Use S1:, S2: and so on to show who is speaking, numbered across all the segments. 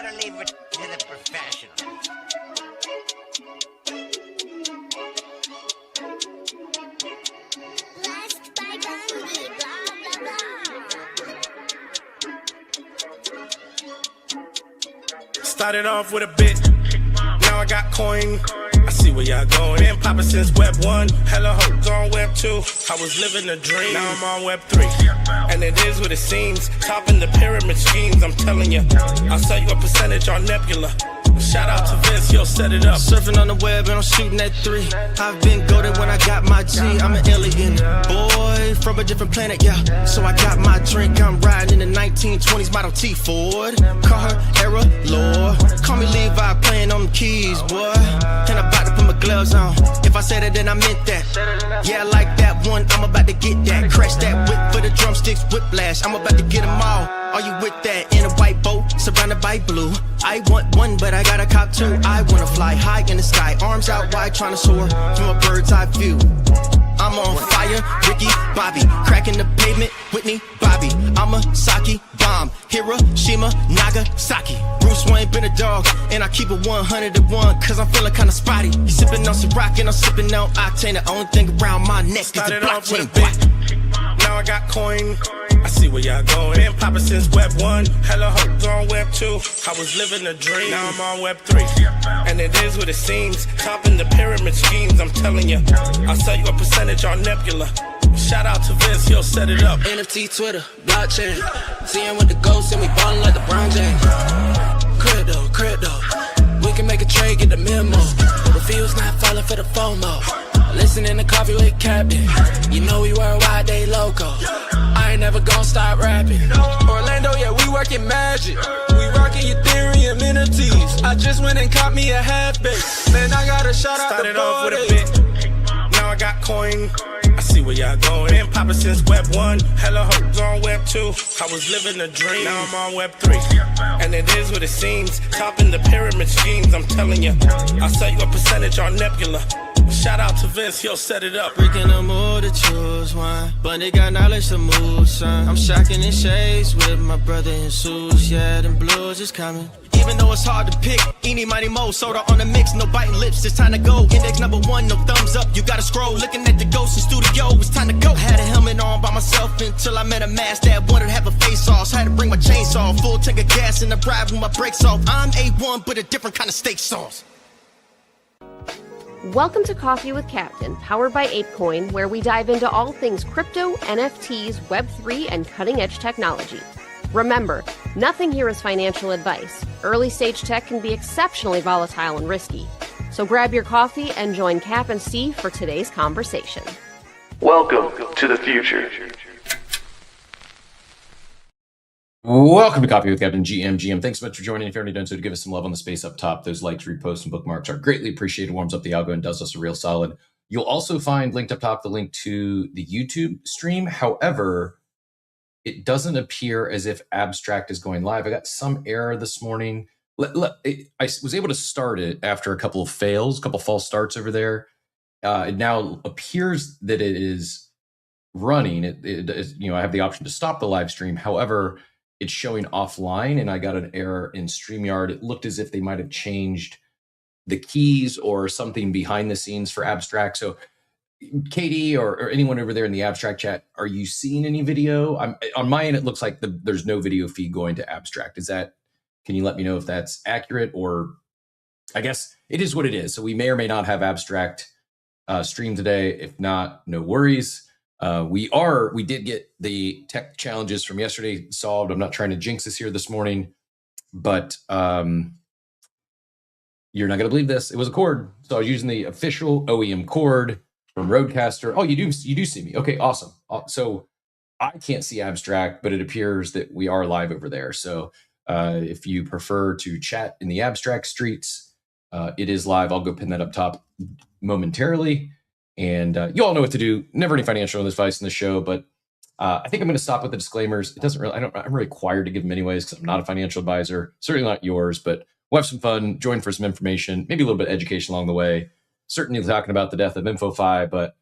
S1: gotta leave it to the professionals.
S2: Blessed by Bundy, blah, blah, blah.
S3: Started off with a bit, now I got coin. I see where y'all going. Been poppin' since Web 1, hella hoes on Web 2. I was living a dream, now I'm on Web 3. And it is what it seems, topping the pyramid schemes, I'm telling you. I'll sell you a percentage on Nebula. Shout out to Vince, he'll set it up.
S4: Surfing on the web and I'm shooting at 3. I've been goated when I got my G. I'm an alien boy from a different planet, yeah. So I got my drink, I'm riding in the 1920s Model T Ford. Call her Era Lord. Call me Levi, playing on the keys, boy. And I'm about to put my gloves on. If I said it, then I meant that. Yeah, I like that one, I'm about to get that. Crash that whip for the drumsticks, whiplash. I'm about to get them all. Are you with that? In a white boat, surrounded by blue. I want one, but I got a cop too. I wanna fly high in the sky, arms out wide, trying to soar from a bird's eye view. I'm on fire, Ricky, Bobby, cracking the pavement, Whitney, Bobby. I'm a Saki bomb, Hiroshima, Nagasaki. Bruce Wayne been a dog, and I keep it 101, cause I'm feeling kinda spotty. You sipping on some rock, and I'm sipping on octane. The only thing around my neck is the
S3: Started off with a
S4: blockchain.
S3: bit, now I got coin. I see where y'all going. Been poppin' since Web 1, hella hoes on Web 2. I was living a dream, now I'm on Web 3. And it is what it seems, topping the pyramid schemes, I'm telling you. I'll sell you a percentage on Nebula. Shout out to Vince, he'll set it up.
S4: NFT, Twitter, blockchain. Seeing with the ghosts and we ballin' like LeBron James. Crypto. We can make a trade, get the memo. The field's not falling for the FOMO. Listening to Coffee with Captain. You know we worldwide, they loco. I ain't never gonna stop rapping. Orlando, yeah, we working magic. We rocking Ethereum NFTs. I just went and caught me a half base. Man, I gotta shout out
S3: Started
S4: the
S3: off with a
S4: bit.
S3: now I got coin. I see where y'all going. Been poppin' since Web 1, hella hoes on Web 2. I was living a dream, now I'm on Web 3. And it is what it seems, topping the pyramid schemes, I'm telling you. I'll sell you a percentage on Nebula. Shout out to Vince, he'll set it up.
S4: Breaking the mood to choose one, but they got knowledge to move, son. I'm shocking in shades with my brother in suits. Yeah, them blues is coming. Even though it's hard to pick, eeny, miny, mo, soda on the mix, no biting lips, it's time to go. Index number 1, no thumbs up, you gotta scroll. Looking at the ghost in studio, it's time to go. I had a helmet on by myself until I met a mask that wanted to have a face off. So I had to bring my chainsaw, full tank of gas in the ride with my brakes off. I'm A1, but a different kind of steak sauce.
S5: Welcome to Coffee with Captain, powered by ApeCoin, where we dive into all things crypto, NFTs, Web3, and cutting-edge technology. Remember, nothing here is financial advice. Early-stage tech can be exceptionally volatile and risky. So grab your coffee and join Cap and Steve for today's conversation.
S6: Welcome to the future.
S7: Welcome to Coffee with Captain GM. Thanks so much for joining. If you've already done so, to give us some love on the space up top. Those likes, reposts, and bookmarks are greatly appreciated. Warms up the algo and does us a real solid. You'll also find linked up top the link to the YouTube stream. However, it doesn't appear as if Abstract is going live. I got some error this morning. I was able to start it after a couple of fails, a couple of false starts over there. It now appears that it is running. I have the option to stop the live stream. However, it's showing offline, and I got an error in StreamYard. It looked as if they might have changed the keys or something behind the scenes for Abstract. So, Katie or anyone over there in the Abstract chat, are you seeing any video? On my end, it looks like there's no video feed going to Abstract. Can you let me know if that's accurate? Or I guess it is what it is. So we may or may not have Abstract stream today. If not, no worries. We did get the tech challenges from yesterday solved. I'm not trying to jinx this here this morning, but you're not going to believe this. It was a cord. So I was using the official OEM cord from Rodecaster. Oh, you do see me. Okay, awesome. So I can't see Abstract, but it appears that we are live over there. So if you prefer to chat in the Abstract streets, it is live. I'll go pin that up top momentarily. And you all know what to do. Never any financial advice in the show, but I think I'm going to stop with the disclaimers. It doesn't really, I'm required to give them anyways because I'm not a financial advisor, certainly not yours, but we'll have some fun, join for some information, maybe a little bit of education along the way. Certainly talking about the death of InfoFi, but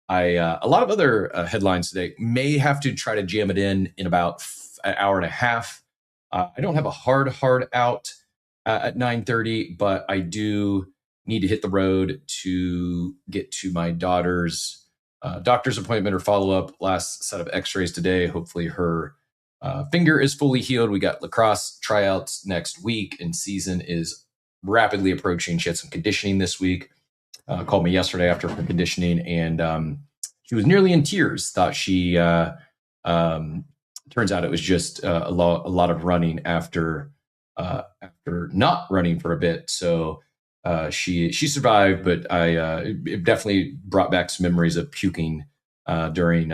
S7: a lot of other headlines today. May have to try to jam it in about an hour and a half. I don't have a hard out at 9:30, but I do need to hit the road to get to my daughter's doctor's appointment or follow-up. Last set of x-rays today. Hopefully her finger is fully healed. We got lacrosse tryouts next week, and season is rapidly approaching. She had some conditioning this week. Called me yesterday after her conditioning, and she was nearly in tears. Thought she turns out it was just a lot of running after not running for a bit. So she survived, but it definitely brought back some memories of puking during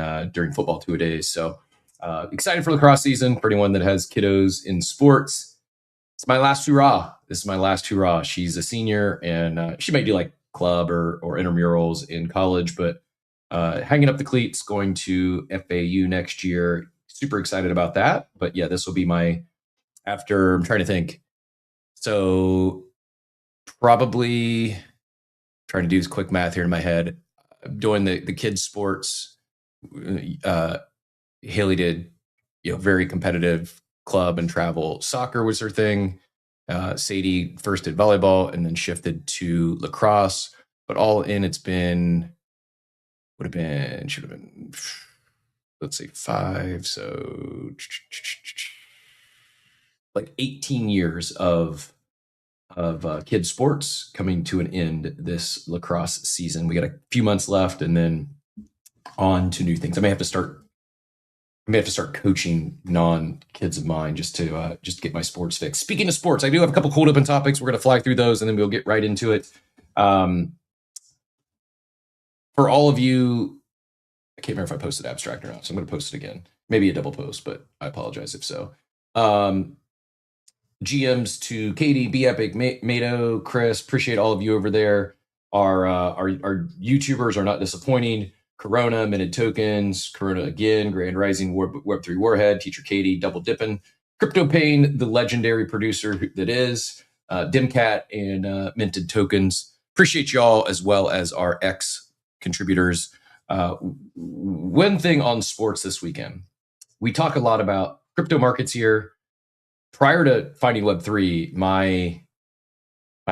S7: football 2 days. So excited for lacrosse season. For anyone that has kiddos in sports, it's my last hurrah. This is my last hurrah. She's a senior, and she might do like club or intramurals in college, but hanging up the cleats, going to FAU next year. Super excited about that. But yeah, this will be my, after, I'm trying to think. So probably trying to do this quick math here in my head. Doing the kids sports. Haley did, very competitive club and travel. Soccer was her thing. Sadie first did volleyball and then shifted to lacrosse. But all in, should have been, let's say 5. So like 18 years of kids sports coming to an end this lacrosse season. We got a few months left, and then on to new things. I may have to start coaching non-kids of mine just to get my sports fix. Speaking of sports, I do have a couple cold open topics. We're going to fly through those, and then we'll get right into it. For all of you, I can't remember if I posted abstract or not, so I'm going to post it again. Maybe a double post, but I apologize if so. GMs to Katie, Be Epic, Mato, Chris, appreciate all of you over there. Our YouTubers are not disappointing. Corona, Minted Tokens, Corona again, Grand Rising, Web3 Warhead, Teacher Katie, Double Dippin', Crypto Pain, the legendary producer that is, Dimcat, and Minted Tokens. Appreciate y'all, as well as our ex-contributors. One thing on sports this weekend. We talk a lot about crypto markets here. Prior to finding Web3, my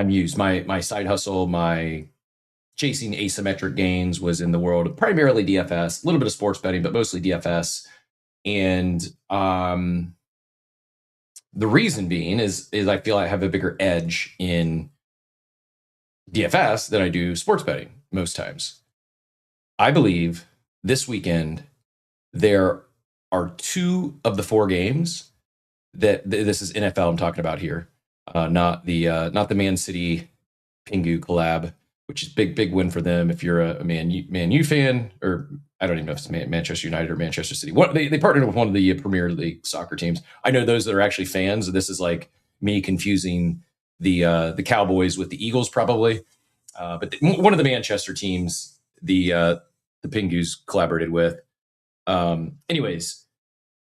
S7: muse, my side hustle, my chasing asymmetric gains was in the world of primarily DFS, a little bit of sports betting, but mostly DFS. And the reason being is I feel I have a bigger edge in DFS than I do sports betting most times. I believe this weekend there are 2 of the 4 games that this is NFL I'm talking about here, not the Man City Pingu collab, which is big win for them. If you're a Man U fan, or I don't even know if it's Manchester United or Manchester City. They partnered with one of the Premier League soccer teams. I know those that are actually fans. This is like me confusing the Cowboys with the Eagles, probably. But one of the Manchester teams, the Pingus collaborated with. Anyways,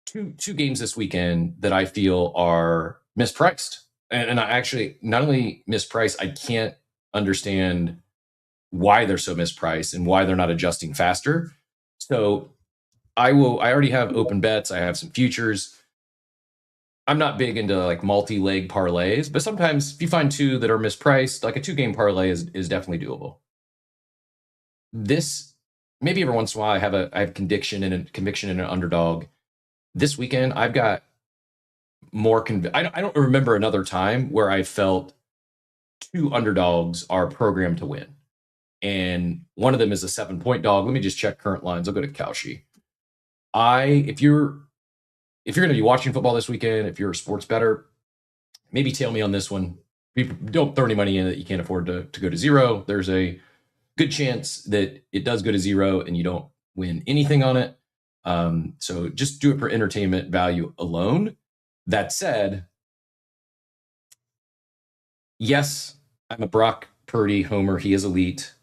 S7: two games this weekend that I feel are mispriced, and I actually not only mispriced, I can't understand why they're so mispriced and why they're not adjusting faster. So I already have open bets. I have some futures. I'm not big into like multi-leg parlays, but sometimes if you find 2 that are mispriced, like a 2-game parlay is definitely doable. This, maybe every once in a while I have conviction in an underdog. This weekend I've got more I don't remember another time where I felt 2 underdogs are programmed to win. And one of them is a 7-point dog. Let me just check current lines. I'll go to Kalshi. If you're going to be watching football this weekend, if you're a sports bettor, maybe tail me on this one. Don't throw any money in that you can't afford to go to 0. There's a good chance that it does go to 0 and you don't win anything on it. So just do it for entertainment value alone. That said, yes, I'm a Brock Purdy homer. He is elite.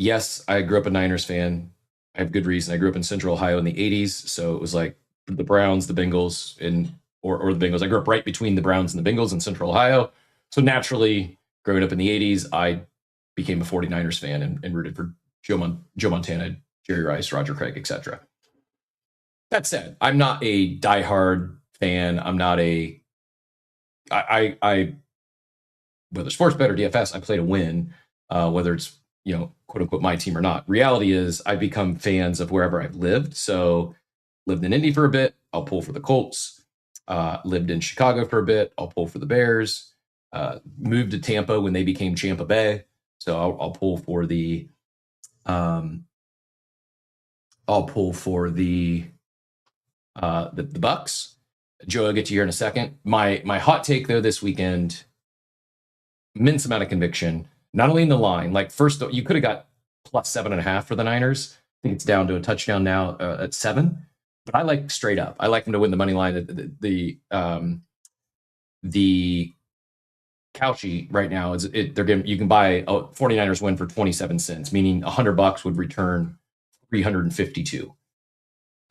S7: Yes, I grew up a Niners fan. I have good reason. I grew up in Central Ohio in the 80s, so it was like the Browns, the Bengals, or the Bengals. I grew up right between the Browns and the Bengals in Central Ohio. So naturally, growing up in the 80s, I became a 49ers fan and rooted for Joe Montana, Jerry Rice, Roger Craig, etc. That said, I'm not a diehard fan. I'm not a I whether sports bet or DFS, I play to win, whether it's, quote unquote, my team or not. Reality is I've become fans of wherever I've lived. So lived in Indy for a bit, I'll pull for the Colts. Lived in Chicago for a bit, I'll pull for the Bears. Moved to Tampa when they became Tampa Bay. So I'll pull for the the Bucks. Joe, I'll get to you here in a second. My hot take though this weekend, immense amount of conviction. Not only in the line, like first you could have got plus 7.5 for the Niners. I think it's down to a touchdown now at 7. But I like straight up. I like them to win the money line. The Couchy right now is they're giving, you can buy a 49ers win for 27 cents, meaning $100 would return $352.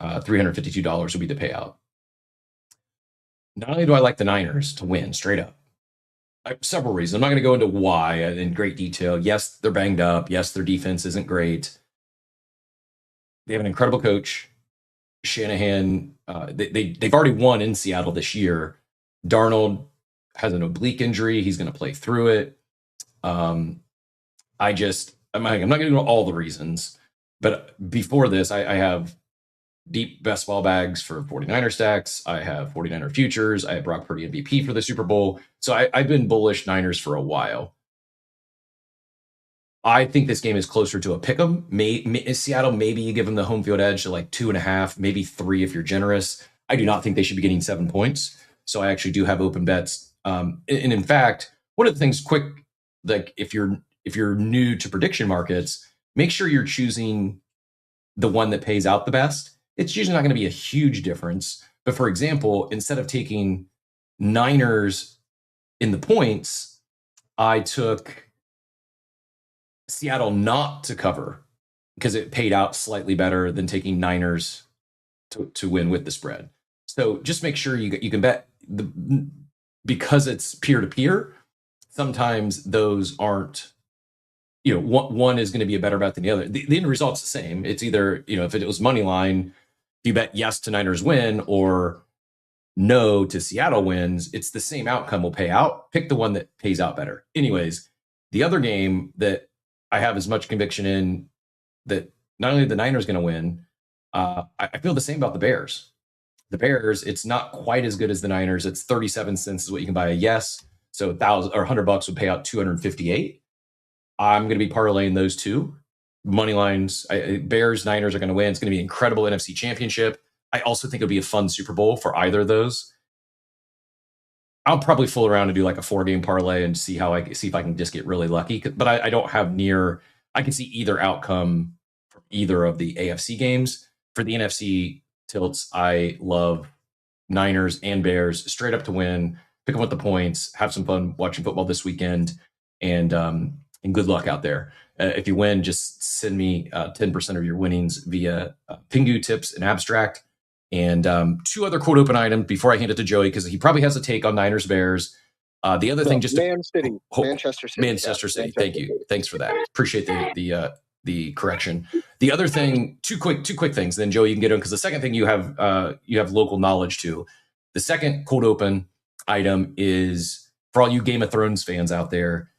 S7: $352 would be the payout. Not only do I like the Niners to win straight up, I have several reasons. I'm not going to go into why in great detail. Yes, they're banged up. Yes, their defense isn't great. They have an incredible coach, Shanahan. They've already won in Seattle this year. Darnold has an oblique injury. He's going to play through it. I'm not going to go into all the reasons, but before this, I have deep best ball bags for 49er stacks. I have 49er futures. I have Brock Purdy MVP for the Super Bowl. So I've been bullish Niners for a while. I think this game is closer to a pick 'em. Seattle, maybe you give them the home field edge to like 2.5, maybe 3 if you're generous. I do not think they should be getting 7 points. So I actually do have open bets. And in fact, one of the things quick, like if you're new to prediction markets, make sure you're choosing the one that pays out the best. It's usually not going to be a huge difference. But for example, instead of taking Niners in the points, I took Seattle not to cover because it paid out slightly better than taking Niners to win with the spread. So just make sure you can bet because it's peer-to-peer. Sometimes those aren't, one is going to be a better bet than the other. The end result's the same. It's either, if it was money line, if you bet yes to Niners win or no to Seattle wins, it's the same outcome will pay out. Pick the one that pays out better. Anyways, the other game that I have as much conviction in that not only the Niners going to win, I feel the same about the Bears. The Bears, it's not quite as good as the Niners. It's 37 cents is what you can buy a yes. So $1,000 or $100 would pay out 258. I'm going to be parlaying those two money lines. Bears, Niners are going to win. It's going to be an incredible NFC Championship. I also think it'll be a fun Super Bowl for either of those. I'll probably fool around and do like a 4-game parlay and see if I can just get really lucky. But I don't have I can see either outcome from either of the AFC games. For the NFC tilts, I love Niners and Bears straight up to win. Pick them with the points. Have some fun watching football this weekend, and good luck out there. If you win, just send me 10% of your winnings via Pingu Tips and Abstract. And 2 other quote open items before I hand it to Joey, because he probably has a take on Niners Bears. The other thing, Manchester City. Thank you. Thanks for that. Appreciate the correction. The other thing, two quick things. Then Joey, you can get on because the second thing you have local knowledge to. The second quote open item is for all you Game of Thrones fans out there.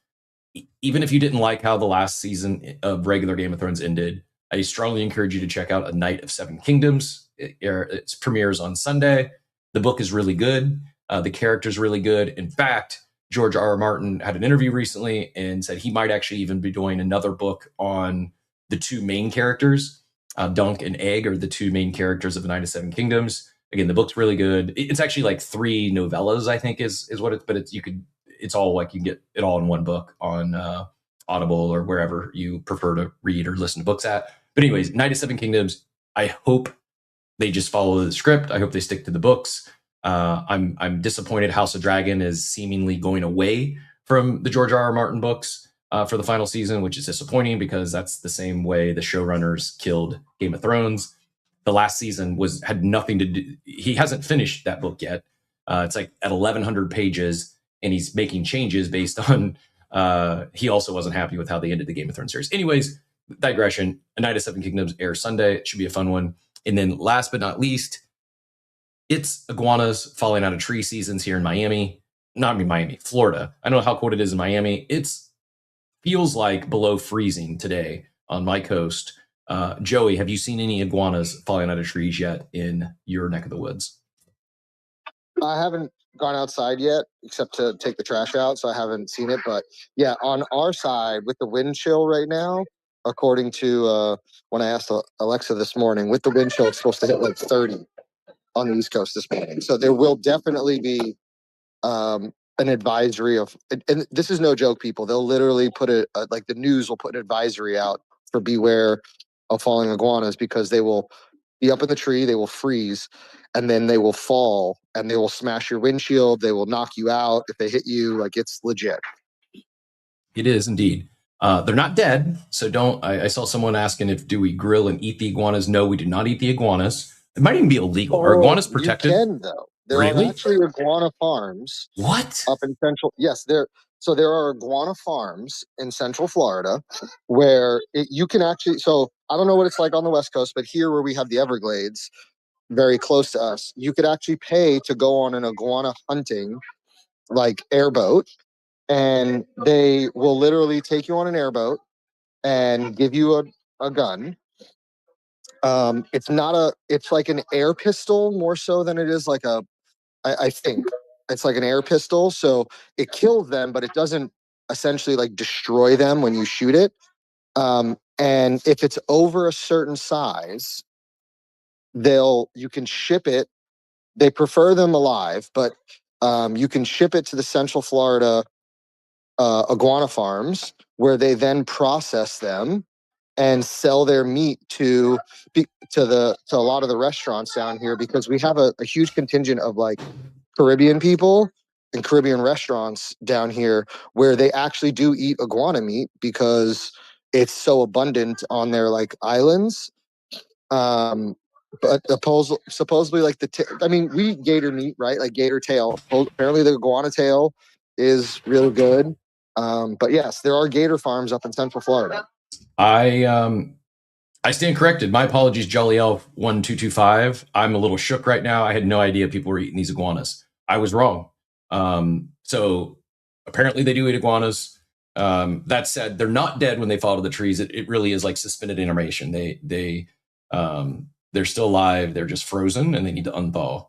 S7: Even if you didn't like how the last season of regular Game of Thrones ended, I strongly encourage you to check out A Night of Seven Kingdoms. It premieres on Sunday. The book is really good. The character's really good. In fact, George R.R. Martin had an interview recently and said he might actually even be doing another book on the 2 main characters. Dunk and Egg are the 2 main characters of A Night of Seven Kingdoms. Again, the book's really good. It's actually like 3 novellas, I think, is what it's. But it's all like you can get it all in one book on Audible or wherever you prefer to read or listen to books at. But anyways, Night of Seven Kingdoms. I hope they just follow the script. I hope they stick to the books. I'm disappointed House of Dragon is seemingly going away from the George R.R. Martin books for the final season, which is disappointing because that's the same way the showrunners killed Game of Thrones. The last season had nothing to do. He hasn't finished that book yet. It's like at 1,100 pages, and he's making changes based on. He also wasn't happy with how they ended the Game of Thrones series. Anyways, digression. A Night of Seven Kingdoms airs Sunday. It should be a fun one. And then last but not least, it's iguanas falling out of tree seasons here in Miami. Miami, Florida. I don't know how cold it is in Miami. It's feels like below freezing today on my coast. Joey, have you seen any iguanas falling out of trees yet in your neck of the woods?
S8: I haven't gone outside yet, except to take the trash out, so I haven't seen it. But yeah, on our side with the wind chill right now, according to when I asked Alexa this morning, with the wind chill, it's supposed to hit like 30 on the East Coast this morning. So there will definitely be an advisory of, and this is no joke, people. They'll literally put it like the news will put an advisory out for beware of falling iguanas, because they will be up in the tree, they will freeze, and then they will fall and they will smash your windshield. They will knock you out if they hit you. Like, it's legit.
S7: It is indeed. They're not dead, so don't. I saw someone asking if do we grill and eat the iguanas. No, we do not eat the iguanas. It might even be illegal. Are iguanas protected?
S8: You can, though. There
S7: Really?
S8: are actually iguana farms.
S7: What?
S8: Up in central, yes, so there are iguana farms in Central Florida where you can actually. So I don't know what it's like on the West Coast, but here where we have the Everglades, very close to us, you could actually pay to go on an iguana hunting like airboat, and they will literally take you on an airboat and give you a gun. It's like an air pistol more so than it is like I think it's like an air pistol. So it kills them, but it doesn't essentially like destroy them when you shoot it. And if it's over a certain size, you can ship it. They prefer them alive, but you can ship it to the Central Florida iguana farms, where they then process them and sell their meat to a lot of the restaurants down here, because we have a huge contingent of like Caribbean people and Caribbean restaurants down here where they actually do eat iguana meat because it's so abundant on their like islands. But supposedly like we eat gator meat, right? Like gator tail. Apparently the iguana tail is really good. But yes, there are gator farms up in Central Florida.
S7: I stand corrected. My apologies, Jolly Elf 1225. I'm a little shook right now. I had no idea people were eating these iguanas. I was wrong. So apparently they do eat iguanas. That said, they're not dead when they fall to the trees. It really is like suspended animation. They're still alive. They're just frozen and they need to unthaw.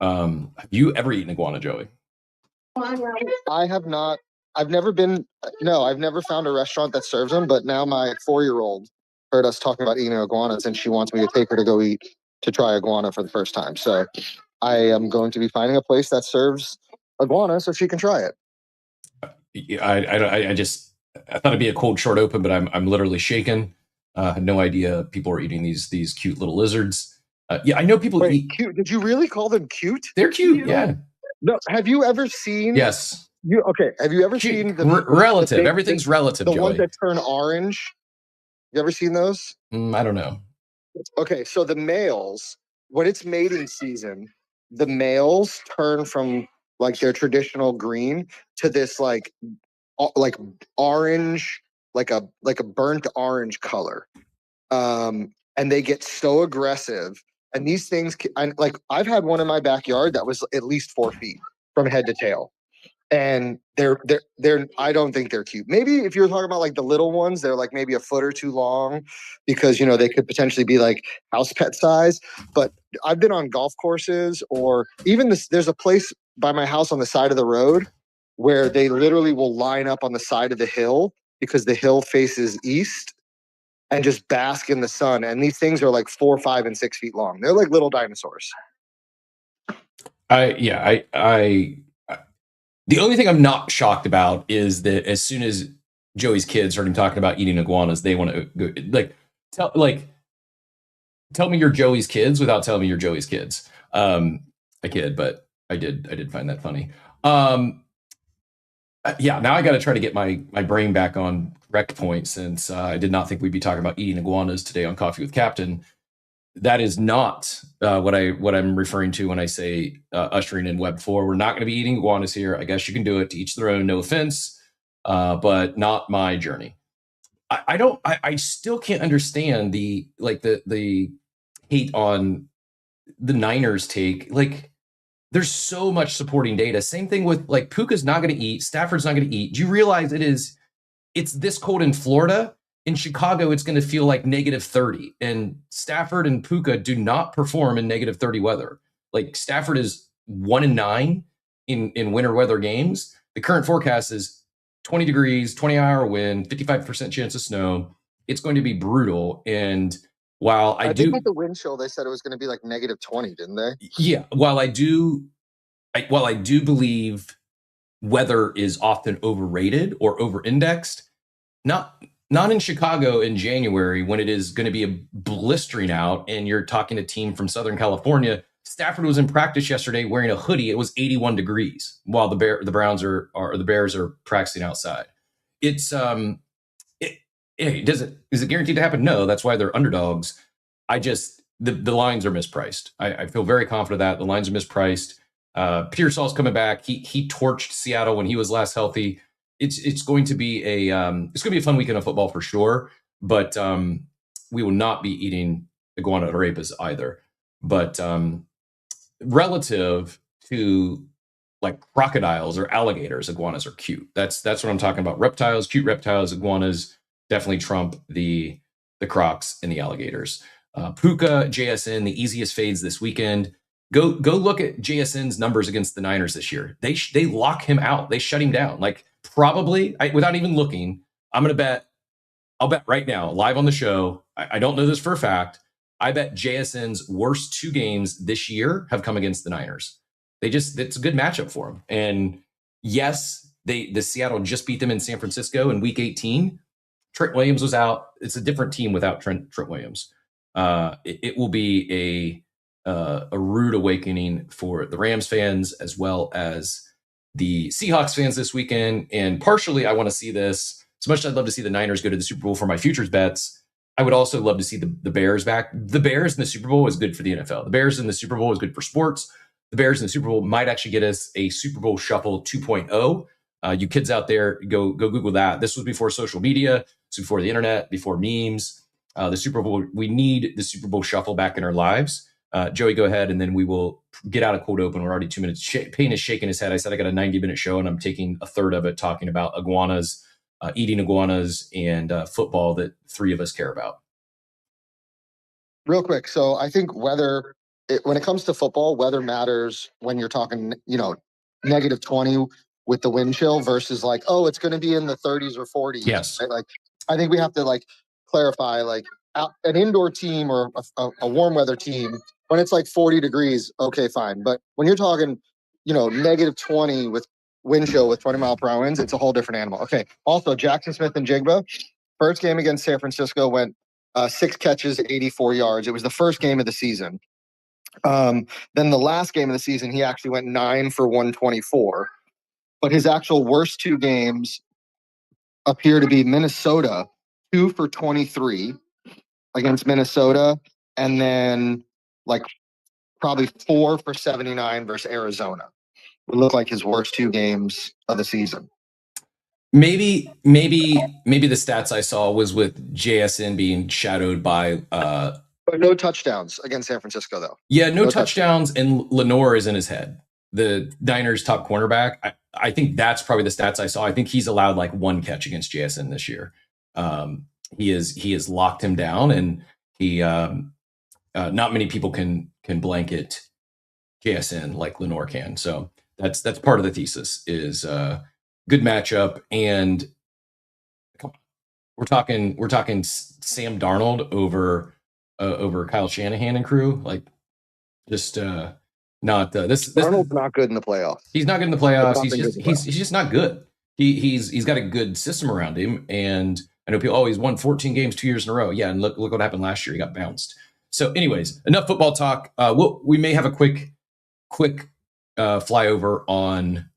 S7: Have you ever eaten iguana, Joey?
S8: I have not. I've never found a restaurant that serves them, but now my 4-year-old heard us talking about eating iguanas and she wants me to take her to try iguana for the first time. So I am going to be finding a place that serves iguana so she can try it.
S7: I thought it'd be a cold short open, but I'm literally shaken. Had no idea people were eating these cute little lizards. Yeah, I know people eat.
S8: Cute? Did you really call them cute?
S7: They're cute. Yeah.
S8: No. Have you ever seen?
S7: Yes.
S8: Have you ever seen
S7: relative? Everything's relative.
S8: The
S7: Joey.
S8: ones that turn orange. You ever seen those?
S7: I don't know.
S8: Okay, so the males, when it's mating season, the males turn from like their traditional green to this like orange, like a burnt orange color, and they get so aggressive. And these things, I've had one in my backyard that was at least 4 feet from head to tail. And they're I don't think they're cute. Maybe if you're talking about like the little ones, they're like maybe a foot or two long, because they could potentially be like house pet size. But I've been on golf courses, or even there's a place by my house on the side of the road where they literally will line up on the side of the hill because the hill faces east and just bask in the sun. And these things are like 4, 5, and 6 feet long. They're like little dinosaurs.
S7: The only thing I'm not shocked about is that as soon as Joey's kids heard him talking about eating iguanas, they want to go tell me you're Joey's kids without telling me you're Joey's kids. I kid, but I did find that funny. Yeah, now I got to try to get my brain back on correct point, since I did not think we'd be talking about eating iguanas today on Coffee with Captain. That is not what I'm referring to when I say ushering in Web 4. We're not going to be eating iguanas here. I guess you can do it, to each their own. No offense, but not my journey. I still can't understand the hate on the Niners take. Like, there's so much supporting data. Same thing with like Puka's not going to eat, Stafford's not going to eat. Do you realize it's this cold in Florida? In Chicago, it's going to feel like -30. And Stafford and Puka do not perform in -30 weather. Like Stafford is 1-9 in winter weather games. The current forecast is 20 degrees, 20-hour wind, 55% chance of snow. It's going to be brutal. And while I do,
S8: think with the wind chill, they said it was going to be like -20, didn't they?
S7: yeah, while I do believe weather is often overrated or over-indexed, not in Chicago in January when it is going to be a blistering out and you're talking to a team from Southern California. Stafford was in practice yesterday wearing a hoodie. It was 81 degrees while the Bears are practicing outside. It's is it guaranteed to happen? No, that's why they're underdogs. The lines are mispriced. I feel very confident that the lines are mispriced. Pearsall's coming back. He torched Seattle when he was last healthy. It's going to be a fun weekend of football for sure. But we will not be eating iguana arepas either. But relative to like crocodiles or alligators, iguanas are cute. That's what I'm talking about. Reptiles, cute reptiles, iguanas definitely trump the crocs and the alligators. Puka, JSN, the easiest fades this weekend. Go look at JSN's numbers against the Niners this year. They lock him out. They shut him down. Like probably without even looking, I'll bet right now live on the show. I don't know this for a fact. I bet JSN's worst 2 games this year have come against the Niners. It's a good matchup for him. And yes, the Seattle just beat them in San Francisco in week 18. Trent Williams was out. It's a different team without Trent Williams. It will be a rude awakening for the Rams fans as well as the Seahawks fans this weekend. And partially, I want to see this. As much as I'd love to see the Niners go to the Super Bowl for my futures bets, I would also love to see the Bears back. The Bears in the Super Bowl is good for the NFL. The Bears in the Super Bowl is good for sports. The Bears in the Super Bowl might actually get us a Super Bowl Shuffle 2.0. You kids out there, go Google that. This was before social media, so before the internet, before memes. The Super Bowl, we need the Super Bowl Shuffle back in our lives. Joey, go ahead, and then we will get out of quote open. We're already 2 minutes. Payne is shaking his head. I said I got a 90-minute show, and I'm taking a third of it talking about iguanas, eating iguanas, and football that 3 of us care about.
S8: Real quick. So I think when it comes to football, weather matters when you're talking, -20 with the wind chill versus like, oh, it's going to be in the 30s or 40s.
S7: Yes.
S8: Right? Like, I think we have to like clarify like an indoor team or a warm weather team when it's like 40 degrees. Okay, fine. But when you're talking, -20 with wind chill with 20-mile-per-hour winds, it's a whole different animal. Okay. Also, Jackson Smith and Jigba, first game against San Francisco went 6 catches, 84 yards. It was the first game of the season. Then the last game of the season, he actually went 9 for 124. But his actual worst 2 games appear to be Minnesota, 2 for 23 against Minnesota, and then like probably 4 for 79 versus Arizona. It looked like his worst 2 games of the season.
S7: Maybe the stats I saw was with JSN being shadowed by
S8: but no touchdowns against San Francisco though.
S7: Yeah, no touchdowns, and Lenore is in his head. The Niners' top cornerback. I think that's probably the stats I saw. I think he's allowed like 1 catch against JSN this year. He has locked him down, and he not many people can blanket JSN like Lenore can. So that's part of the thesis is good matchup. And we're talking Sam Darnold over Kyle Shanahan and crew. Like just not this.
S8: Darnold's not good in the playoffs.
S7: He's not good in the playoffs. He's just not good. He's got a good system around him, and I know people. Oh, he's won 14 games 2 years in a row. Yeah, and look what happened last year. He got bounced. So, anyways, enough football talk. We may have a quick flyover on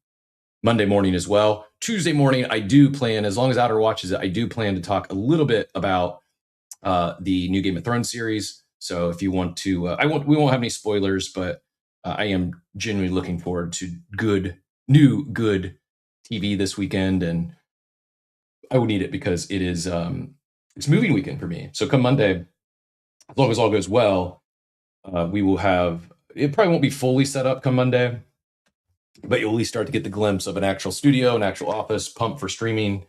S7: Monday morning as well. Tuesday morning, I do plan, as long as Outer watches it, I do plan to talk a little bit about the new Game of Thrones series. So if you want to, we won't have any spoilers, but I am genuinely looking forward to good TV this weekend, and I will need it because it is it's moving weekend for me. So come Monday, as long as all goes well, we will have. It probably won't be fully set up come Monday, but you'll at least start to get the glimpse of an actual studio, an actual office, pumped for streaming,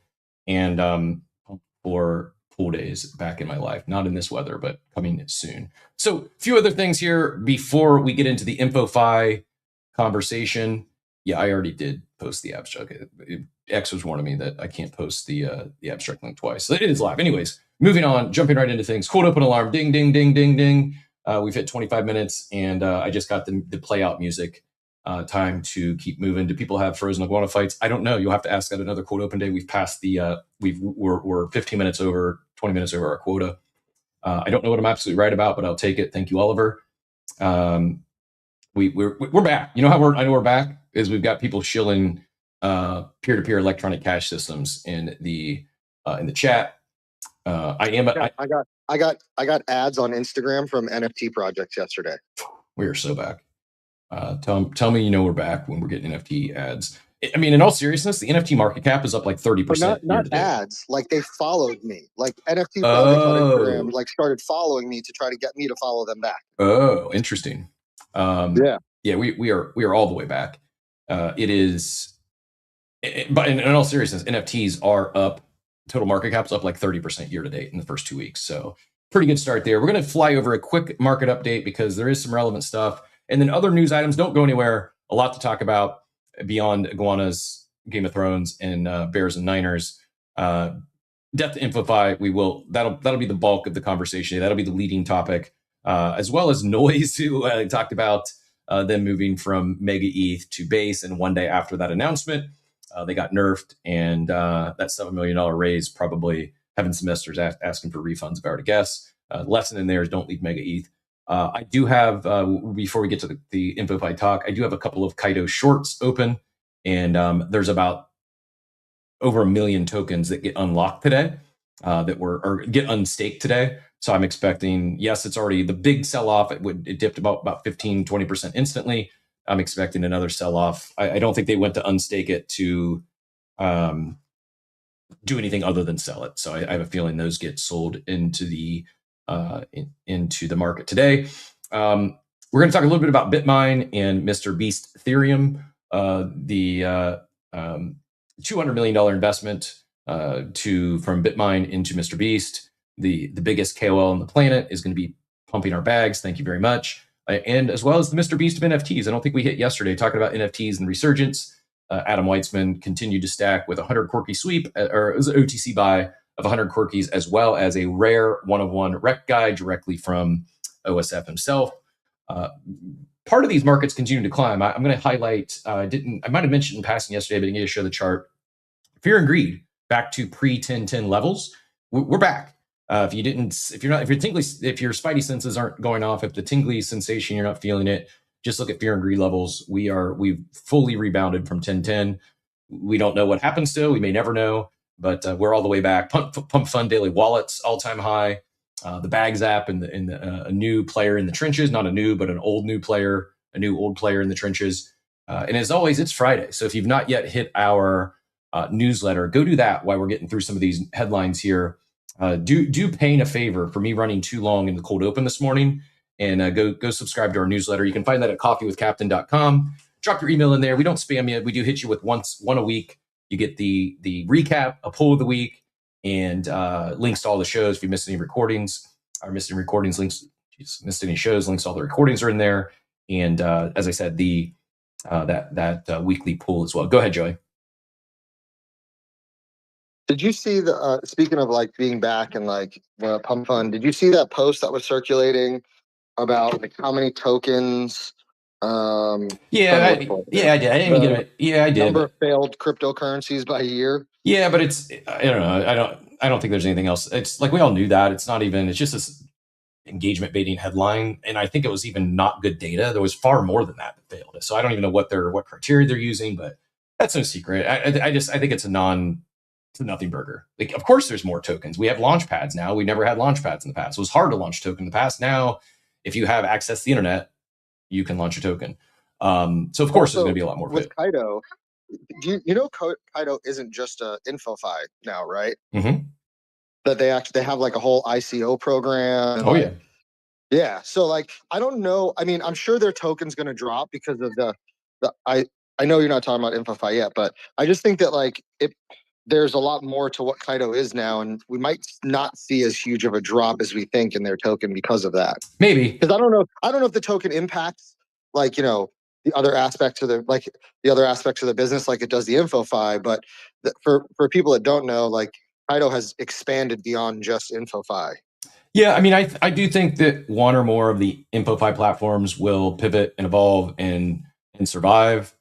S7: and pumped for pool days back in my life. Not in this weather, but coming soon. So a few other things here before we get into the InfoFi conversation. Yeah, I already did post the abstract. X was warning me that I can't post the abstract link twice. So it is live. Anyways, moving on, jumping right into things. Cold open alarm, ding, ding, ding, ding, ding. We've hit 25 minutes, and I just got the play out music. Time to keep moving. Do people have frozen iguana fights? I don't know. You'll have to ask at another quote open day. We've passed the we're 15 minutes over, 20 minutes over our quota. I don't know what I'm absolutely right about, but I'll take it. Thank you, Oliver. We're back. You know how I know we're back is we've got people shilling peer-to-peer electronic cash systems in the chat. I
S8: got ads on Instagram from NFT projects yesterday.
S7: We are so back. Tell me, we're back when we're getting NFT ads. I mean, in all seriousness, the NFT market cap is up like 30%.
S8: Not ads. Like they followed me. Like NFT projects on Instagram, like started following me to try to get me to follow them back.
S7: Oh, interesting.
S8: Yeah.
S7: We are all the way back. It is, but in all seriousness, NFTs are up. Total market cap's up like 30% year to date in the first 2 weeks. So pretty good start there. We're going to fly over a quick market update because there is some relevant stuff. And then other news items, don't go anywhere. A lot to talk about beyond iguanas, Game of Thrones, and Bears and Niners. Death to InfoFi, that'll be the bulk of the conversation. That'll be the leading topic, as well as Noise, who talked about them moving from Mega ETH to Base. And one day after that announcement, they got nerfed, and that $7 million raise probably having some investors asking for refunds, if I were to guess. Lesson in there is don't leave Mega ETH. I do have, before we get to the InfoFi talk, I do have a couple of Kaido shorts open, and there's about over 1 million tokens that get unlocked today, or get unstaked today. So I'm expecting, yes, it's already the big sell-off. It dipped about 15, 20% instantly. I'm expecting another sell-off. I don't think they went to unstake it to do anything other than sell it. So I have a feeling those get sold into the market today. We're going to talk a little bit about Bitmine and Mr. Beast Ethereum, the $200 million investment from Bitmine into Mr. Beast. The biggest KOL on the planet is going to be pumping our bags. Thank you very much. And as well as the Mr. Beast of NFTs. I don't think we hit yesterday talking about NFTs and resurgence. Adam Weitzman continued to stack with 100 quirky sweep, or it was an OTC buy of 100 quirkies, as well as a rare one-of-one rec guide directly from OSF himself. Part of these markets continue to climb. I'm going to highlight, I might have mentioned in passing yesterday, but I'm going to show the chart. Fear and greed back to pre-1010 levels. We're back. If your spidey senses aren't going off, if the tingly sensation, you're not feeling it, just look at fear and greed levels. We've fully rebounded from 1010. We don't know what happens still. We may never know, but we're all the way back. Pump Fund daily wallets, all-time high. The Bags app and a new player in the trenches, not a new, but an old new player, a new old player in the trenches. And as always, it's Friday. So if you've not yet hit our newsletter, go do that while we're getting through some of these headlines here. Do Payne a favor for me running too long in the cold open this morning, and go subscribe to our newsletter. You can find that at coffeewithcaptain.com. Drop your email in there. We don't spam you. We do hit you with one a week. You get the recap, a poll of the week, and links to all the shows. If you missed any recordings, missed any shows, links to all the recordings are in there. And as I said, that weekly poll as well. Go ahead, Joey.
S8: Did you see the speaking of like being back and like the pump fund? Did you see that post that was circulating about like how many tokens?
S7: I did. I didn't get it. Yeah, I did.
S8: Number of failed cryptocurrencies by year.
S7: Yeah, but it's, I don't know. I don't think there's anything else. It's like we all knew that. It's just this engagement baiting headline, and I think it was even not good data. There was far more than that failed. So I don't even know what criteria they're using, but that's no secret. I think it's a nothing burger. Like, of course, there's more tokens. We have launch pads now. We never had launch pads in the past. It was hard to launch a token in the past. Now, if you have access to the internet, you can launch a token. So of course, there's going to be a lot more.
S8: With Kaido, Kaido isn't just a InfoFi now, right?
S7: Mm-hmm.
S8: That they have like a whole ICO program.
S7: Oh yeah.
S8: Yeah. So like, I don't know. I mean, I'm sure their token's going to drop because of I know you're not talking about InfoFi yet, but I just think that like there's a lot more to what Kaido is now, and we might not see as huge of a drop as we think in their token because of that.
S7: Maybe.
S8: Because I don't know if the token impacts like, the other aspects of the business like it does the InfoFi, but for people that don't know, like Kaido has expanded beyond just InfoFi.
S7: Yeah, I mean, I do think that one or more of the InfoFi platforms will pivot and evolve and survive.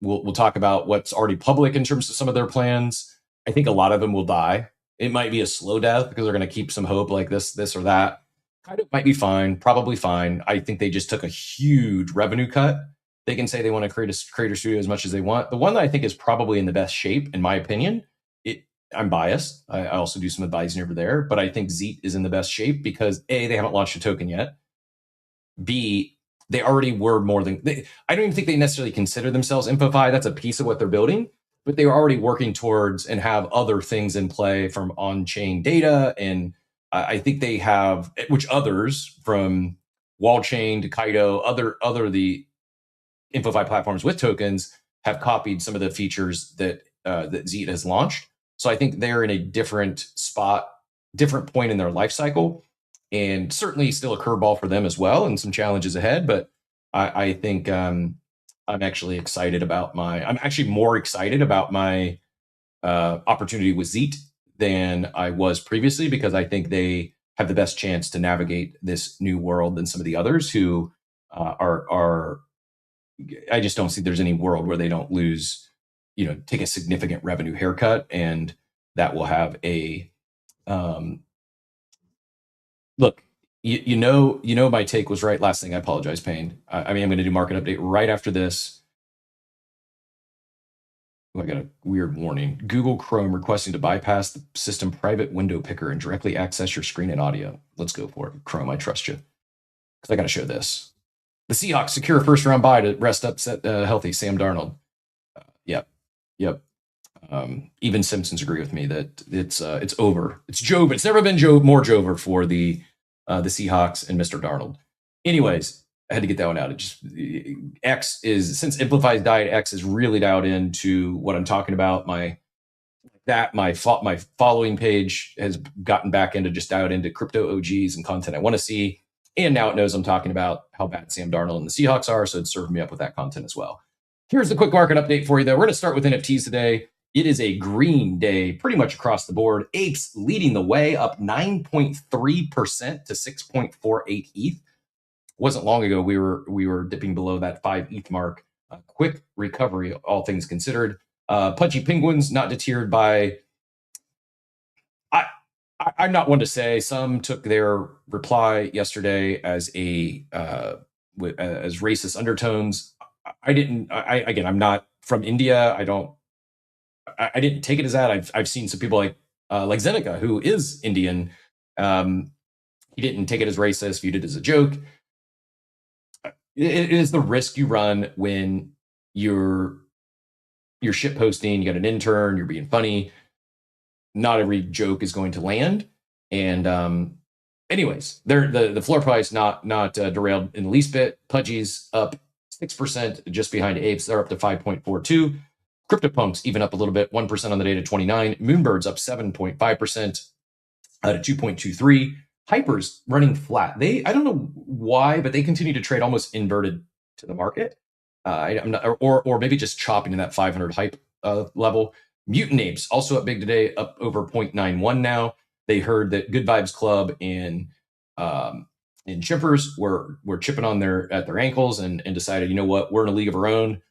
S7: We'll talk about what's already public in terms of some of their plans. I think a lot of them will die. It might be a slow death because they're going to keep some hope like this or that. Kind of might be fine, probably fine. I think they just took a huge revenue cut. They can say they want to create a creator studio as much as they want. The one that I think is probably in the best shape, in my opinion, I'm biased. I also do some advising over there, but I think Zeet is in the best shape because A, they haven't launched a token yet. B, they already were more than, I don't even think they necessarily consider themselves InfoFi. That's a piece of what they're building, but they were already working towards and have other things in play from on-chain data. And I think they have, which others from Wallchain to Kaido, other the InfoFi platforms with tokens have copied some of the features that Zeet has launched. So I think they're in a different spot, different point in their life cycle, and certainly still a curveball for them as well, and some challenges ahead. But I think I'm actually excited about I'm actually more excited about my opportunity with Zeet than I was previously, because I think they have the best chance to navigate this new world than some of the others who are. I just don't see there's any world where they don't lose, take a significant revenue haircut, and that will have a look. My take was right. Last thing, I apologize, Payne. I'm going to do market update right after this. Oh, I got a weird warning. Google Chrome requesting to bypass the system private window picker and directly access your screen and audio. Let's go for it. Chrome, I trust you. Because I got to show this. The Seahawks secure a first-round bye to rest upset healthy Sam Darnold. Yep. Even Simpsons agree with me that it's over. It's Jove. It's never been more Jover for the Seahawks and Mr. Darnold. Anyways, I had to get that one out. X is, since InfoFi's died, X is really dialed into what I'm talking about. My following page has gotten back into just dialed into crypto OGs and content I want to see. And now it knows I'm talking about how bad Sam Darnold and the Seahawks are, so it's served me up with that content as well. Here's the quick market update for you, though. We're going to start with NFTs today. It is a green day pretty much across the board. Apes leading the way, up 9.3% to 6.48 ETH. Wasn't long ago we were dipping below that 5 ETH mark. A quick recovery, all things considered. Pudgy Penguins not deterred by... I'm not one to say. Some took their reply yesterday as as racist undertones. I didn't. Again, I'm not from India. I didn't take it as that. I've seen some people like Zeneca, who is Indian. He didn't take it as racist. Viewed it as a joke. It is the risk you run when you're shit posting. You got an intern. You're being funny. Not every joke is going to land. And anyways, the floor price not derailed in the least bit. Pudgy's up 6% just behind Apes. They're up to 5.42. CryptoPunks even up a little bit, 1% on the day to 29. Moonbird's up 7.5% to 2.23. Hyper's running flat. I don't know why, but they continue to trade almost inverted to the market. I'm not, or maybe just chopping in that 500 hype level. Mutant Apes also up big today, up over 0.91 now. They heard that Good Vibes Club and Chippers were chipping on at their ankles and decided, you know what, we're in a league of our own.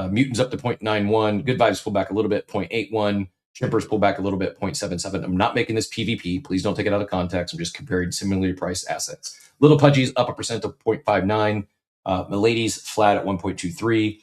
S7: Mutants up to 0.91. Good Vibes pull back a little bit, 0.81. Chippers pull back a little bit, 0.77. I'm not making this PvP. Please don't take it out of context. I'm just comparing similarly priced assets. Little Pudgy's up 1% to 0.59. Milady's flat at 1.23.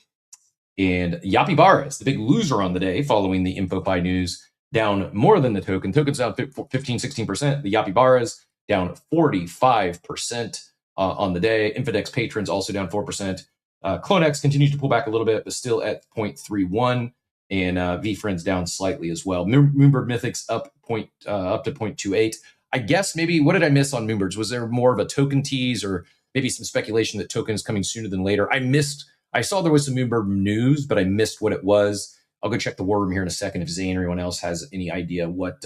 S7: And Yapibaras, the big loser on the day following the InfoFi news, down more than the token. Token's down 15, 16%. The Yapibaras down 45% on the day. Infodex patrons also down 4%. Clonex continues to pull back a little bit, but still at 0.31. And VFriends down slightly as well. Moonbird Mythics up to 0.28. I guess maybe, what did I miss on Moonbirds? Was there more of a token tease or maybe some speculation that token is coming sooner than later? I missed I saw there was some Moonbird news, but I missed what it was. I'll go check the war room here in a second if Zane or anyone else has any idea what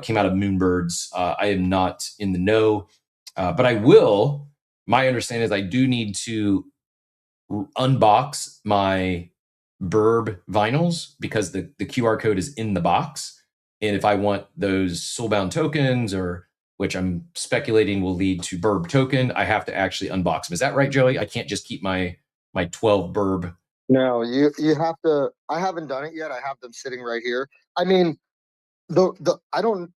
S7: came out of Moonbirds. I am not in the know, but I will. My understanding is I do need to unbox my Burb vinyls because the QR code is in the box. And if I want those soulbound tokens, or which I'm speculating will lead to Burb token, I have to actually unbox them. Is that right, Joey? I can't just keep my 12 Burb.
S8: No, you have to. I haven't done it yet. I have them sitting right here. I mean, I don't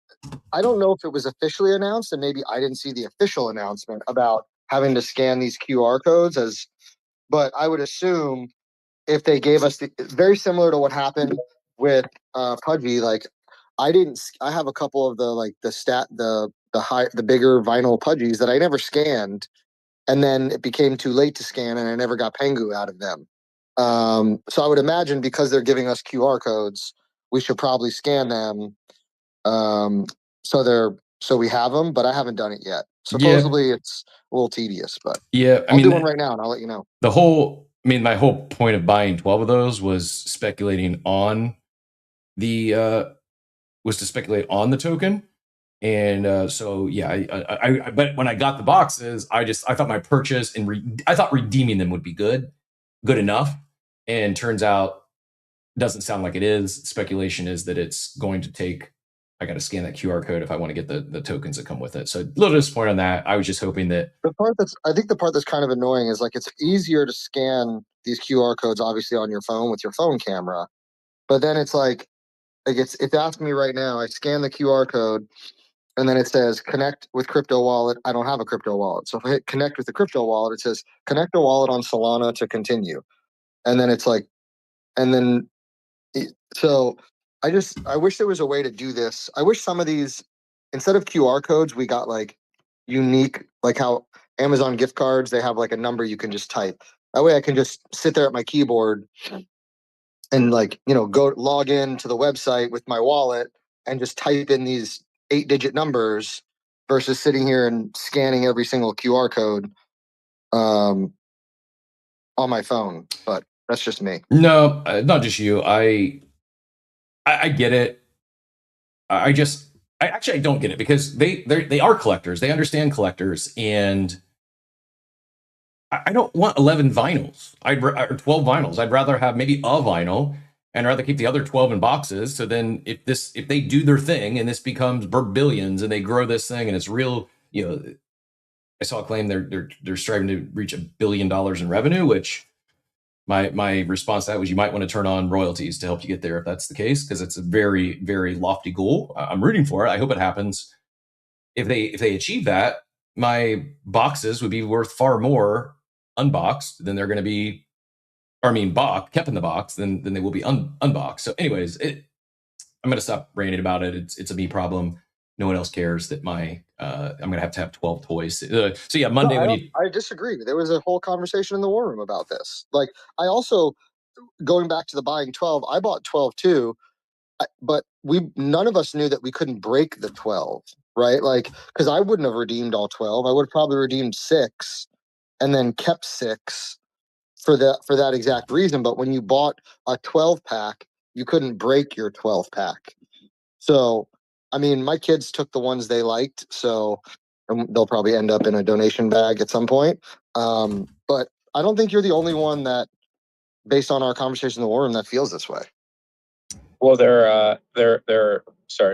S8: know if it was officially announced, and maybe I didn't see the official announcement about having to scan these QR codes but I would assume if they gave us very similar to what happened with Pudgy, like I have a couple of the bigger vinyl Pudgies that I never scanned, and then it became too late to scan and I never got Pengu out of them. So I would imagine because they're giving us QR codes, we should probably scan them. So we have them, but I haven't done it yet. Supposedly it's a little tedious, but I'll do one right now and I'll let you know.
S7: My whole point of buying 12 of those was speculating on the token. And so, yeah, but when I got the boxes, I thought my purchase and I thought redeeming them would be good enough. And turns out doesn't sound like it is. Speculation is that it's going to take, I got to scan that QR code if I want to get the tokens that come with it. So a little disappointed on that. I was just hoping that
S8: the part that's kind of annoying is like it's easier to scan these QR codes obviously on your phone with your phone camera, but then it's like it's asking me right now. I scan the QR code, and then it says connect with crypto wallet. I don't have a crypto wallet, so if I hit connect with the crypto wallet, it says connect a wallet on Solana to continue, and then it's like, and then so I wish there was a way to do this. I wish some of these, instead of QR codes, we got like unique, like how Amazon gift cards, they have like a number you can just type. That way I can just sit there at my keyboard and go log in to the website with my wallet and just type in these 8-digit numbers versus sitting here and scanning every single QR code on my phone. But that's just me.
S7: No, not just you. I get it. I don't get it because they are collectors. They understand collectors, and I don't want 11 vinyls. Or 12 vinyls. I'd rather have maybe a vinyl, and rather keep the other 12 in boxes. So then, if they do their thing and this becomes billions and they grow this thing and it's real, I saw a claim they're striving to reach $1 billion in revenue, which. My response to that was you might want to turn on royalties to help you get there if that's the case, because it's a very, very lofty goal. I'm rooting for it. I hope it happens. If they achieve that, my boxes would be worth far more unboxed than they're going to be, kept in the box than they will be unboxed. So anyways, I'm going to stop ranting about it. It's a me problem. No one else cares that I'm going to have 12 toys. So yeah, Monday
S8: I disagree. There was a whole conversation in the war room about this. Like, I also, going back to the buying 12, I bought 12 too, but none of us knew that we couldn't break the 12, right? Like, because I wouldn't have redeemed all 12. I would have probably redeemed 6 and then kept 6 for that exact reason. But when you bought a 12 pack, you couldn't break your 12 pack. So, my kids took the ones they liked, so they'll probably end up in a donation bag at some point. But I don't think you're the only one that, based on our conversation in the war room, that feels this way.
S9: Well, sorry,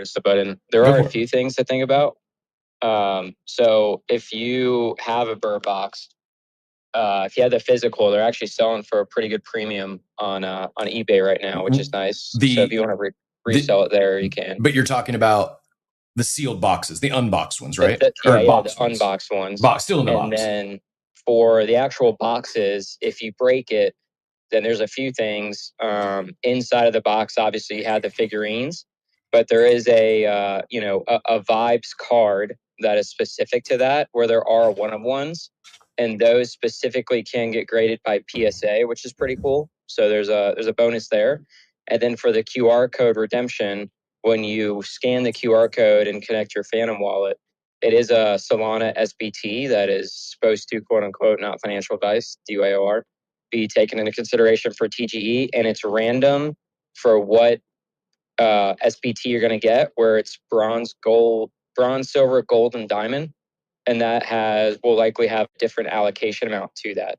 S9: just a button. There are a few things to think about. So if you have a Burr box, if you have the physical, they're actually selling for a pretty good premium on eBay right now, which is nice. So if you want to resell it there, you can.
S7: But you're talking about the sealed boxes, the unboxed ones, right?
S9: The unboxed ones.
S7: Still in the box.
S9: And then for the actual boxes, if you break it, then there's a few things inside of the box. Obviously, you have the figurines, but there is a vibes card that is specific to that, where there are one-of-ones, and those specifically can get graded by PSA, which is pretty cool. So there's a bonus there. And then for the QR code redemption, when you scan the QR code and connect your Phantom wallet, it is a Solana SBT that is supposed to, quote unquote, not financial advice, DYOR, be taken into consideration for TGE, and it's random for what SPT you're going to get, where it's bronze, silver, gold, and diamond, and that will likely have different allocation amount to that.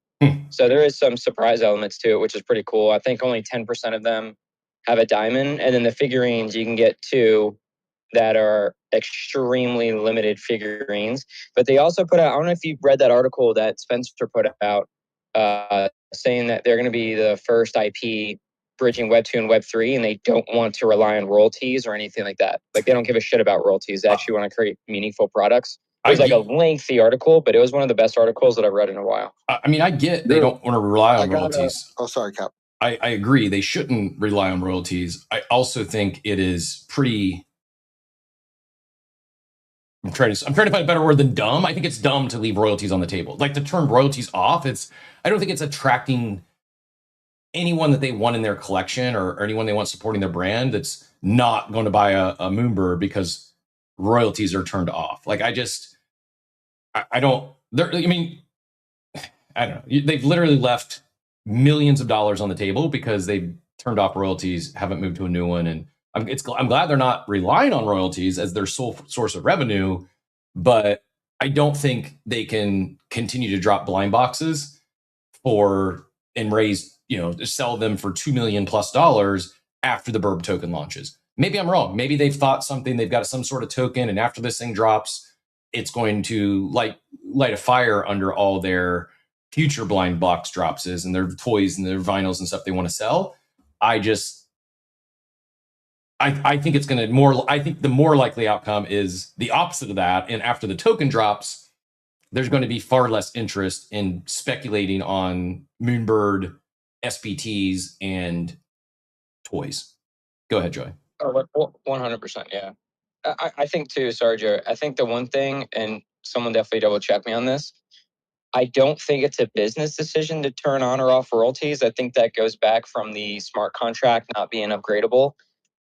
S9: So there is some surprise elements to it, which is pretty cool. I think only 10% of them have a diamond, and then the figurines you can get 2 that are extremely limited figurines. But they also put out, I don't know if you read that article that Spencer put out, saying that they're going to be the first IP bridging Web 2 and Web 3, and they don't want to rely on royalties or anything like that. Like, they don't give a shit about royalties. They actually want to create meaningful products. It was like a lengthy article, but it was one of the best articles that I've read in a while.
S7: I mean, I get they don't want to rely on
S8: I got,
S7: royalties.
S8: oh, sorry, Cap.
S7: I agree. They shouldn't rely on royalties. I also think it is pretty. I'm trying to find a better word than dumb. I think it's dumb to leave royalties on the table. Like, to turn royalties off, I don't think it's attracting anyone that they want in their collection or anyone they want supporting their brand that's not going to buy a Moonbird because royalties are turned off. Like, I don't know. They've literally left millions of dollars on the table because they've turned off royalties, haven't moved to a new one. And I'm glad they're not relying on royalties as their sole source of revenue, but I don't think they can continue to drop blind boxes and raise, sell them for $2 million plus after the Burb token launches. Maybe I'm wrong. Maybe they've thought something, they've got some sort of token, and after this thing drops, it's going to light a fire under all their future blind box drops and their toys and their vinyls and stuff they want to sell. I think it's going to I think the more likely outcome is the opposite of that. And after the token drops, there's going to be far less interest in speculating on Moonbird, SPTs, and toys. Go ahead, Joy.
S9: Oh, 100%. Yeah. I think too, Sergio, I think the one thing, and someone definitely double check me on this, I don't think it's a business decision to turn on or off royalties. I think that goes back from the smart contract not being upgradable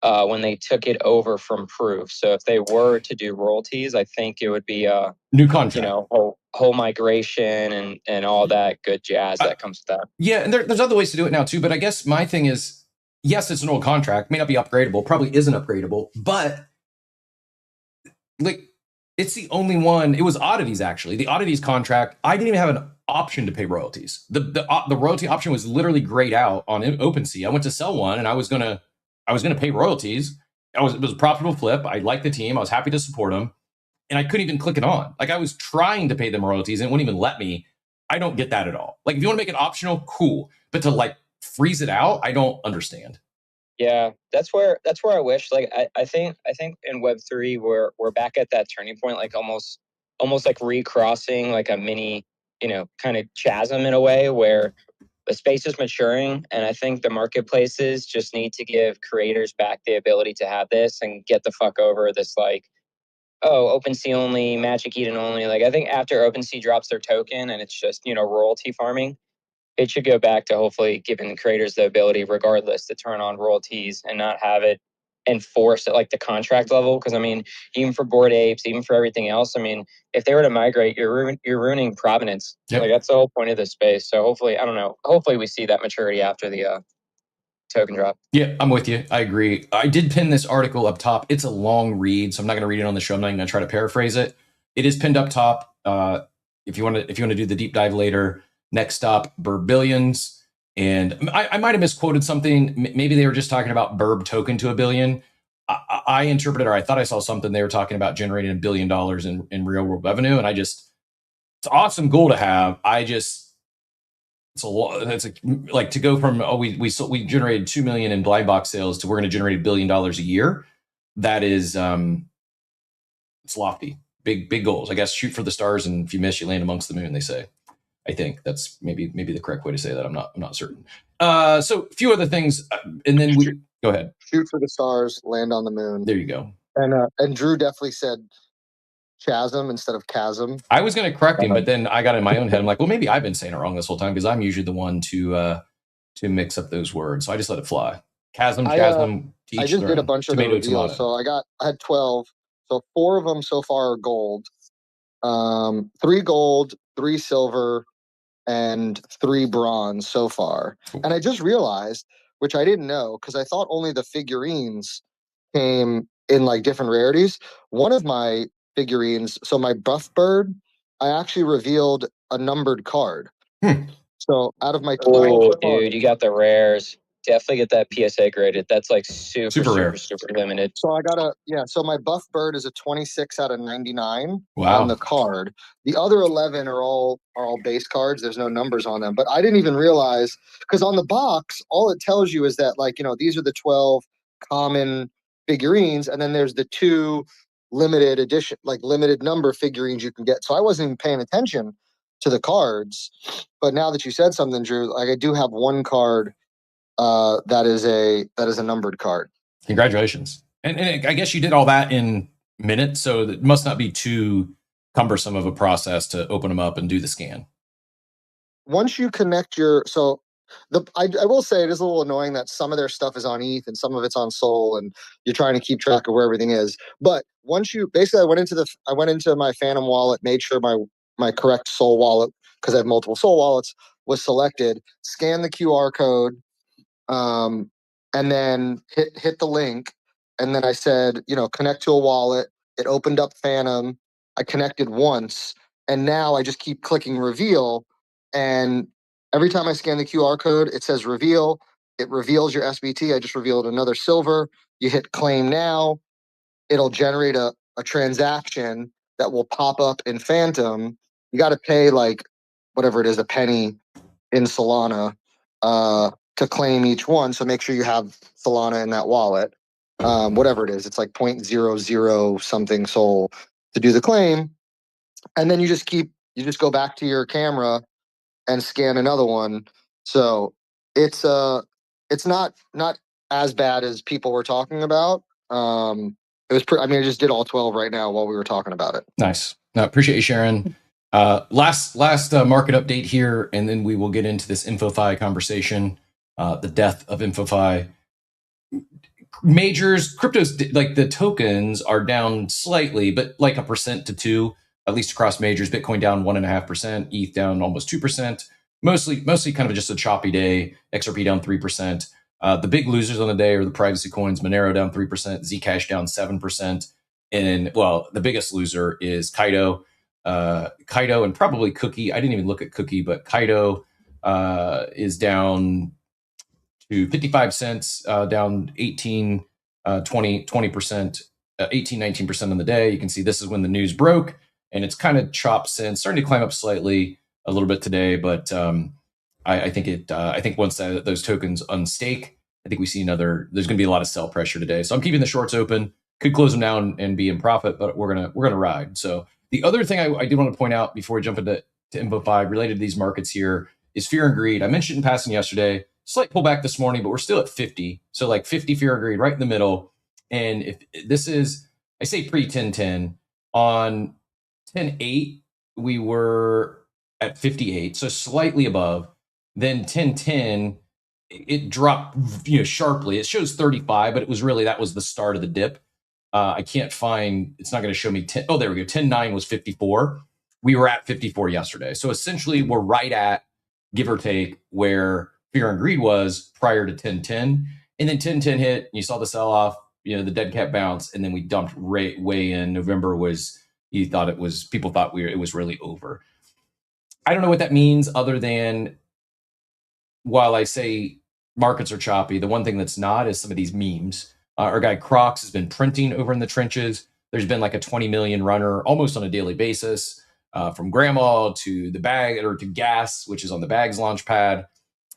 S9: when they took it over from Proof. So if they were to do royalties, I think it would be a
S7: new contract,
S9: whole migration and all that good jazz that comes with that.
S7: Yeah, and there's other ways to do it now too. But I guess my thing is, yes, it's an old contract, may not be upgradable, probably isn't upgradable, but like, it's the only one. It was Oddities, actually. The Oddities contract, I didn't even have an option to pay royalties. The royalty option was literally grayed out on OpenSea. I went to sell one, and I was gonna pay royalties. It was a profitable flip. I liked the team. I was happy to support them, and I couldn't even click it on. Like, I was trying to pay them royalties, and it wouldn't even let me. I don't get that at all. Like, if you want to make it optional, cool, but to freeze it out, I don't understand.
S9: Yeah, that's where I wish. Like, I think in Web3 we're back at that turning point, like almost like recrossing like a mini, kind of chasm in a way where the space is maturing, and I think the marketplaces just need to give creators back the ability to have this and get the fuck over this OpenSea only, Magic Eden only. Like, I think after OpenSea drops their token and it's just royalty farming, it should go back to hopefully giving the creators the ability, regardless, to turn on royalties and not have it enforced at the contract level. Because I mean, even for Bored Apes, even for everything else, I mean, if they were to migrate, you're ruining provenance.
S7: Yep.
S9: Like, that's the whole point of this space. So hopefully, I don't know. Hopefully, we see that maturity after the token drop. Yeah,
S7: I'm with you. I agree. I did pin this article up top. It's a long read, so I'm not going to read it on the show. I'm not going to try to paraphrase it. It is pinned up top. If you want to do the deep dive later. Next stop, Burb Billions. And I might have misquoted something. Maybe they were just talking about Burb token to $1 billion. I interpreted, or I thought I saw something. They were talking about generating $1 billion in real world revenue. And it's an awesome goal to have. It's a lot. It's like to go from, we generated 2 million in blind box sales to we're going to generate $1 billion a year. That is, it's lofty. Big goals. I guess shoot for the stars, and if you miss, you land amongst the moon, they say. I think that's maybe the correct way to say that. I'm not certain. So a few other things, and then go ahead.
S8: Shoot for the stars, land on the moon.
S7: There you go.
S8: And Drew definitely said chasm instead of chasm.
S7: I was going to correct him, but then I got in my own head. I'm like, well, maybe I've been saying it wrong this whole time because I'm usually the one to mix up those words. So I just let it fly. Chasm.
S8: I just did a bunch of the reveals. So I had 12. So 4 of them so far are gold. 3 gold, 3 silver, and 3 bronze so far. And I just realized, which I didn't know, because I thought only the figurines came in like different rarities. One of my figurines, so my buff bird, I actually revealed a numbered card. So out of my 12
S9: Oh,
S8: cards,
S9: dude, you got the rares. Definitely get that PSA graded. That's like
S7: Super rare.
S9: super limited.
S8: so I got so my buff bird is a 26 out of 99
S7: Wow.
S8: on the card. The other 11 are all base cards. There's no numbers on them. But I didn't even realize, because on the box, all it tells you is that, like, these are the 12 common figurines, and then there's the 2 limited edition, like limited number figurines you can get. So I wasn't even paying attention to the cards. But now that you said something, Drew, like, I do have one card that is a numbered card.
S7: Congratulations. And I guess you did all that in minutes, so it must not be too cumbersome of a process to open them up and do the scan.
S8: Once you connect I will say it is a little annoying that some of their stuff is on ETH and some of it's on Sol, and you're trying to keep track of where everything is. But once you basically, I went into my Phantom wallet, made sure my correct Sol wallet, because I have multiple Sol wallets, was selected. Scan the QR code, and then hit the link, and then I said, connect to a wallet. It opened up Phantom. I connected once, and now I just keep clicking reveal, and every time I scan the QR code, it says reveal. It reveals your SBT. I just revealed another silver. You hit claim now. It'll generate a transaction that will pop up in Phantom. You got to pay like whatever it is, a penny in Solana to claim each one. So make sure you have Solana in that wallet. Whatever it is, it's like 0.00 something Sol to do the claim. And then you just go back to your camera and scan another one. So it's not as bad as people were talking about. It was I just did all 12 right now while we were talking about it.
S7: Nice. No, appreciate you sharing. Last market update here, and then we will get into this InfoFi conversation. The death of InfoFi. Majors, cryptos, like the tokens are down slightly, but like 1% to 2%, at least across majors. Bitcoin down 1.5%, ETH down almost 2%. Mostly kind of just a choppy day. XRP down 3%. The big losers on the day are the privacy coins. Monero down 3%, Zcash down 7%, and the biggest loser is Kaido. Kaido and probably Cookie. I didn't even look at Cookie, but Kaido is down to 55 cents, down 18, 20%, 18, 19% on the day. You can see this is when the news broke, and it's kind of chopped since, starting to climb up slightly a little bit today. But I think once those tokens unstake, I think we see there's going to be a lot of sell pressure today. So I'm keeping the shorts open. Could close them down and be in profit, but we're gonna ride. So the other thing I did want to point out before we jump into InfoFi related to these markets here is fear and greed. I mentioned in passing yesterday, slight pullback this morning, but we're still at 50. So like 50 fear and greed right in the middle. And if this is, I say pre-1010, on 10.8, we were at 58, so slightly above. Then 1010, it dropped sharply. It shows 35, but that was the start of the dip. I can't find, it's not going to show me 10. Oh, there we go. 10.9 was 54. We were at 54 yesterday. So essentially we're right at, give or take, where fear and greed was prior to 1010. And then 1010 hit, and you saw the sell off, the dead cat bounce, and then we dumped way in. November was, people thought it was really over. I don't know what that means, other than while I say markets are choppy, the one thing that's not is some of these memes. Our guy Crocs has been printing over in the trenches. There's been like a 20 million runner almost on a daily basis, from grandma to the bag, or to gas, which is on the bags launch pad.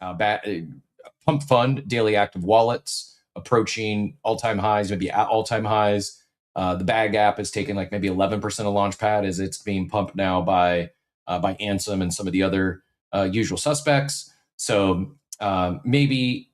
S7: Pump Fund daily active wallets approaching all-time highs, maybe at all-time highs. The bag app has taken like maybe 11% of Launchpad as it's being pumped now by Ansem and some of the other usual suspects. So maybe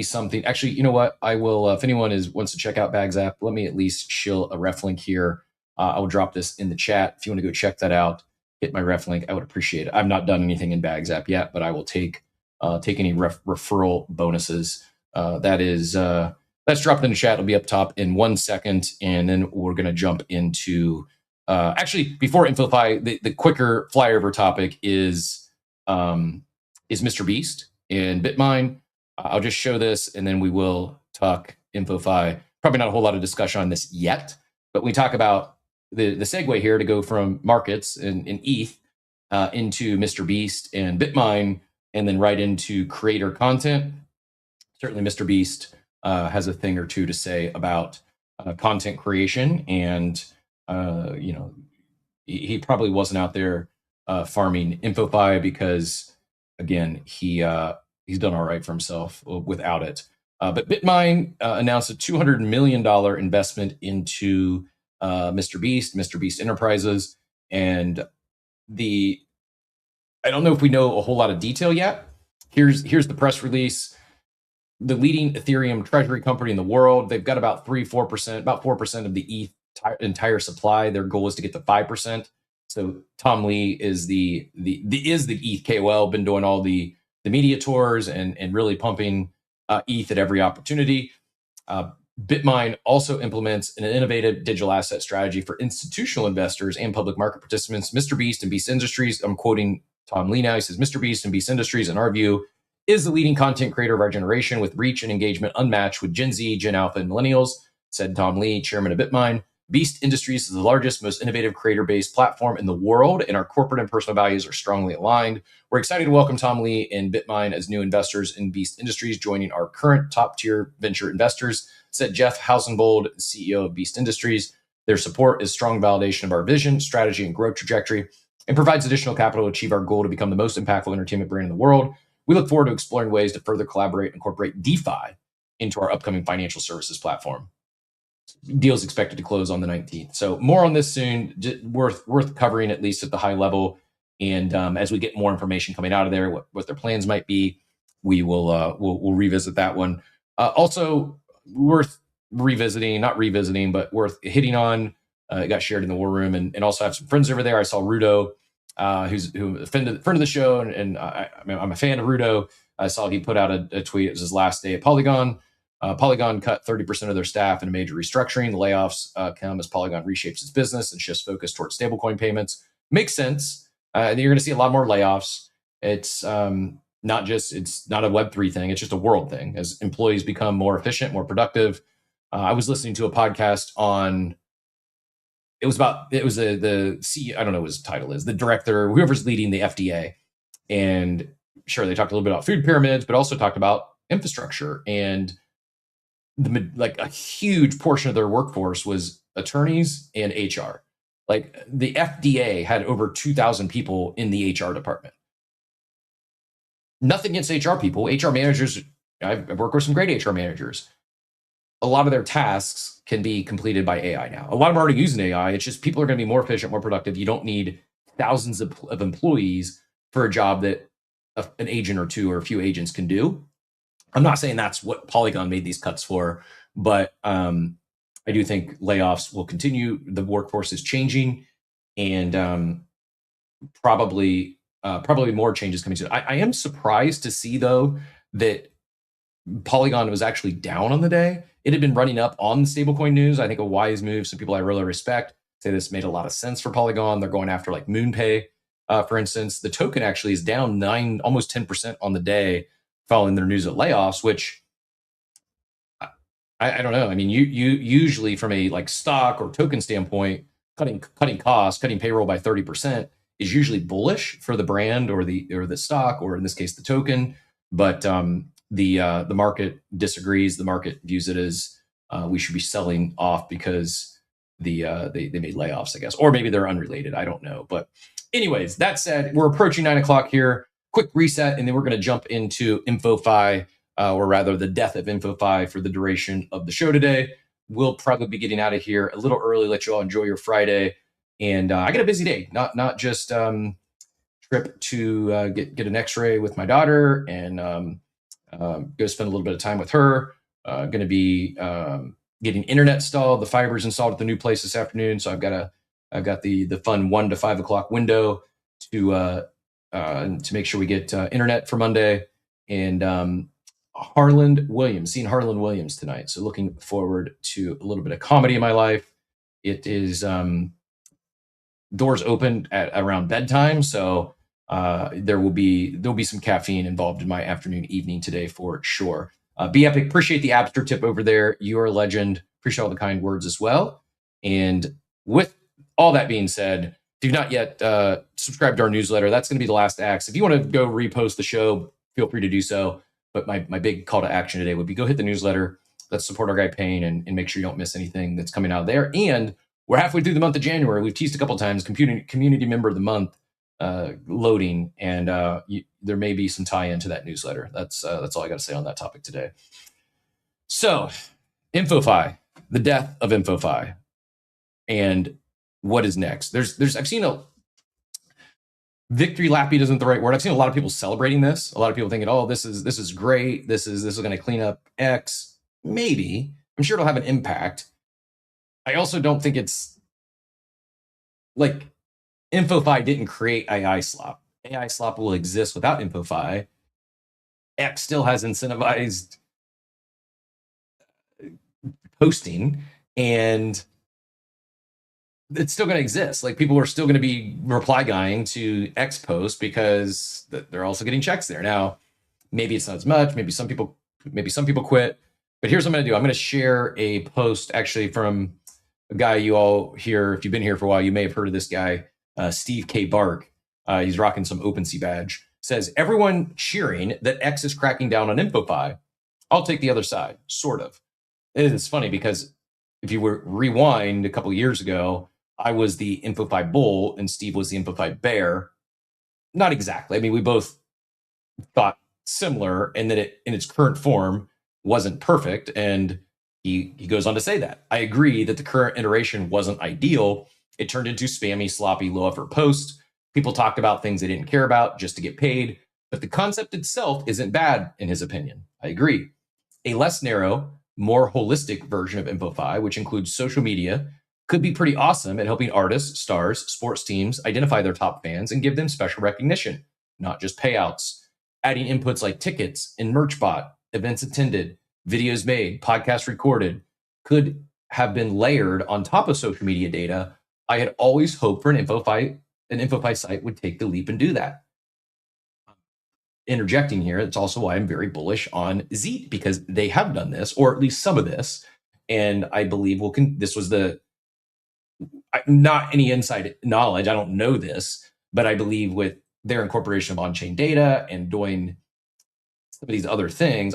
S7: something. Actually, you know what? I will. If anyone wants to check out Bags app, let me at least shill a ref link here. I will drop this in the chat if you want to go check that out. Hit my ref link. I would appreciate it. I've not done anything in Bags app yet, but I will take any referral bonuses. That's dropped in the chat. It'll be up top in 1 second, and then we're going to jump into. Actually, before InfoFi, the quicker flyover topic is is Mr. Beast and Bitmine. I'll just show this and then we will talk InfoFi. Probably not a whole lot of discussion on this yet, but we talk about the segue here to go from markets and ETH into Mr. Beast and Bitmine, and then right into creator content. Certainly Mr. Beast has a thing or two to say about content creation, and he probably wasn't out there farming InfoFi because, again, he's done all right for himself without it. But Bitmine announced a $200 million investment into Mr. Beast Enterprises, and I don't know if we know a whole lot of detail yet. Here's the press release. The leading Ethereum treasury company in the world. They've got about 4% of the ETH entire supply. Their goal is to get to 5%. So Tom Lee is the ETH KOL, been doing all the media tours and really pumping ETH at every opportunity. Bitmine also implements an innovative digital asset strategy for institutional investors and public market participants. Mr. Beast and Beast Industries, I'm quoting Tom Lee now, he says, Mr. Beast and Beast Industries, in our view, is the leading content creator of our generation with reach and engagement unmatched with Gen Z, Gen Alpha, and Millennials, said Tom Lee, chairman of Bitmine. Beast Industries is the largest, most innovative creator-based platform in the world, and our corporate and personal values are strongly aligned. We're excited to welcome Tom Lee and Bitmine as new investors in Beast Industries, joining our current top-tier venture investors, said Jeff Hausenbold, CEO of Beast Industries. Their support is strong validation of our vision, strategy, and growth trajectory, and provides additional capital to achieve our goal to become the most impactful entertainment brand in the world. We look forward to exploring ways to further collaborate and incorporate DeFi into our upcoming financial services platform. Deal is expected to close on the 19th. So more on this soon, worth covering at least at the high level. And as we get more information coming out of there, what their plans might be, we'll revisit that one. Also worth revisiting, not revisiting, but worth hitting on. It got shared in the war room, and also have some friends over there. I saw Rudo, who's a friend of the show, and I'm a fan of Rudo. I saw he put out a tweet. It was his last day at Polygon. Polygon cut 30% of their staff in a major restructuring. The layoffs come as Polygon reshapes its business and shifts focus towards stablecoin payments. Makes sense. You're going to see a lot more layoffs. It's not a Web3 thing. It's just a world thing. As employees become more efficient, more productive. I was listening to a podcast on. It was the CEO. I don't know what his title is. The director, whoever's leading the FDA, and sure, they talked a little bit about food pyramids, but also talked about infrastructure, and a huge portion of their workforce was attorneys and HR. Like the FDA had over 2,000 people in the HR department. Nothing against HR people. HR managers, I've worked with some great HR managers. A lot of their tasks can be completed by AI now. A lot of them are already using AI. It's just people are going to be more efficient, more productive. You don't need thousands of employees for a job that an agent or two or a few agents can do. I'm not saying that's what Polygon made these cuts for, but I do think layoffs will continue. The workforce is changing, and probably more changes coming soon. I am surprised to see, though, that Polygon was actually down on the day. It had been running up on the stablecoin news. I think a wise move. Some people I really respect say this made a lot of sense for Polygon. They're going after like MoonPay, for instance. The token actually is down almost 10% on the day following their news of layoffs, which I don't know. I mean, you usually from a like stock or token standpoint, cutting costs, cutting payroll by 30% is usually bullish for the brand or the stock, or in this case the token. But the market disagrees. The market views it as we should be selling off because they made layoffs, I guess, or maybe they're unrelated. I don't know. But anyways, that said, we're approaching 9 o'clock here. Quick reset, and then we're going to jump into InfoFi, or rather the death of InfoFi for the duration of the show today. We'll probably be getting out of here a little early, let you all enjoy your Friday. And I got a busy day, not just trip to get an x-ray with my daughter and go spend a little bit of time with her. Going to be getting internet installed. The fiber's installed at the new place this afternoon. So I've got the fun 1 to 5 o'clock window to make sure we get internet for Monday. And Harland Williams, seeing Harland Williams tonight. So looking forward to a little bit of comedy in my life. It is doors open at around bedtime. So there'll be some caffeine involved in my afternoon, evening today for sure. Be Epic, appreciate the Appster tip over there. You're a legend. Appreciate all the kind words as well. And with all that being said, if you've not yet subscribed to our newsletter, that's going to be the last act. If you want to go repost the show, feel free to do so. But my big call to action today would be go hit the newsletter. Let's support our guy Payne and make sure you don't miss anything that's coming out there. And we're halfway through the month of January. We've teased a couple times, community member of the month loading, and there may be some tie-in to that newsletter. That's all I got to say on that topic today. So, InfoFi, the death of InfoFi, and what is next? I've seen a victory lapping isn't the right word. I've seen a lot of people celebrating this. A lot of people thinking, "Oh, this is great. This is going to clean up X." Maybe. I'm sure it'll have an impact. I also don't think it's like InfoFi didn't create AI slop. AI slop will exist without InfoFi. X still has incentivized posting, and it's still going to exist. Like, people are still going to be reply guying to X post because they're also getting checks there. Now, maybe it's not as much. Maybe some people quit. But here's what I'm going to do. I'm going to share a post actually from a guy you all here. If you've been here for a while, you may have heard of this guy, Steve K. Bark. He's rocking some OpenSea badge. Says, everyone cheering that X is cracking down on InfoFi. I'll take the other side, sort of. It's funny because if you were rewind a couple of years ago, I was the InfoFi bull and Steve was the InfoFi bear. Not exactly. I mean, we both thought similar, and that it in its current form wasn't perfect. And he goes on to say that. I agree that the current iteration wasn't ideal. It turned into spammy, sloppy, low effort posts. People talked about things they didn't care about just to get paid. But the concept itself isn't bad, in his opinion. I agree. A less narrow, more holistic version of InfoFi, which includes social media, could be pretty awesome at helping artists, stars, sports teams identify their top fans and give them special recognition, not just payouts. Adding inputs like tickets and merch bought, events attended, videos made, podcasts recorded could have been layered on top of social media data. I had always hoped for an InfoFi site would take the leap and do that. Interjecting here, that's also why I'm very bullish on Zeet, because they have done this, or at least some of this, and I believe this was not any inside knowledge. I don't know this, but I believe with their incorporation of on-chain data and doing some of these other things,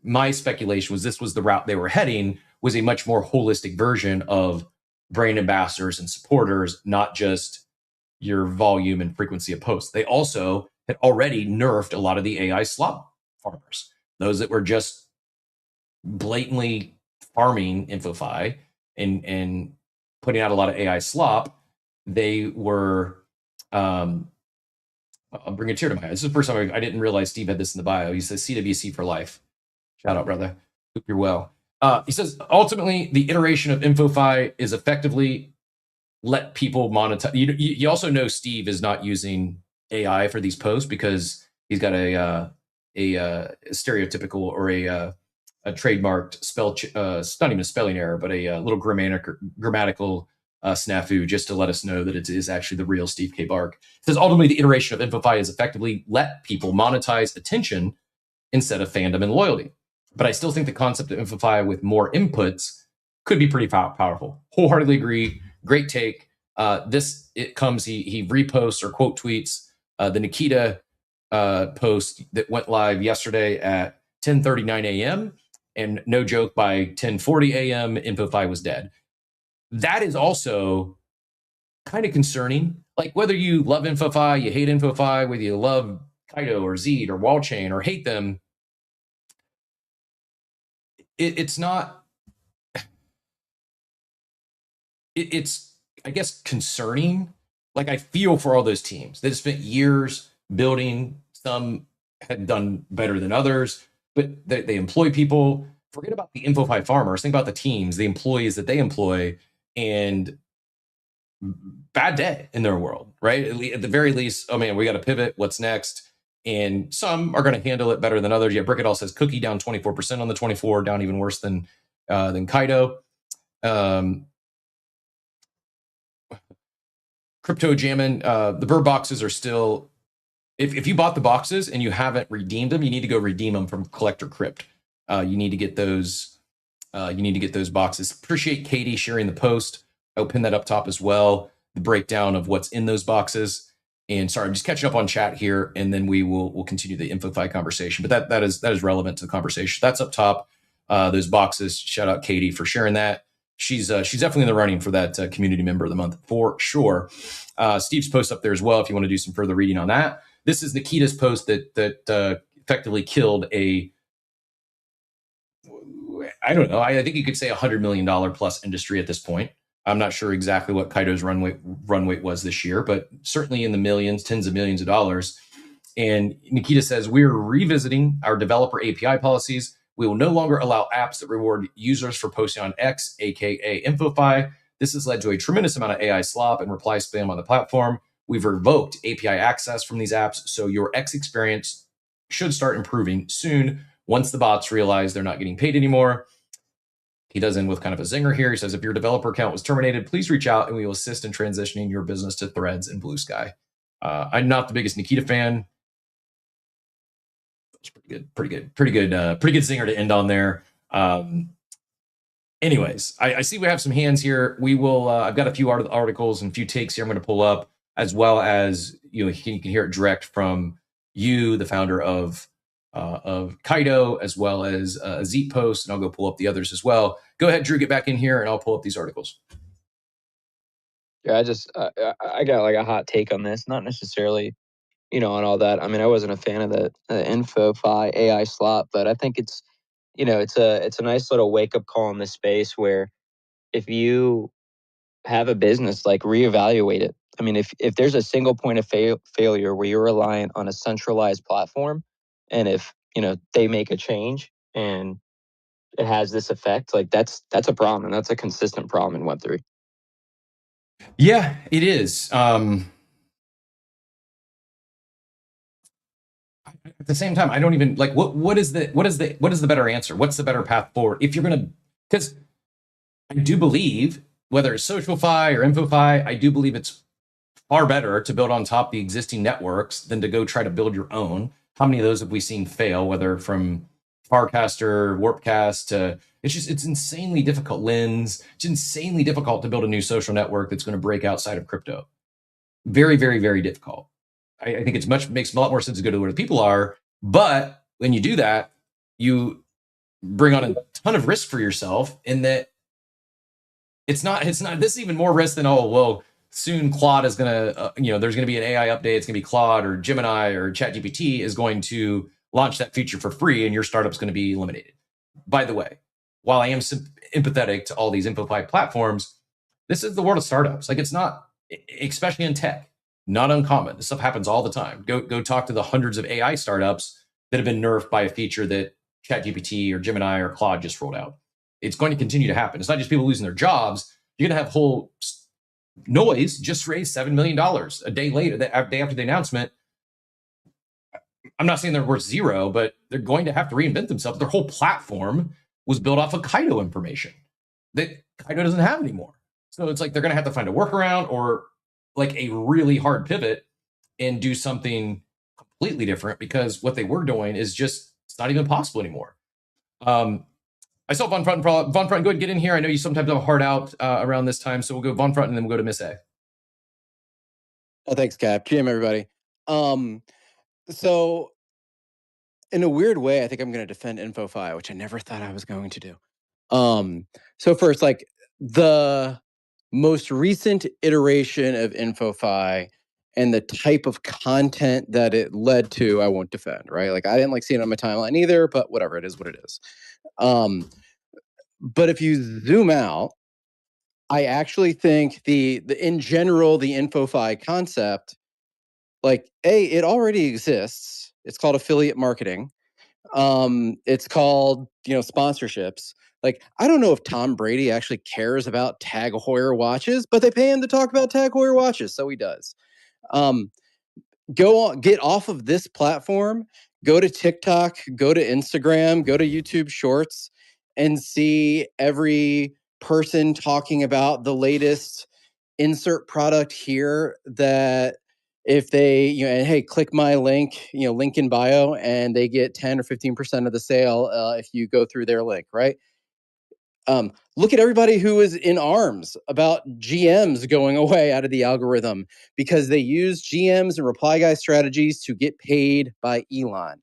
S7: my speculation was this was the route they were heading, was a much more holistic version of brand ambassadors and supporters, not just your volume and frequency of posts. They also had already nerfed a lot of the AI slop farmers, those that were just blatantly farming InfoFi and putting out a lot of AI slop. They were, I'll bring a tear to my eye. This is the first time I didn't realize Steve had this in the bio. He says CWC for life. Shout out, brother. Hope you're well. He says, ultimately, the iteration of InfoFi is effectively let people monetize. You also know Steve is not using AI for these posts because he's got a stereotypical or a trademarked it's not even a spelling error, but a little grammatical snafu, just to let us know that it is actually the real Steve K. Bark. It says, ultimately, the iteration of InfoFi is effectively let people monetize attention instead of fandom and loyalty. But I still think the concept of InfoFi with more inputs could be pretty powerful. Wholeheartedly agree. Great take. He reposts or quote tweets the Nikita post that went live yesterday at 10:39 a.m. And no joke, by 10:40 a.m., InfoFi was dead. That is also kind of concerning. Like, whether you love InfoFi, you hate InfoFi, whether you love Kaido or Zeet or Wallchain or hate them, it's not. It's, I guess, concerning. Like, I feel for all those teams that have spent years building. Some had done better than others, but they employ people. Forget about the InfoFi farmers. Think about the teams, the employees that they employ, and bad day in their world, right? At the very least, oh man, we got to pivot. What's next? And some are going to handle it better than others. Yeah, Brickadall says Cookie down 24% on the 24, down even worse than Kaido. Crypto jamming. The bird boxes are still if you bought the boxes and you haven't redeemed them, you need to go redeem them from Collector Crypt. You need to get those. You need to get those boxes. Appreciate Katie sharing the post. I'll pin that up top as well. The breakdown of what's in those boxes. And sorry, I'm just catching up on chat here, and then we'll continue the InfoFi conversation. But that is relevant to the conversation. That's up top. Those boxes. Shout out Katie for sharing that. She's definitely in the running for that community member of the month for sure. Steve's post up there as well if you want to do some further reading on that. This is Nikita's post that effectively killed a, I don't know, I think you could say $100 million plus industry at this point. I'm not sure exactly what Kaido's run rate was this year, but certainly in the millions, tens of millions of dollars. And Nikita says, we're revisiting our developer API policies. We will no longer allow apps that reward users for posting on X, aka InfoFi. This has led to a tremendous amount of AI slop and reply spam on the platform. We've revoked API access from these apps, so your X experience should start improving soon once the bots realize they're not getting paid anymore. He does end with kind of a zinger here. He says, if your developer account was terminated, please reach out and we will assist in transitioning your business to Threads and Blue Sky. I'm not the biggest Nikita fan. It's pretty good zinger to end on there. Anyways, I see we have some hands here. We will. I've got a few articles and a few takes here I'm going to pull up, as well as you can hear it direct from you, the founder of Kaido, as well as a Zeet post, and I'll go pull up the others as well. Go ahead, Drew, get back in here, and I'll pull up these articles.
S9: Yeah, I got like a hot take on this, not necessarily, on all that. I mean, I wasn't a fan of the InfoFi AI slot, but I think it's a nice little wake up call in this space where if you have a business, like reevaluate it. I mean, if there's a single point of failure where you're reliant on a centralized platform, and if they make a change and it has this effect, like that's a problem, and that's a consistent problem in Web3.
S7: Yeah, it is. At the same time, I don't even like what is the better answer? What's the better path forward? If you're gonna, because I do believe whether it's SocialFi or InfoFi, I do believe it's far better to build on top of the existing networks than to go try to build your own. How many of those have we seen fail? Whether from Farcaster, Warpcast, it's insanely difficult. Lens, it's insanely difficult to build a new social network that's going to break outside of crypto. Very, very, very difficult. I think makes a lot more sense to go to where the people are. But when you do that, you bring on a ton of risk for yourself in that it's not, this is even more risk than, soon Claude is going to, there's going to be an AI update. It's going to be Claude or Gemini or ChatGPT is going to launch that feature for free and your startup's going to be eliminated. By the way, while I am empathetic to all these InfoFi platforms, this is the world of startups. Like, it's not, especially in tech, not uncommon. This stuff happens all the time. Go talk to the hundreds of AI startups that have been nerfed by a feature that ChatGPT or Gemini or Claude just rolled out. It's going to continue to happen. It's not just people losing their jobs. You're going to have whole Noise just raised $7 million a day later, the day after the announcement. I'm not saying they're worth zero, but they're going to have to reinvent themselves. Their whole platform was built off of Kaido information that Kaido doesn't have anymore. So it's like they're going to have to find a workaround or like a really hard pivot and do something completely different, because what they were doing is just, it's not even possible anymore. I saw Von Front. Von Front, go ahead and get in here. I know you sometimes have a hard out around this time, so we'll go Von Front and then we'll go to Miss A.
S10: Oh, thanks, Cap. GM, everybody. So in a weird way, I think I'm going to defend InfoFi, which I never thought I was going to do. So first, like the most recent iteration of InfoFi and the type of content that it led to, I won't defend, right? Like I didn't like seeing it on my timeline either, but whatever, it is what it is. But if you zoom out, I actually think the in general, the InfoFi concept, like it already exists. It's called affiliate marketing. It's called, sponsorships. Like, I don't know if Tom Brady actually cares about Tag Heuer watches, but they pay him to talk about Tag Heuer watches, so he does. Go on, get off of this platform, go to TikTok, go to Instagram, go to YouTube Shorts, and see every person talking about the latest insert product here that if they, and hey, click my link, link in bio, and they get 10 or 15% of the sale if you go through their link, right? Look at everybody who is in arms about GMs going away out of the algorithm because they use GMs and reply guy strategies to get paid by Elon.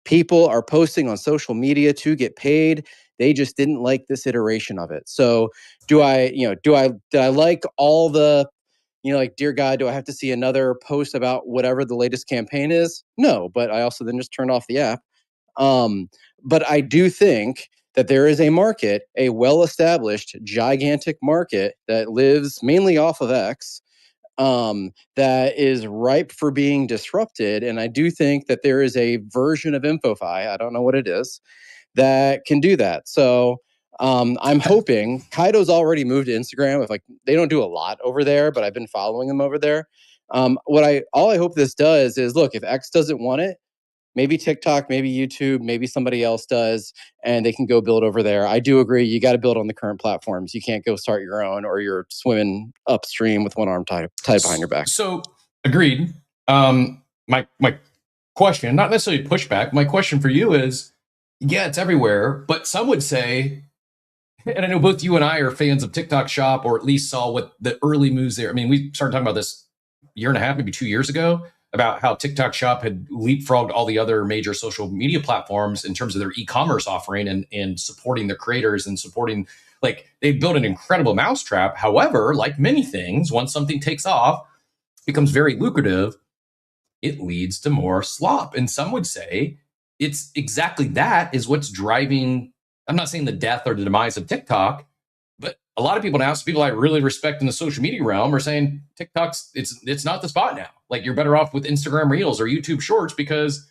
S10: People are posting on social media to get paid. They just didn't like this iteration of it. So did I like all the, like, dear God, do I have to see another post about whatever the latest campaign is? No, but I also then just turned off the app. But I do think that there is a market, a well-established, gigantic market that lives mainly off of X, that is ripe for being disrupted. And I do think that there is a version of InfoFi, I don't know what it is, that can do that. So I'm hoping Kaido's already moved to Instagram. If they don't do a lot over there, but I've been following them over there. All I hope this does is, look, if X doesn't want it, maybe TikTok, maybe YouTube, maybe somebody else does, and they can go build over there. I do agree. You got to build on the current platforms. You can't go start your own, or you're swimming upstream with one arm tied behind your back.
S7: So agreed. My question, not necessarily pushback. My question for you is, yeah, it's everywhere, but some would say, and I know both you and I are fans of TikTok Shop, or at least saw what the early moves there. I mean, we started talking about this a year and a half, maybe 2 years ago, about how TikTok Shop had leapfrogged all the other major social media platforms in terms of their e-commerce offering and supporting their creators and supporting, they built an incredible mousetrap. However, like many things, once something takes off, becomes very lucrative, it leads to more slop. And some would say it's exactly that is what's driving, I'm not saying the death or the demise of TikTok, but a lot of people now, people I really respect in the social media realm, are saying TikTok's it's not the spot now. You're better off with Instagram Reels or YouTube Shorts because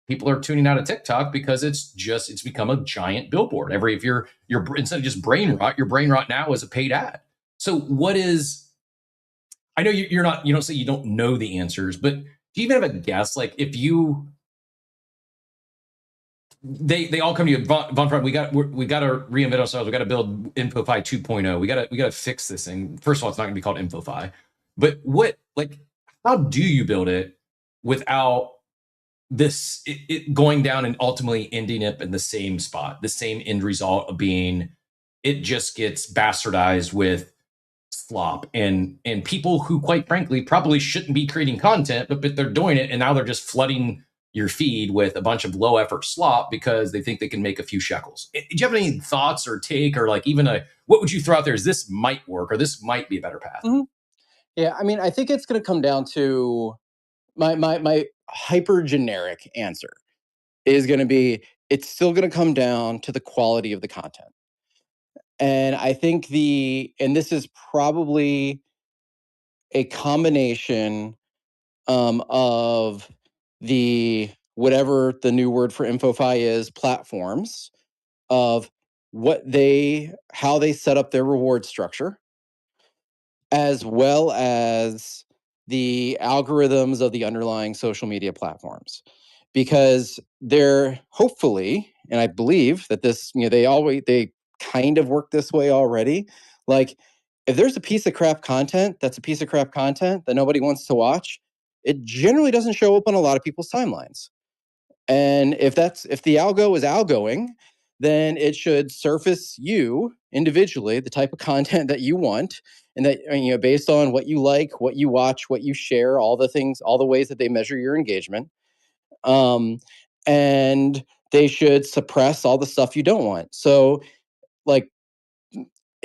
S7: people are tuning out of TikTok because it's become a giant billboard. If you're instead of just brain rot, your brain rot now is a paid ad. So what is? I know you don't say you don't know the answers, but do you even have a guess? If you they all come to you, Von Front, we got to reinvent ourselves. We got to build InfoFi 2.0. We got to fix this thing. First of all, it's not going to be called InfoFi, but how do you build it without this it going down and ultimately ending up in the same spot, the same end result of being it just gets bastardized with slop and people who, quite frankly, probably shouldn't be creating content, but they're doing it, and now they're just flooding your feed with a bunch of low effort slop because they think they can make a few shekels. Do you have any thoughts or take, or even what would you throw out there as this might work or this might be a better path?
S10: Mm-hmm. Yeah, I mean, I think it's going to come down to my hyper generic answer is going to be, it's still going to come down to the quality of the content. And I think and this is probably a combination of the, whatever the new word for InfoFi is, platforms, of how they set up their reward structure, as well as the algorithms of the underlying social media platforms. Because they're hopefully, and I believe that this, they kind of work this way already. If there's a piece of crap content that's a piece of crap content that nobody wants to watch, it generally doesn't show up on a lot of people's timelines. And if the algo is algoing, then it should surface you individually the type of content that you want, and that, based on what you like, what you watch, what you share, all the ways that they measure your engagement. And they should suppress all the stuff you don't want. So,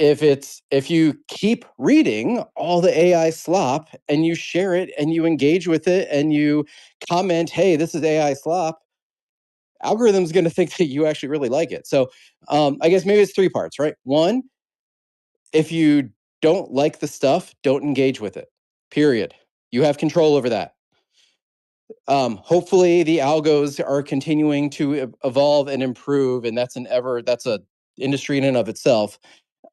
S10: if you keep reading all the AI slop and you share it and you engage with it and you comment, hey, this is AI slop, algorithm's going to think that you actually really like it. So I guess maybe it's 3 parts, right? 1, if you don't like the stuff, don't engage with it, period. You have control over that. Hopefully the algos are continuing to evolve and improve, and that's a industry in and of itself.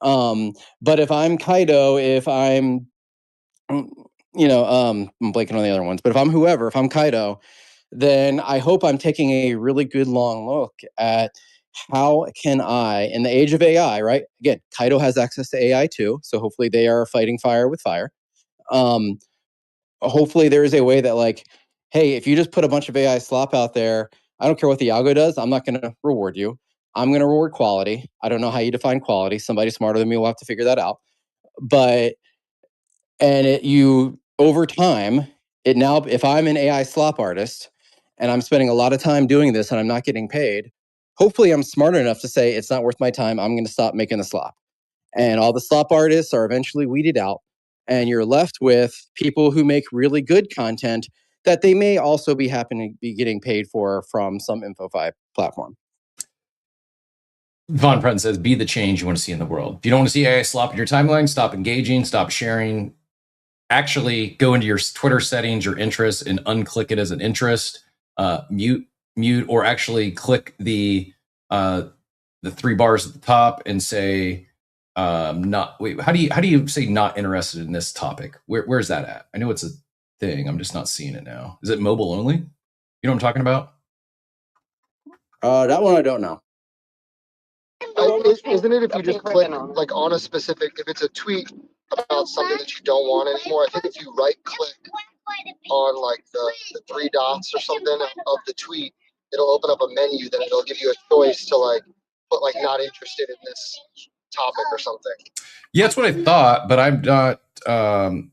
S10: But if I'm Kaido, if I'm, I'm blanking on the other ones, but if I'm Kaido, then I hope I'm taking a really good long look at how can I, in the age of AI, right? Again, Kaido has access to AI too, so hopefully they are fighting fire with fire. hopefully there is a way that like, hey, if you just put a bunch of AI slop out there, I don't care what the algo does, I'm not going to reward you. I'm going to reward quality. I don't know how you define quality. Somebody smarter than me will have to figure that out. But, you over time, it now, if I'm an AI slop artist and I'm spending a lot of time doing this and I'm not getting paid, hopefully I'm smart enough to say it's not worth my time. I'm going to stop making the slop. And all the slop artists are eventually weeded out. And you're left with people who make really good content that they may also be happening to be getting paid for from some InfoFi platform.
S7: Von Pruden says, be the change you want to see in the world. If you don't want to see AI slop in your timeline, stop engaging, stop sharing. Actually go into your Twitter settings, your interests, and unclick it as an interest. Mute, or actually click the 3 bars at the top and say, not, wait, how do you say not interested in this topic? Where's that at? I know it's a thing. I'm just not seeing it now. Is it mobile only? You know what I'm talking about?
S10: That one I don't know.
S8: Isn't it if you just click like on a specific, if it's a tweet about something that you don't want anymore, I think if you right click on like the 3 dots or something of the tweet, it'll open up a menu that it'll give you a choice to like put like not interested in this topic or something.
S7: Yeah, that's what I thought, but I'm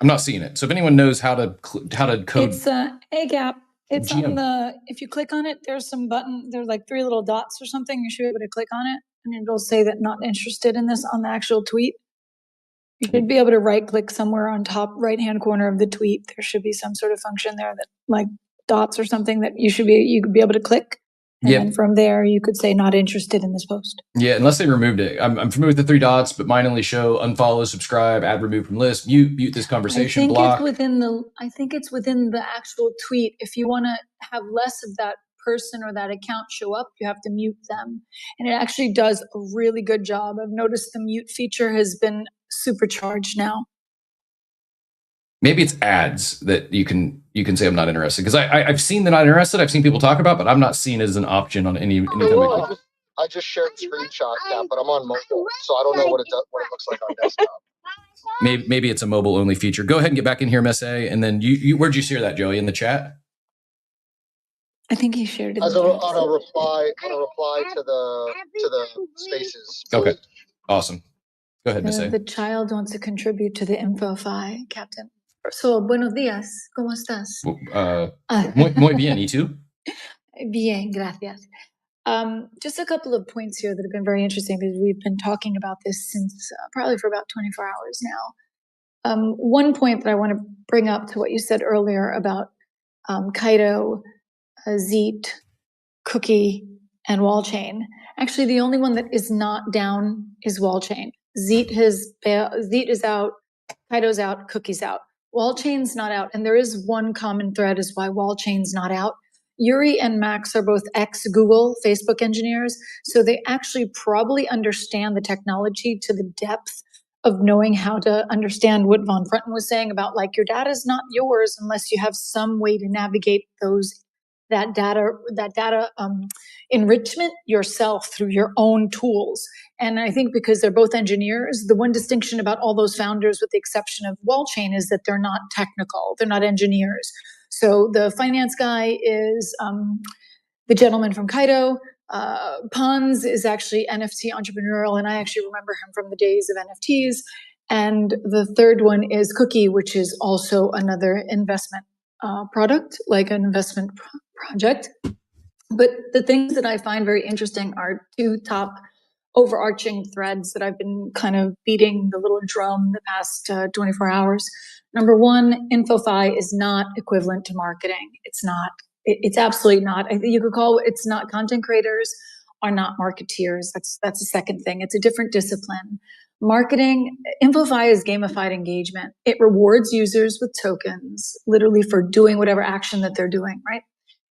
S7: not seeing it. So if anyone knows how to code,
S11: it's a gap. It's
S7: GM.
S11: on the, if you click on it, there's some button, there's like 3 little dots or something. You should be able to click on it and it'll say that not interested in this on the actual tweet. You should be able to right click somewhere on top right hand corner of the tweet. There should be some sort of function there that like dots or something that you could be able to click. And then from there, you could say not interested in this post.
S7: Yeah, unless they removed it. I'm familiar with the 3 dots, but mine only show unfollow, subscribe, add, remove from list, mute this conversation, block.
S11: I think it's within the actual tweet. If you want to have less of that person or that account show up, you have to mute them. And it actually does a really good job. I've noticed the mute feature has been supercharged now.
S7: Maybe it's ads that you can say I'm not interested, because I've seen the not interested. I've seen people talk about, but I'm not seeing it as an option on any.
S8: I just shared the screenshot, but I'm on mobile, so I don't know what it looks like on desktop.
S7: Maybe it's a mobile only feature. Go ahead and get back in here, MSA, and then you where'd you share that, Joey? In the chat?
S11: I think he shared it
S8: as on a reply to the spaces.
S7: Okay, awesome. Go ahead, MSA.
S11: The child wants to contribute to the InfoFi, Captain. So, buenos días, ¿cómo estás?
S7: Muy bien, ¿y tú?
S11: Bien, gracias. Just a couple of points here that have been very interesting because we've been talking about this since probably for about 24 hours now. One point that I want to bring up to what you said earlier about Kaido, Zeet, Cookie, and Wallchain. Actually, the only one that is not down is Wallchain. Zeet is out, Kaido's out, Cookie's out. Wallchain's not out, and there is one common thread as why Wallchain's not out. Yuri and Max are both ex-Google, Facebook engineers, so they actually probably understand the technology to the depth of knowing how to understand what Von Frunten was saying about like your data is not yours unless you have some way to navigate that data enrichment yourself through your own tools. And I think because they're both engineers, the one distinction about all those founders, with the exception of Wallchain, is that they're not technical, they're not engineers. So the finance guy is the gentleman from Kaido. Pons is actually NFT entrepreneurial, and I actually remember him from the days of NFTs. And the third one is Cookie, which is also another investment product, like an investment project. But the things that I find very interesting are 2 top overarching threads that I've been kind of beating the little drum the past 24 hours. Number one, InfoFi is not equivalent to marketing. It's not. It's absolutely not. I think you could call it, it's not. Content creators are not marketeers. That's the second thing. It's a different discipline. Marketing, InfoFi is gamified engagement. It rewards users with tokens, literally for doing whatever action that they're doing, right?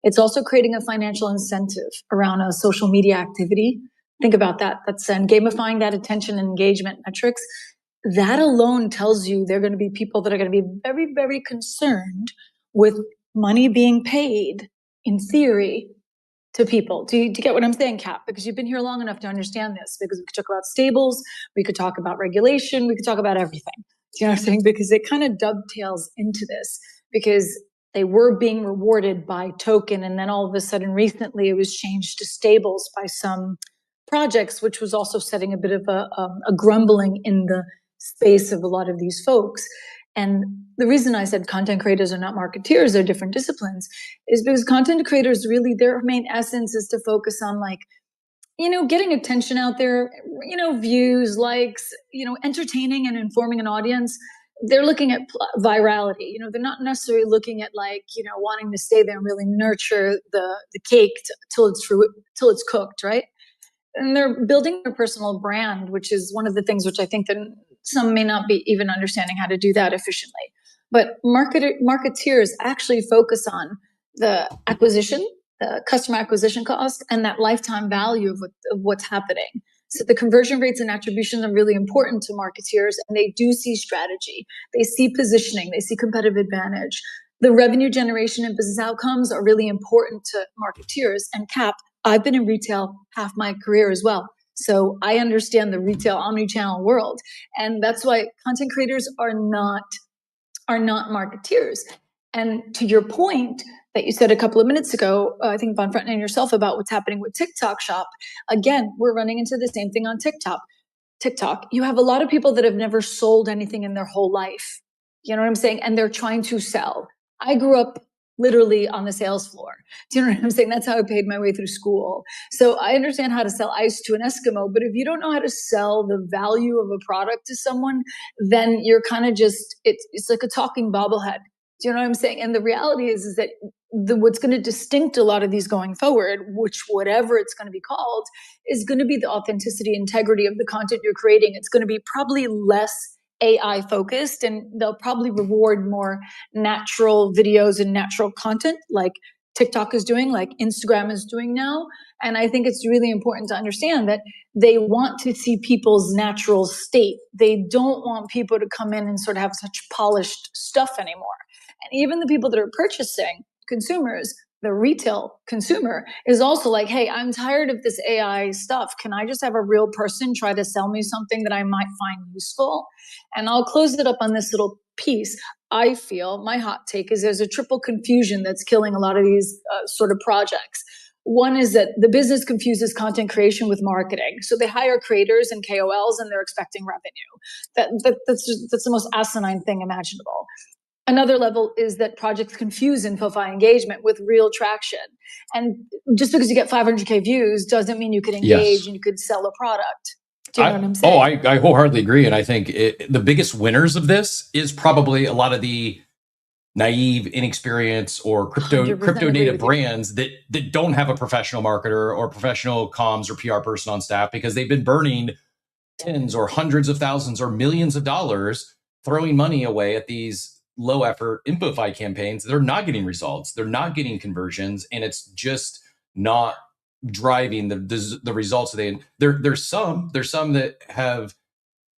S11: It's also creating a financial incentive around a social media activity. Think about that. That's gamifying that attention and engagement metrics. That alone tells you there are going to be people that are going to be very, very concerned with money being paid, in theory, to people. Do you get what I'm saying, Cap? Because you've been here long enough to understand this, because we could talk about stables, we could talk about regulation, we could talk about everything. Do you know what I'm saying? Because it kind of dovetails into this, because they were being rewarded by token, and then all of a sudden recently it was changed to stables by some projects, which was also setting a bit of a grumbling in the space of a lot of these folks. And the reason I said content creators are not marketeers, they're different disciplines, is because content creators really, their main essence is to focus on, like, getting attention out there, views, likes, entertaining and informing an audience. They're looking at virality. They're not necessarily looking at, like, wanting to stay there and really nurture the cake till it's cooked, right? And they're building their personal brand, which is one of the things which I think that some may not be even understanding how to do that efficiently. But marketeers actually focus on the acquisition, the customer acquisition cost, and that lifetime value of what's happening. So the conversion rates and attribution are really important to marketeers, and they do see strategy. They see positioning. They see competitive advantage. The revenue generation and business outcomes are really important to marketeers. And Cap, I've been in retail half my career as well. So I understand the retail omni-channel world. And that's why content creators are not marketeers. And to your point that you said a couple of minutes ago, I think Von Frenten and yourself, about what's happening with TikTok Shop, again, we're running into the same thing on TikTok. You have a lot of people that have never sold anything in their whole life. You know what I'm saying? And they're trying to sell. I grew up literally on the sales floor. Do you know what I'm saying? That's how I paid my way through school. So I understand how to sell ice to an Eskimo, but if you don't know how to sell the value of a product to someone, then you're kind of just, it's like a talking bobblehead. Do you know what I'm saying? And the reality is that what's going to distinct a lot of these going forward, which whatever it's going to be called, is going to be the authenticity, integrity of the content you're creating. It's going to be probably less AI focused, and they'll probably reward more natural videos and natural content like TikTok is doing, like Instagram is doing now. And I think it's really important to understand that they want to see people's natural state. They don't want people to come in and sort of have such polished stuff anymore. And even the people that are purchasing, consumers, the retail consumer, is also like, hey, I'm tired of this AI stuff. Can I just have a real person try to sell me something that I might find useful? And I'll close it up on this little piece. I feel, my hot take is, there's a triple confusion that's killing a lot of these sort of projects. One is that the business confuses content creation with marketing. So they hire creators and KOLs and they're expecting revenue. That's the most asinine thing imaginable. Another level is that projects confuse InfoFi engagement with real traction. And just because you get 500K views doesn't mean you could engage and you could sell a product. Do you know what I'm saying?
S7: Oh, I wholeheartedly agree. And I think the biggest winners of this is probably a lot of the naive, inexperienced, or crypto native brands that don't have a professional marketer or professional comms or PR person on staff, because they've been burning tens or hundreds of thousands or millions of dollars throwing money away at these low effort InfoFi campaigns. They're not getting results. They're not getting conversions, and it's just not driving the results. There's some that have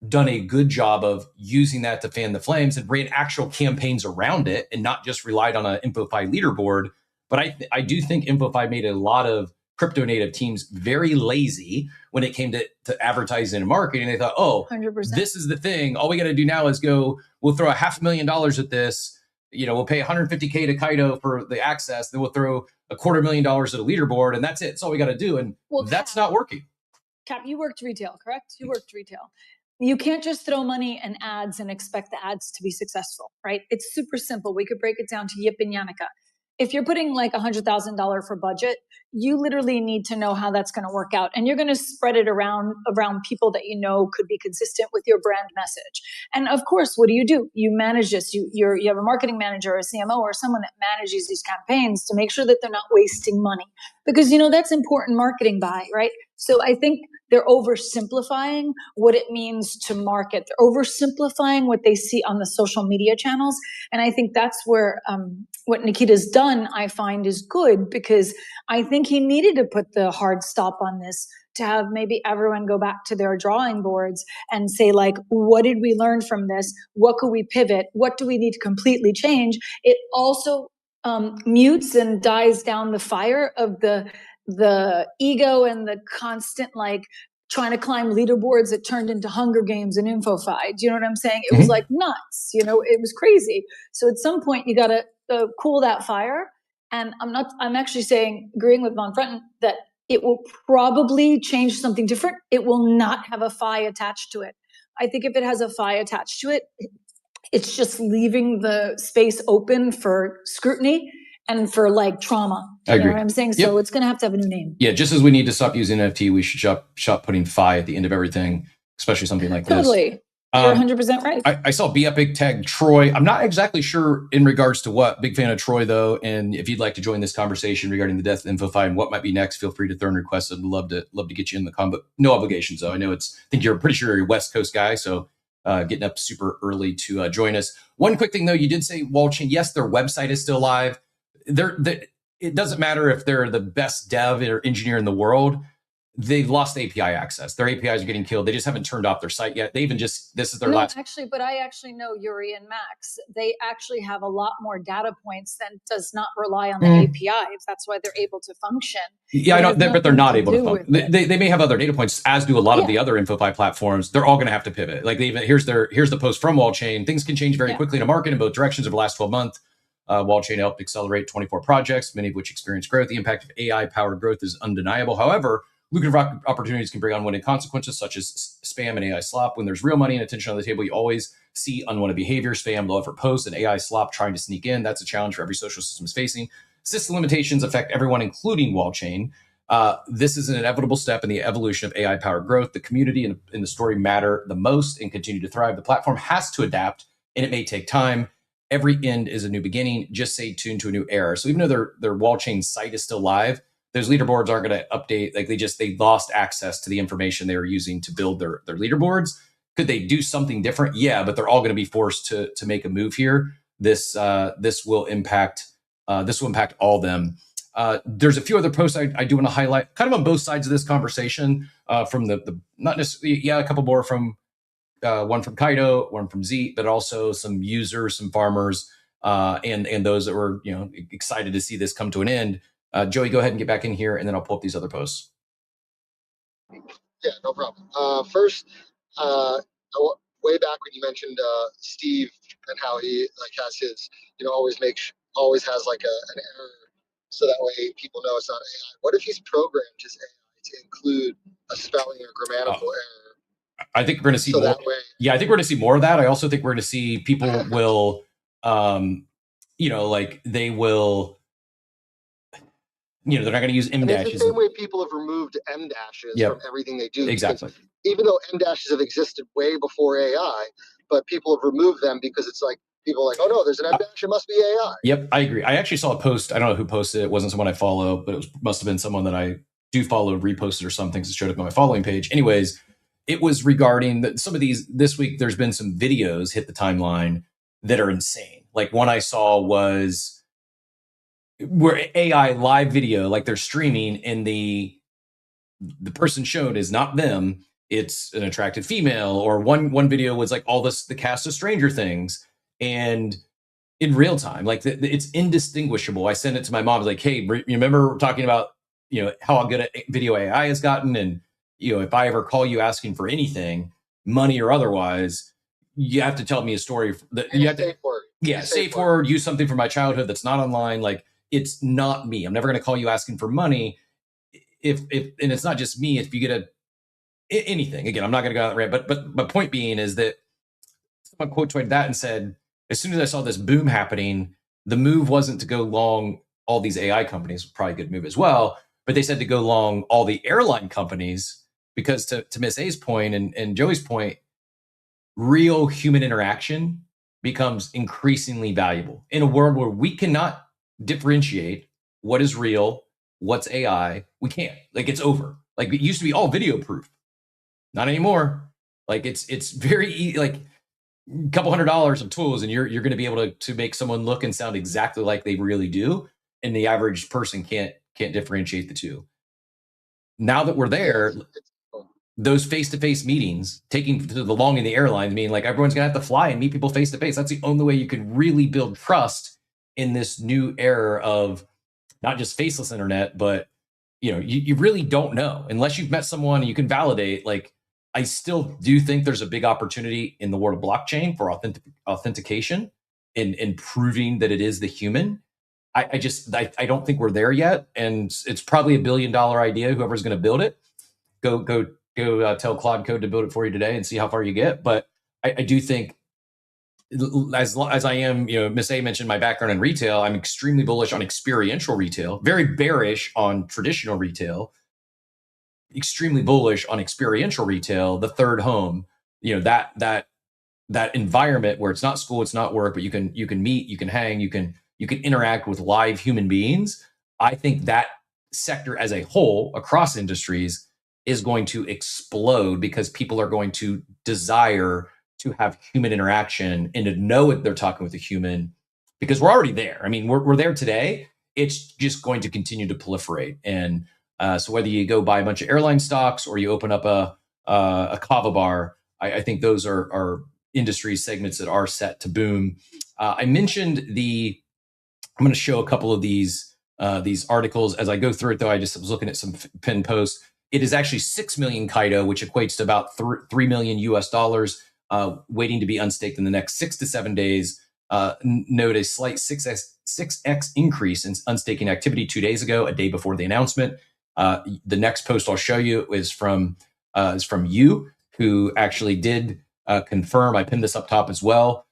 S7: done a good job of using that to fan the flames and ran actual campaigns around it and not just relied on an InfoFi leaderboard. But I do think InfoFi made a lot of crypto native teams very lazy when it came to advertising and marketing. They thought, oh,
S11: 100%.
S7: This is the thing. All we got to do now is we'll throw $500,000 at this. We'll pay $150K to Kaido for the access. Then we'll throw $250,000 at a leaderboard, and that's it. That's all we got to do. And that's not working.
S11: Cap, you worked retail, correct? You worked retail. You can't just throw money and ads and expect the ads to be successful, right? It's super simple. We could break it down to Yip and Yannicka. If you're putting like $100,000 for budget, you literally need to know how that's going to work out. And you're going to spread it around people that you know could be consistent with your brand message. And of course, what do? You manage this. You have a marketing manager or a CMO or someone that manages these campaigns to make sure that they're not wasting money. Because, that's important marketing buy, right? So I think they're oversimplifying what it means to market. They're oversimplifying what they see on the social media channels. And I think that's where what Nikita's done, I find, is good, because I think he needed to put the hard stop on this to have maybe everyone go back to their drawing boards and say, like, what did we learn from this? What could we pivot? What do we need to completely change? It also mutes and dies down the fire of the ego and the constant, like, trying to climb leaderboards that turned into Hunger Games and InfoFi. Do you know what I'm saying? It was like nuts, you know, it was crazy. So at some point you got to cool that fire. And I'm actually agreeing with Von Frenton that it will probably change something different. It will not have a FI attached to it. I think if it has a FI attached to it, it's just leaving the space open for scrutiny and for like trauma.
S7: I agree.
S11: You know what I'm saying? So it's going to have a new name.
S7: Yeah, just as we need to stop using NFT, we should stop putting FI at the end of everything, especially something like this.
S11: Totally. You're 100% right.
S7: I saw Be Epic tag Troy. I'm not exactly sure in regards to what. Big fan of Troy, though. And if you'd like to join this conversation regarding the death of InfoFi and what might be next, feel free to throw in requests. I'd love to get you in the combo. No obligations, though. I know I think you're pretty sure you're a West Coast guy, so getting up super early to join us. One quick thing, though, you did say Wallchain. Yes, their website is still live. It doesn't matter if they're the best dev or engineer in the world. They've lost API access. Their APIs are getting killed. They just haven't turned off their site yet. They even this is their last.
S11: But I actually know Yuri and Max. They actually have a lot more data points than does not rely on the APIs. That's why they're able to function.
S7: Yeah, I know, but they're not able to function. They may have other data points, as do a lot of the other InfoFi platforms. They're all going to have to pivot. Like here's the post from Wallchain. Things can change very quickly in a market in both directions over the last 12 months. Wallchain helped accelerate 24 projects, many of which experienced growth. The impact of AI-powered growth is undeniable. However, lucrative opportunities can bring unwanted consequences, such as spam and AI slop. When there's real money and attention on the table, you always see unwanted behavior, spam, low-effort posts, and AI slop trying to sneak in. That's a challenge for every social system is facing. System limitations affect everyone, including Wallchain. This is an inevitable step in the evolution of AI-powered growth. The community and the story matter the most and continue to thrive. The platform has to adapt, and it may take time. Every end is a new beginning. Just stay tuned to a new era. So even though their Wallchain site is still live, those leaderboards aren't going to update. Like they lost access to the information they were using to build their leaderboards. Could they do something different? Yeah, but they're all going to be forced to make a move here. This will impact all of them. There's a few other posts I do want to highlight, kind of on both sides of this conversation. From the not necessarily a couple more from one from Kaido, one from Z, but also some users, some farmers, and those that were excited to see this come to an end. Joey, go ahead and get back in here, and then I'll pull up these other posts.
S8: Yeah, no problem. First, way back when you mentioned Steve and how he has his, always has like an error, so that way people know it's not AI. What if he's programmed his AI to include a spelling or grammatical error?
S7: I think we're going to see more. Yeah, I think we're going to see more of that. I also think we're going to see people will, they will. They're not going to use M dashes.
S8: It's the same way people have removed M dashes from everything they do.
S7: Exactly.
S8: Even though M dashes have existed way before AI, but people have removed them because it's like people are like, oh no, there's an M dash, it must be AI.
S7: Yep, I agree. I actually saw a post. I don't know who posted it. It wasn't someone I follow, but it must have been someone that I do follow, reposted or something. So it showed up on my following page. Anyways, it was regarding some of these. This week, there's been some videos hit the timeline that are insane. Like one I saw was where AI live video, like they're streaming, and the person shown is not them, it's an attractive female. Or one video was like the cast of Stranger Things, and in real time, like it's indistinguishable. I sent it to my mom. I was like, hey, remember talking about how good at video AI has gotten, and if I ever call you asking for anything, money or otherwise, you have to tell me a story that you have to safe word, use something from my childhood that's not online. Like, it's not me. I'm never going to call you asking for money. If and it's not just me. If you get anything, again, I'm not going to go on that rant. But my point being is that someone quote tweeted that and said, as soon as I saw this boom happening, the move wasn't to go long all these AI companies, probably a good move as well. But they said to go long all the airline companies, because to Miss A's point and Joey's point, real human interaction becomes increasingly valuable in a world where we cannot differentiate what is real, what's AI. We can't. Like, it's over. Like, it used to be all video proof. Not anymore. Like, it's very like a couple $100 of tools, and you're going to be able to make someone look and sound exactly like they really do, and the average person can't differentiate the two. Now that we're there, those face-to-face meetings, taking to the long in the airlines, meaning like everyone's going to have to fly and meet people face-to-face. That's the only way you can really build trust in this new era of not just faceless internet, but you really don't know unless you've met someone and you can validate. Like, I still do think there's a big opportunity in the world of blockchain for authentication and proving that it is the human. I don't think we're there yet, and it's probably $1 billion idea. Whoever's going to build it, go tell Claude Code to build it for you today and see how far you get. But I do think, as I am, Miss A mentioned my background in retail. I'm extremely bullish on experiential retail, very bearish on traditional retail, extremely bullish on experiential retail, the third home. That environment where it's not school, it's not work, but you can meet, you can hang, you can interact with live human beings. I think that sector as a whole across industries is going to explode because people are going to desire to have human interaction and to know that they're talking with a human, because we're already there. I mean, we're there today. It's just going to continue to proliferate. And so whether you go buy a bunch of airline stocks or you open up a kava bar, I think those are industry segments that are set to boom. I mentioned I'm going to show a couple of these articles as I go through it, though. I just was looking at some pinned posts. It is actually 6 million Kaido, which equates to about $3 million US, waiting to be unstaked in the next 6 to 7 days. Note a slight 6x increase in unstaking activity 2 days ago, a day before the announcement. The next post I'll show you is from you, who actually did confirm. I pinned this up top as well.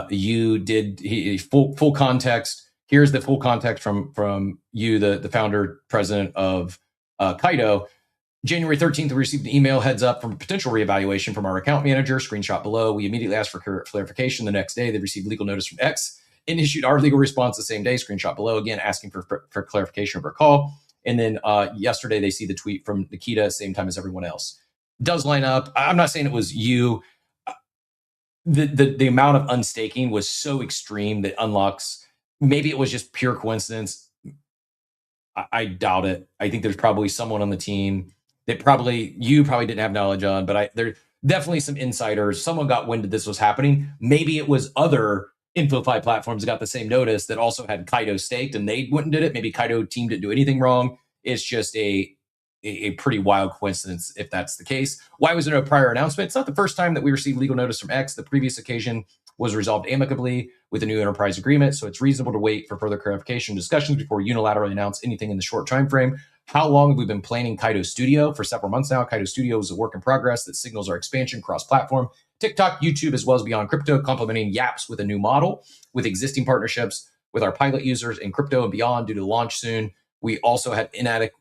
S7: You did full context. Here's the full context from you, the founder, president of Kaido. January 13th, we received an email heads up from a potential reevaluation from our account manager. Screenshot below. We immediately asked for clarification. The next day, they received legal notice from X and issued our legal response the same day. Screenshot below, again, asking for clarification of our call. And then yesterday, they see the tweet from Nikita, same time as everyone else. Does line up. I'm not saying it was you. The amount of unstaking was so extreme that unlocks. Maybe it was just pure coincidence. I doubt it. I think there's probably someone on the team that you probably didn't have knowledge on, but there definitely some insiders. Someone got wind that this was happening. Maybe it was other InfoFi platforms that got the same notice that also had Kaido staked and they went and did it. Maybe Kaido team didn't do anything wrong. It's just a pretty wild coincidence if that's the case. Why was there no prior announcement? It's not the first time that we received legal notice from X. The previous occasion was resolved amicably with a new enterprise agreement, so it's reasonable to wait for further clarification discussions before unilaterally announce anything in the short time frame. How long have we been planning Kaido Studio? For several months now. Kaido Studio is a work in progress that signals our expansion cross-platform. TikTok, YouTube, as well as beyond crypto, complementing Yaps with a new model with existing partnerships with our pilot users in crypto and beyond due to launch soon. We also had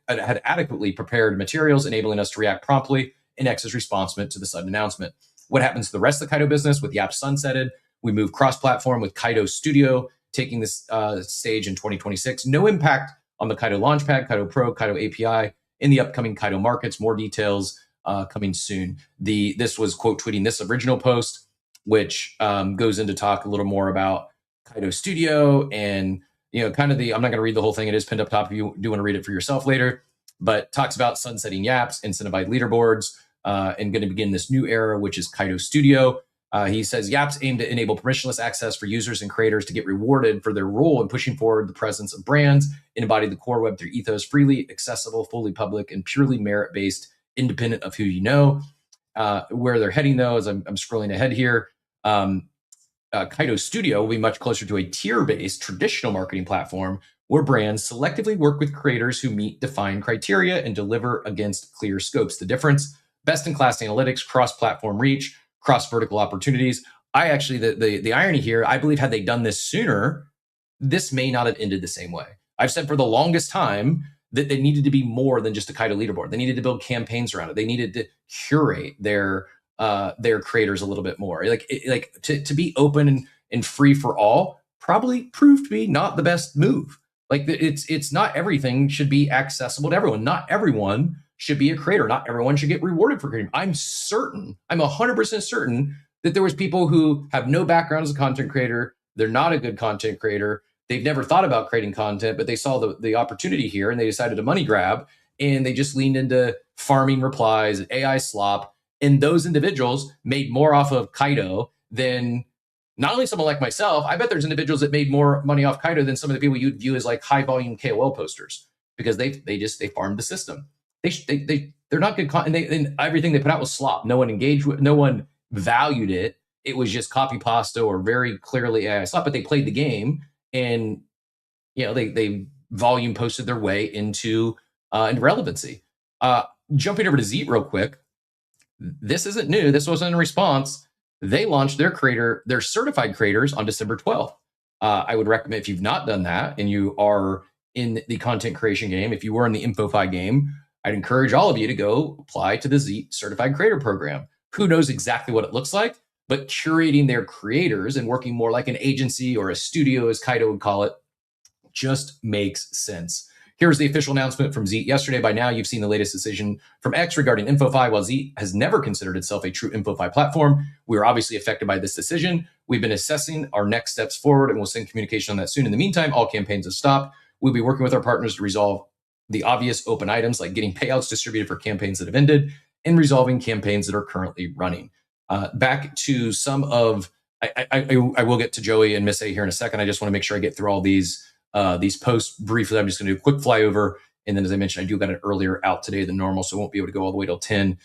S7: adequately prepared materials, enabling us to react promptly in X's response to the sudden announcement. What happens to the rest of the Kaido business with Yaps sunsetted? We move cross-platform with Kaido Studio, taking this stage in 2026. No impact on the Kaido Launchpad, Kaido Pro, Kaido API in the upcoming Kaido markets. More details coming soon. This was quote tweeting this original post, which goes into talk a little more about Kaido Studio and kind of I'm not going to read the whole thing. It is pinned up top if you do want to read it for yourself later, but talks about sunsetting Yaps, incentivized leaderboards, and going to begin this new era, which is Kaido Studio. He says Yaps aim to enable permissionless access for users and creators to get rewarded for their role in pushing forward the presence of brands and embody the core Web3 ethos, freely accessible, fully public, and purely merit-based, independent of who you know. Where they're heading, though, as I'm scrolling ahead here, Kaido Studio will be much closer to a tier-based traditional marketing platform where brands selectively work with creators who meet defined criteria and deliver against clear scopes. The difference: best-in-class analytics, cross-platform reach, cross-vertical opportunities. The irony here, I believe had they done this sooner, this may not have ended the same way. I've said for the longest time that they needed to be more than just a Kaido leaderboard. They needed to build campaigns around it. They needed to curate their creators a little bit more. To be open and free for all probably proved to be not the best move. It's not everything should be accessible to everyone. Not everyone should be a creator. Not everyone should get rewarded for creating. I'm 100% certain that there was people who have no background as a content creator. They're not a good content creator. They've never thought about creating content, but they saw the opportunity here and they decided to money grab, and they just leaned into farming replies, AI slop. And those individuals made more off of Kaido than not only someone like myself. I bet there's individuals that made more money off Kaido than some of the people you'd view as like high volume KOL posters. because they farmed the system. They're not good and everything they put out was slop. No one engaged with, no one valued it. It was just copy pasta or very clearly AI slop, but they played the game, and they volume posted their way into relevancy. Jumping over to Zeet real quick. This isn't new. This wasn't a response. They launched their certified creators on December 12th. I would recommend, if you've not done that and you are in the content creation game, if you were in the InfoFi game, I'd encourage all of you to go apply to the Zeet Certified Creator Program. Who knows exactly what it looks like, but curating their creators and working more like an agency or a studio, as Kaido would call it, just makes sense. Here's the official announcement from Zeet yesterday. By now, you've seen the latest decision from X regarding InfoFi. While Zeet has never considered itself a true InfoFi platform, we are obviously affected by this decision. We've been assessing our next steps forward, and we'll send communication on that soon. In the meantime, all campaigns have stopped. We'll be working with our partners to resolve the obvious open items, like getting payouts distributed for campaigns that have ended and resolving campaigns that are currently running. Back to some of, I will get to Joey and Miss A here in a second. I just want to make sure I get through all these posts briefly. I'm just going to do a quick flyover. And then, as I mentioned, I do got it earlier out today than normal, so I won't be able to go all the way till 10.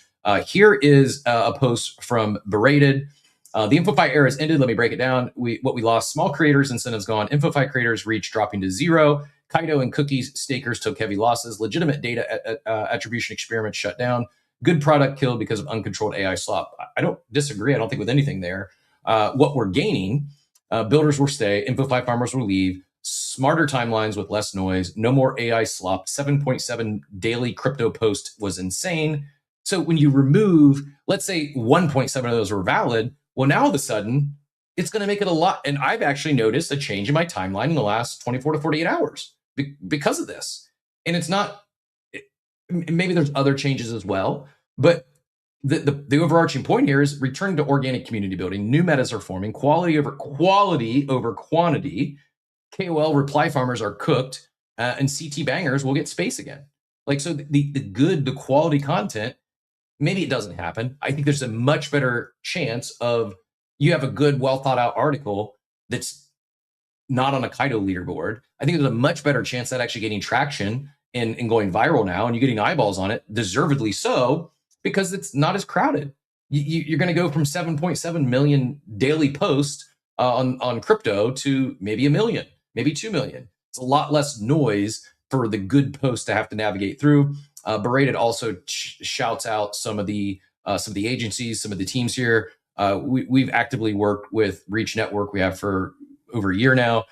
S7: Here is a post from Berated. The InfoFi era has ended. Let me break it down. What we lost: small creators, incentives gone. InfoFi creators reach dropping to 0. Kaido and Cookies stakers took heavy losses. Legitimate data attribution experiments shut down. Good product killed because of uncontrolled AI slop. I don't disagree. I don't think with anything there. What we're gaining, builders will stay. InfoFi farmers will leave. Smarter timelines with less noise. No more AI slop. 7.7 daily crypto post was insane. So when you remove, let's say 1.7 of those were valid, well, now all of a sudden, it's going to make it a lot. And I've actually noticed a change in my timeline in the last 24 to 48 hours because of this. And it's not, maybe there's other changes as well, but the overarching point here is return to organic community building. New metas are forming, quality over quantity. KOL reply farmers are cooked, and CT bangers will get space again. Like, so the quality content, maybe it doesn't happen. I think there's a much better chance of you have a good, well thought out article that's not on a Kaido leaderboard. I think there's a much better chance that actually getting traction and going viral now, and you're getting eyeballs on it, deservedly so, because it's not as crowded. You're going to go from 7.7 million daily posts on crypto to maybe 1 million, maybe 2 million. It's a lot less noise for the good posts to have to navigate through. Berated also shouts out some of the agencies, some of the teams here. We've actively worked with Reach Network. We have for over a year now.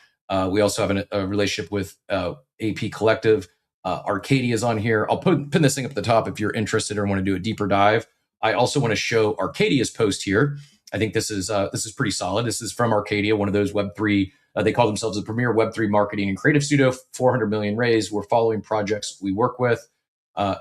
S7: We also have a relationship with AP Collective. Arcadia is on here. I'll pin this thing up at the top if you're interested or want to do a deeper dive. I also want to show Arcadia's post here. I think this is pretty solid. This is from Arcadia, one of those Web3. They call themselves a premier Web3 marketing and creative studio. 400 million raised. We're following projects we work with.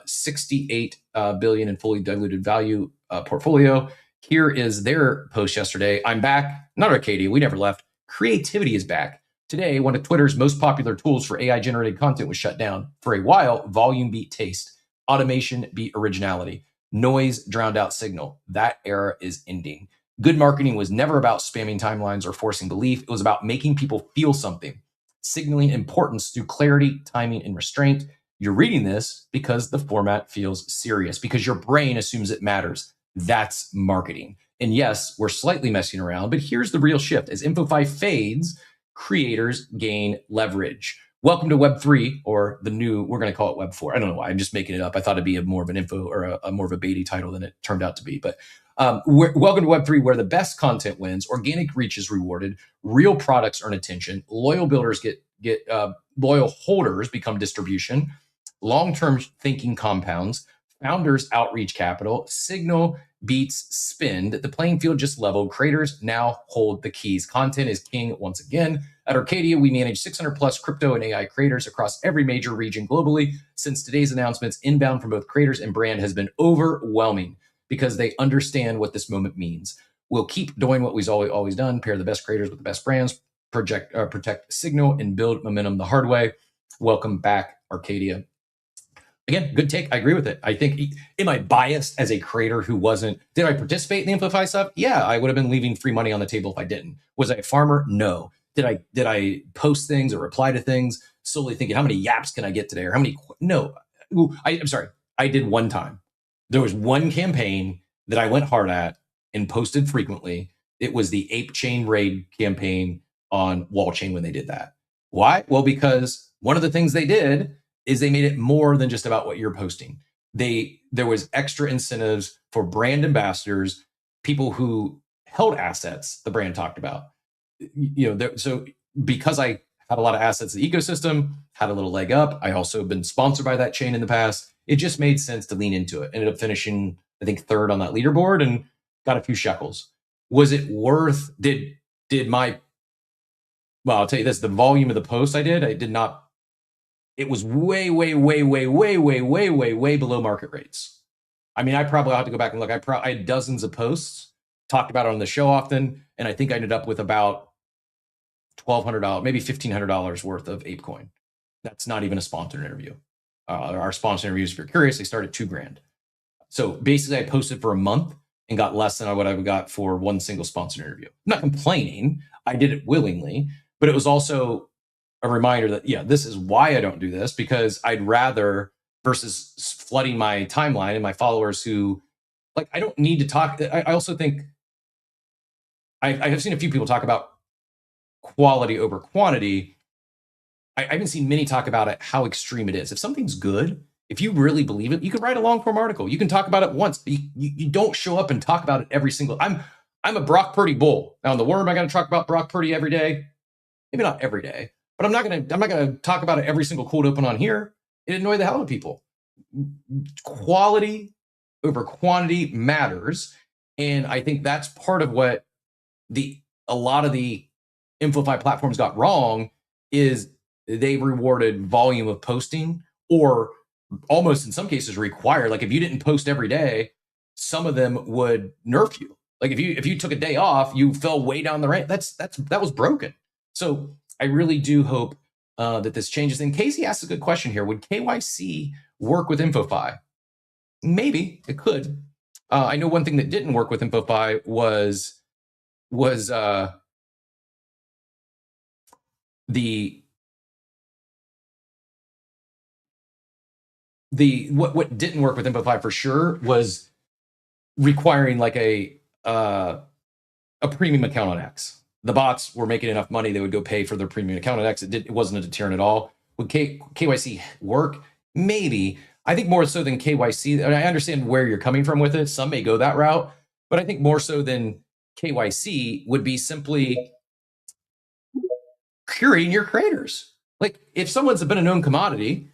S7: 68 billion in fully diluted value portfolio. Here is their post yesterday. I'm back. Not Arcadia. We never left. Creativity is back. Today, one of Twitter's most popular tools for AI-generated content was shut down. For a while, volume beat taste. Automation beat originality. Noise drowned out signal. That era is ending. Good marketing was never about spamming timelines or forcing belief. It was about making people feel something, signaling importance through clarity, timing, and restraint. You're reading this because the format feels serious, because your brain assumes it matters. That's marketing. And yes, we're slightly messing around, but here's the real shift. As InfoFi fades, creators gain leverage. Welcome to Web3, or the new, we're going to call it Web4. I don't know why. I'm just making it up. I thought it'd be more of an info or a more of a baity title than it turned out to be. But welcome to Web3, where the best content wins, organic reach is rewarded, real products earn attention, loyal builders get loyal holders become distribution, long-term thinking compounds, founders outreach capital, signal beats spend. The playing field just leveled. Creators now hold the keys. Content is king once again. At Arcadia, we manage 600 plus crypto and AI creators across every major region globally. Since today's announcements, inbound from both creators and brand has been overwhelming because they understand what this moment means. We'll keep doing what we've always done, pair the best creators with the best brands, protect signal, and build momentum the hard way. Welcome back, Arcadia. Again, good take. I agree with it. I think, am I biased as a creator who wasn't, did I participate in the InfoFi stuff? Yeah, I would have been leaving free money on the table if I didn't. Was I a farmer? No. Did I post things or reply to things solely thinking how many yaps can I get today or how many? No, I'm sorry. I did one time. There was one campaign that I went hard at and posted frequently. It was the Ape Chain Raid campaign on Wall Chain when they did that. Why? Well, because one of the things they did is they made it more than just about what you're posting. There was extra incentives for brand ambassadors, people who held assets the brand talked about. So because I had a lot of assets in the ecosystem, had a little leg up. I also have been sponsored by that chain in the past. It just made sense to lean into it. Ended up finishing, I think, third on that leaderboard and got a few shekels. Was it worth? Did my? Well, I'll tell you this: the volume of the post I did not. It was way below market rates. I mean, I probably have to go back and look. I had dozens of posts, talked about it on the show often, and I think I ended up with about $1,200, maybe $1,500 worth of ApeCoin. That's not even a sponsored interview. Our sponsored interviews, if you're curious, they start at $2,000. So basically, I posted for a month and got less than what I would got for one single sponsored interview. I'm not complaining. I did it willingly, but it was also a reminder that, yeah, this is why I don't do this, because I'd rather, versus flooding my timeline and my followers who, like, I don't need to talk. I also think I have seen a few people talk about quality over quantity. I haven't seen many talk about it, how extreme it is. If something's good, if you really believe it, you can write a long form article. You can talk about it once, but you don't show up and talk about it every single. I'm a Brock Purdy bull. Now in the Worm, I got to talk about Brock Purdy every day. Maybe not every day, but I'm not gonna talk about it every single cold open on here. It annoy the hell out of people. Quality over quantity matters, and I think that's part of what a lot of the InfoFi platforms got wrong is they rewarded volume of posting, or almost in some cases required. Like if you didn't post every day, some of them would nerf you. Like if you took a day off, you fell way down the rank. That was broken. So I really do hope that this changes. And Casey asked a good question here. Would KYC work with InfoFi? Maybe it could. I know one thing that didn't work with InfoFi was what didn't work with InfoFi for sure was requiring like a premium account on X. The bots were making enough money, they would go pay for their premium account on X. It wasn't a deterrent at all. Would KYC work? Maybe. I think more so than KYC. I understand where you're coming from with it. Some may go that route, but I think more so than KYC would be simply curating your creators. Like if someone's been a known commodity,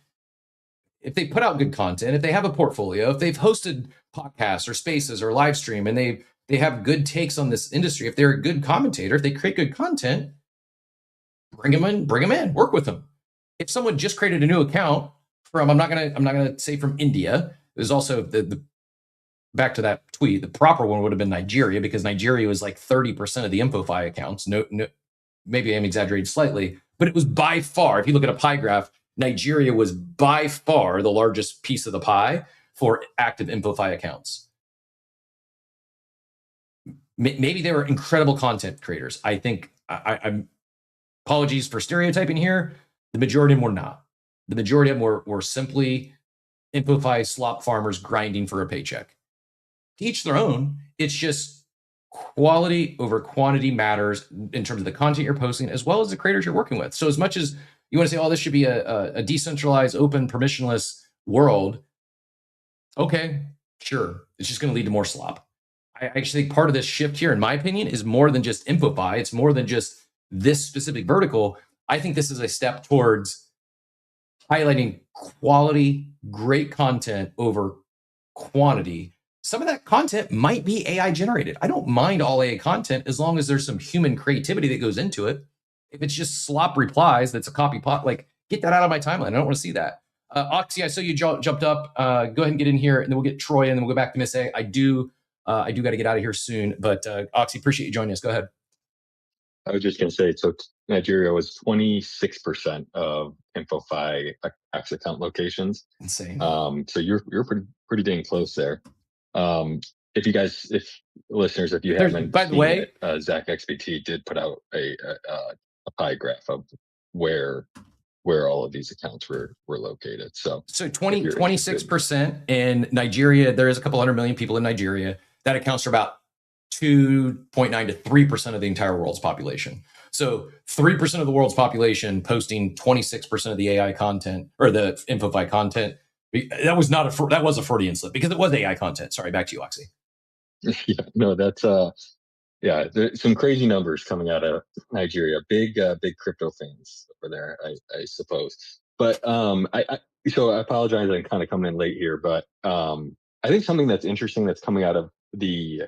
S7: if they put out good content, if they have a portfolio, if they've hosted podcasts or spaces or live stream, and they have good takes on this industry, if they're a good commentator, if they create good content, bring them in, work with them. If someone just created a new account from, I'm not gonna say from India. There's also the back to that tweet. The proper one would have been Nigeria, because Nigeria was like 30% of the InfoFi accounts. No, maybe I'm exaggerating slightly, but it was by far, if you look at a pie graph, Nigeria was by far the largest piece of the pie for active InfoFi accounts. Maybe they were incredible content creators. I think, I'm apologies for stereotyping here. The majority of them were not. The majority of them were simply InfoFi slop farmers grinding for a paycheck. To each their own. It's just quality over quantity matters in terms of the content you're posting, as well as the creators you're working with. So as much as you want to say, oh, this should be a decentralized, open, permissionless world, okay, sure. It's just going to lead to more slop. I actually think part of this shift here, in my opinion, is more than just InfoFi. It's more than just this specific vertical. I think this is a step towards highlighting quality, great content over quantity. Some of that content might be AI generated. I don't mind all AI content as long as there's some human creativity that goes into it. If it's just slop replies, that's a copy pot, like get that out of my timeline. I don't want to see that. Oxy, I saw you jumped up. Go ahead and get in here, and then we'll get Troy, and then we'll go back to Miss A. I do got to get out of here soon, but Oxy, appreciate you joining us. Go ahead.
S12: I was just going to say, so Nigeria was 26% of InfoFi X account locations.
S7: Insane.
S12: So you're pretty dang close there. If listeners, if you haven't,
S7: by the way,
S12: Zach XBT did put out a pie graph of where all of these accounts were located. So
S7: 26% in Nigeria. There is a couple 100 million people in Nigeria. That accounts for about 2.9 to 3% of the entire world's population. So 3% of the world's population posting 26% of the AI content or the InfoFi content. That was a Freudian slip because it was AI content. Sorry, back to you, Oxy.
S12: Yeah, no, that's there's some crazy numbers coming out of Nigeria. Big crypto fans over there, I suppose. But so I apologize, I'm kind of coming in late here, but I think something that's interesting that's coming out of the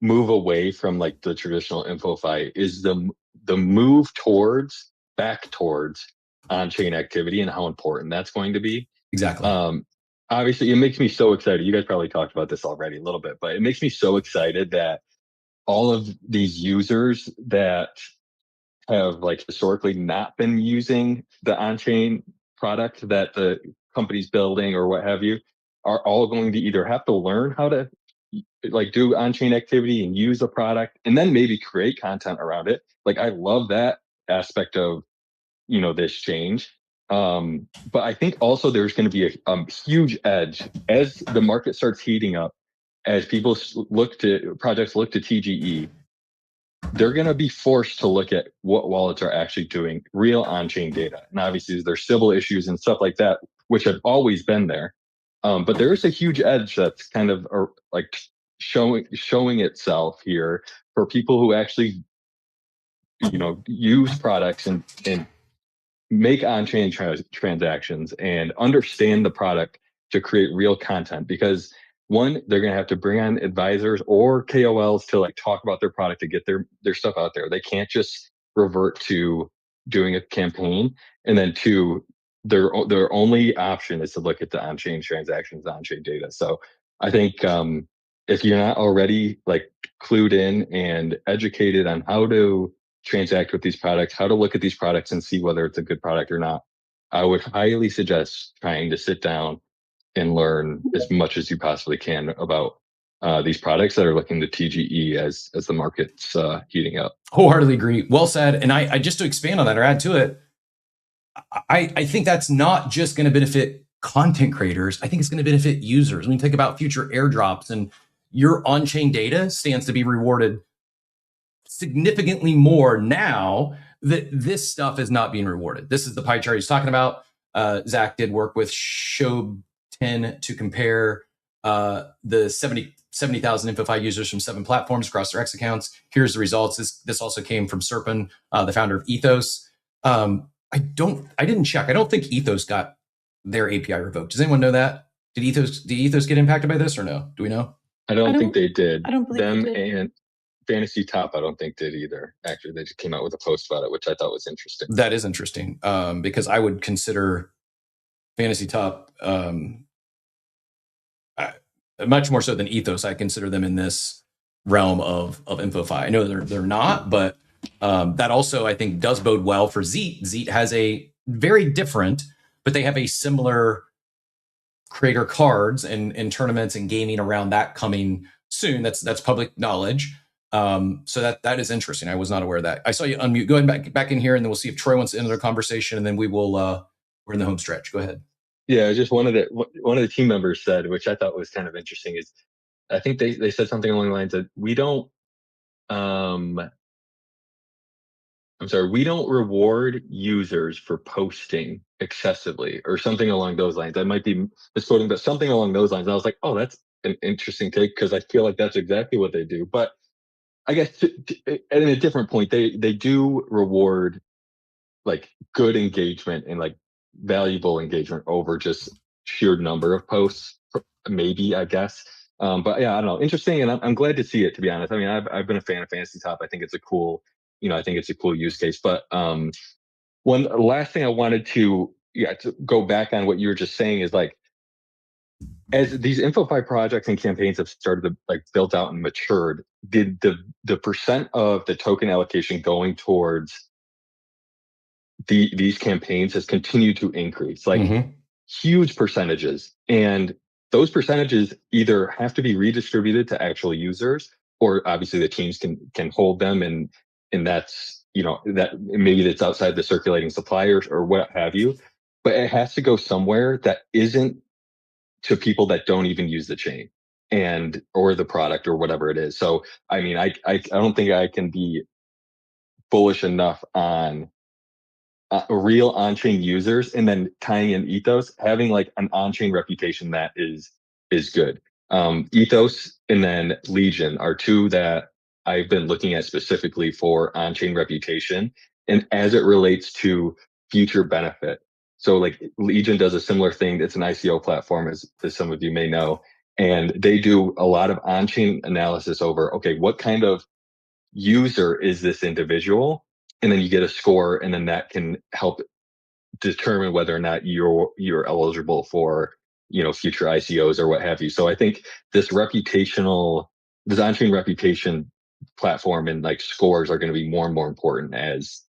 S12: move away from like the traditional InfoFi is the move back towards on-chain activity and how important that's going to be.
S7: Exactly.
S12: Obviously, it makes me so excited. You guys probably talked about this already a little bit, but it makes me so excited that all of these users that have like historically not been using the on-chain product that the company's building or what have you are all going to either have to learn how to like do on-chain activity and use the product and then maybe create content around it. Like I love that aspect of this change. But I think also there's going to be a huge edge as the market starts heating up, as people projects look to TGE. They're going to be forced to look at what wallets are actually doing real on-chain data. And obviously there's civil issues and stuff like that, which have always been there. But there is a huge edge that's kind of like showing itself here for people who actually, use products and make on-chain transactions and understand the product to create real content. Because one, they're going to have to bring on advisors or KOLs to like talk about their product to get their stuff out there. They can't just revert to doing a campaign. And then two, their only option is to look at the on-chain transactions, on-chain data. So I think if you're not already like clued in and educated on how to transact with these products, how to look at these products and see whether it's a good product or not, I would highly suggest trying to sit down and learn as much as you possibly can about these products that are looking to TGE as the market's heating up.
S7: Wholeheartedly agree. Well said. And I just to expand on that or add to it, I think that's not just going to benefit content creators. I think it's going to benefit users. When you think about future airdrops and your on-chain data stands to be rewarded significantly more now that this stuff is not being rewarded. This is the pie chart he's talking about. Zach did work with Shob 10 to compare the 70,000 InfoFi users from 7 platforms across their X accounts. Here's the results. This also came from Serpin, the founder of Ethos. I didn't check. I don't think Ethos got their API revoked. Does anyone know that? Did Ethos get impacted by this or no? Do we know?
S12: I don't think they did.
S11: I don't believe
S12: them
S11: they did.
S12: And Fantasy Top, I don't think did either. Actually, they just came out with a post about it, which I thought was interesting.
S7: That is interesting because I would consider Fantasy Top much more so than Ethos. I consider them in this realm of InfoFi. I know they're not, but that also I think does bode well for Zeet. Zeet has a very different, but they have a similar creator cards and tournaments and gaming around that coming soon. That's public knowledge. So that is interesting. I was not aware of that. I saw you unmute. Go ahead back in here, and then we'll see if Troy wants to end their conversation, and then we will. We're in the home stretch. Go ahead.
S12: Yeah, just one of the team members said, which I thought was kind of interesting, is I think they said something along the lines of we don't. We don't reward users for posting excessively or something along those lines. I might be misquoting, but something along those lines. I was like, oh, that's an interesting take because I feel like that's exactly what they do. But I guess at a different point, they do reward like good engagement and like valuable engagement over just sheer number of posts, maybe, I guess. But yeah, I don't know. Interesting, and I'm glad to see it. To be honest, I mean, I've been a fan of Fantasy Top. I think it's a cool, I think it's a cool use case. But one last thing I wanted to go back on what you were just saying is like, as these InfoFi projects and campaigns have started to like built out and matured, did the percent of the token allocation going towards these campaigns has continued to increase, like huge percentages. And those percentages either have to be redistributed to actual users, or obviously the teams can hold them, and that's that maybe that's outside the circulating suppliers or what have you, but it has to go somewhere that isn't to people that don't even use the chain or the product or whatever it is. So, I mean, I don't think I can be bullish enough on real on-chain users, and then tying in ethos, having like an on-chain reputation that is good. Ethos and then Legion are two that I've been looking at specifically for on-chain reputation and as it relates to future benefit. So like Legion does a similar thing. It's an ICO platform, as some of you may know, and they do a lot of on-chain analysis over, okay, what kind of user is this individual? And then you get a score, and then that can help determine whether or not you're eligible for future ICOs or what have you. So I think this on-chain reputation platform and like scores are going to be more and more important as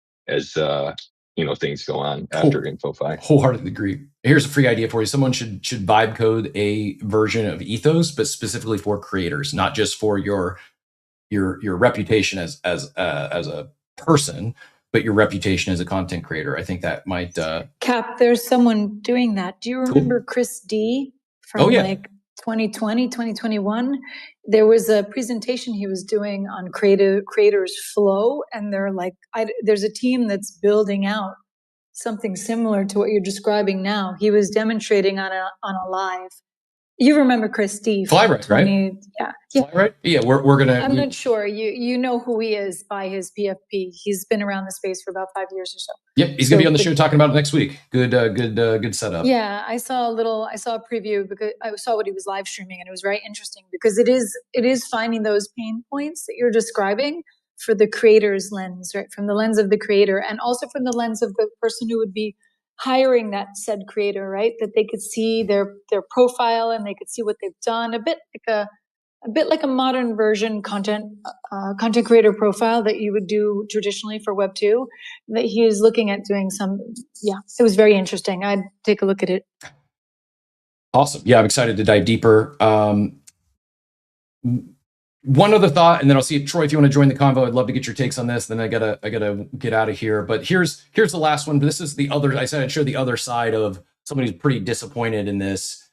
S12: things go on after InfoFi.
S7: Wholeheartedly agree. Here's a free idea for you. Someone should vibe code a version of Ethos, but specifically for creators, not just for your reputation as a person, but your reputation as a content creator. I think that might
S11: Cap, there's someone doing that. Do you remember Chris D from like 2020, 2021? There was a presentation he was doing on creators flow, and they're like, there's a team that's building out something similar to what you're describing now. He was demonstrating on a live. You remember Chris D?
S7: Flyright, right?
S11: Yeah.
S7: Flyright? Yeah, we're gonna.
S11: I'm not sure. You know who he is by his PFP. He's been around the space for about 5 years or so.
S7: Yep, he's gonna be on the show talking about it next week. Good setup.
S11: Yeah, I saw a preview because I saw what he was live streaming, and it was very interesting because it is finding those pain points that you're describing for the creator's lens, right? From the lens of the creator, and also from the lens of the person who would be hiring that said creator, right? That they could see their profile and they could see what they've done, a bit like a modern version content creator profile that you would do traditionally for Web 2. That he is looking at doing some. Yeah, it was very interesting. I'd take a look at it.
S7: Awesome. Yeah, I'm excited to dive deeper. One other thought, and then I'll see if Troy, if you want to join the convo, I'd love to get your takes on this. Then I gotta get out of here. But here's the last one. This is the other. I said I'd show the other side of somebody who's pretty disappointed in this.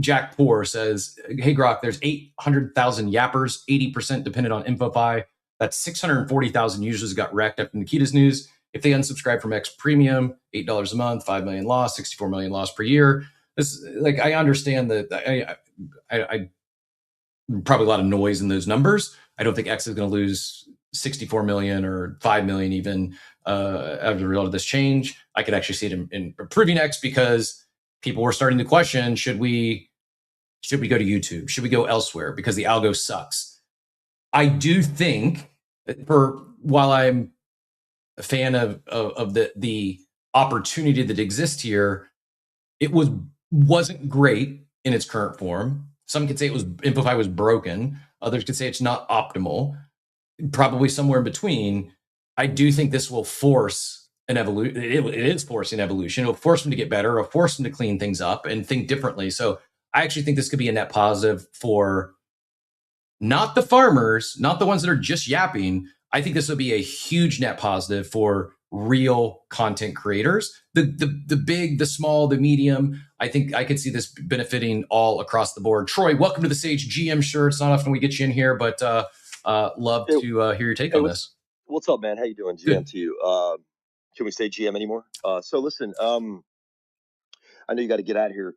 S7: Jack Poor says, "Hey Grok, there's 800,000 yappers, 80% dependent on InfoFi. That's 640,000 users got wrecked after Nikita's news. If they unsubscribe from X Premium, $8 a month, 5 million lost, 64 million lost per year. This, like, I understand that. I probably a lot of noise in those numbers. I don't think X is going to lose 64 million or 5 million even as a result of this change. I could actually see it in improving X because people were starting to question, should we go to YouTube? Should we go elsewhere? Because the algo sucks. I do think that while I'm a fan of the opportunity that exists here, it wasn't great in its current form. Some could say InfoFi was broken. Others could say it's not optimal. Probably somewhere in between. I do think this will force an evolution. It is forcing evolution. It'll force them to get better. It'll force them to clean things up and think differently. So I actually think this could be a net positive for not the farmers, not the ones that are just yapping. I think this will be a huge net positive for real content creators, the big, the small, the medium. I think I could see this benefiting all across the board. Troy, welcome to the stage. GM, sure, it's not often we get you in here, but love to hear your take on this.
S13: What's up, man? How you doing? GM Good. To you. Can we say GM anymore? So listen, I know you got to get out of here.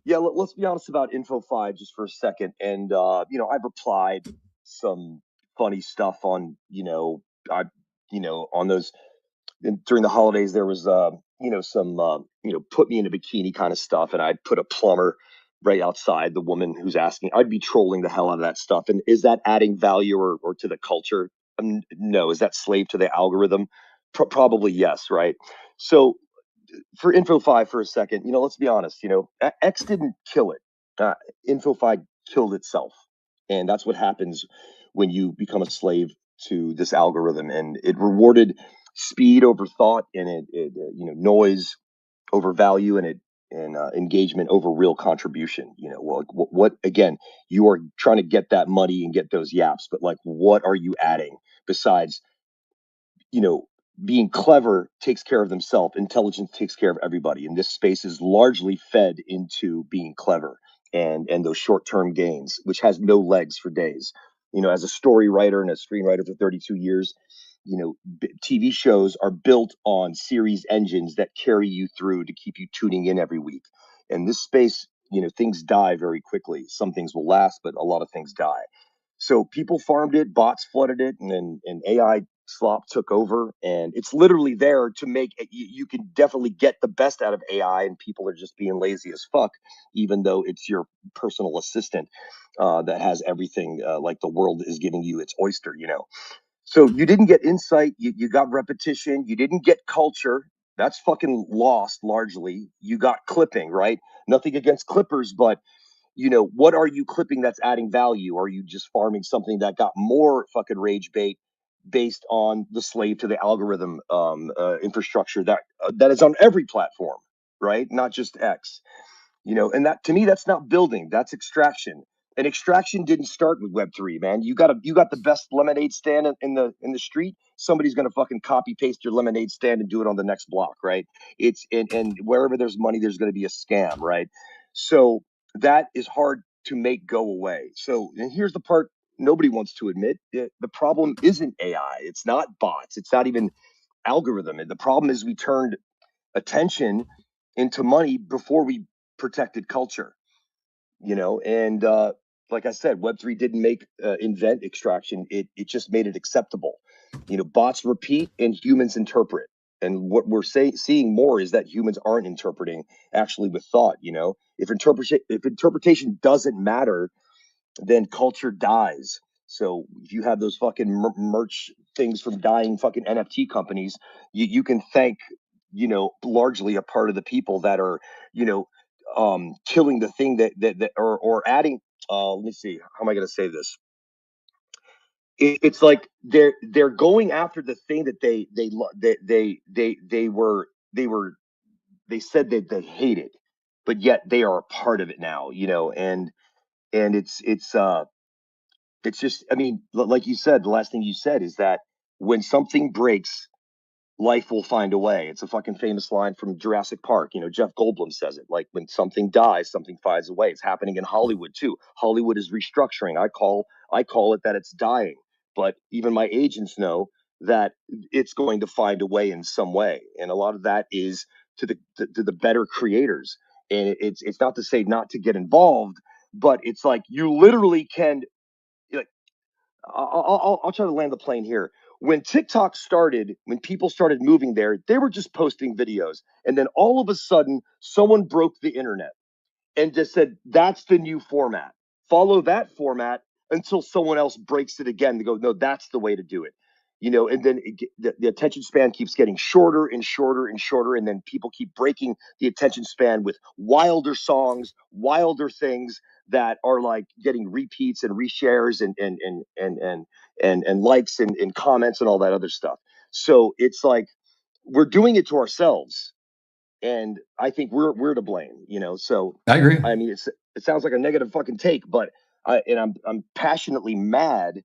S13: Yeah, let's be honest about InfoFi just for a second. And I've replied some funny stuff on on those. During the holidays, there was some put me in a bikini kind of stuff, and I'd put a plumber right outside the woman who's asking. I'd be trolling the hell out of that stuff. And is that adding value or to the culture? No. Is that slave to the algorithm? Probably yes, right? So for InfoFi for a second, let's be honest. X didn't kill it. InfoFi killed itself, and that's what happens when you become a slave to this algorithm. And it rewarded speed over thought, and it noise over value, and engagement over real contribution. What again? You are trying to get that money and get those yaps, but like, what are you adding besides being clever takes care of themselves. Intelligence takes care of everybody. And this space is largely fed into being clever and those short-term gains, which has no legs for days. As a story writer and a screenwriter for 32 years, TV shows are built on series engines that carry you through to keep you tuning in every week. And this space, things die very quickly. Some things will last, but a lot of things die. So people farmed it, bots flooded it, and AI slop took over. And it's literally there to make it, you can definitely get the best out of AI, and people are just being lazy as fuck, even though it's your personal assistant that has everything, like the world is giving you its oyster, So you didn't get insight, you got repetition, you didn't get culture. That's fucking lost largely. You got clipping, right? Nothing against clippers, but what are you clipping that's adding value? Are you just farming something that got more fucking rage bait based on the slave to the algorithm infrastructure that is on every platform, right? Not just X. And that, to me, that's not building, that's extraction. And extraction didn't start with Web3, man. You got the best lemonade stand in the street. Somebody's gonna fucking copy paste your lemonade stand and do it on the next block, right? It's and wherever there's money, there's gonna be a scam, right? So that is hard to make go away. So, and here's the part nobody wants to admit: the problem isn't AI. It's not bots. It's not even algorithm. And the problem is we turned attention into money before we protected culture. And like I said, Web3 didn't invent extraction. It just made it acceptable. Bots repeat and humans interpret. And what we're seeing more is that humans aren't interpreting actually with thought. If interpretation doesn't matter, then culture dies. So if you have those fucking merch things from dying fucking NFT companies, you can thank, largely a part of the people that are, killing the thing that or adding. Let me see. How am I going to say this? It's like they're going after the thing that they said that they hated, but yet they are a part of it now. And it's just, I mean, like you said, the last thing you said is that when something breaks, life will find a way. It's a fucking famous line from Jurassic Park. Jeff Goldblum says it. Like, when something dies, something finds a way. It's happening in Hollywood too. Hollywood is restructuring. I call it that it's dying. But even my agents know that it's going to find a way in some way. And a lot of that is to the better creators. And it's not to say not to get involved, but it's like you literally can. Like, I'll try to land the plane here. When TikTok started, when people started moving there, they were just posting videos. And then all of a sudden, someone broke the internet and just said, that's the new format. Follow that format until someone else breaks it again. They go, no, that's the way to do it. And then the attention span keeps getting shorter and shorter and shorter. And then people keep breaking the attention span with wilder songs, wilder things that are like getting repeats and reshares and likes and comments and all that other stuff. So it's like we're doing it to ourselves. And I think we're to blame, So
S7: I agree.
S13: I mean, it sounds like a negative fucking take, but I'm passionately mad,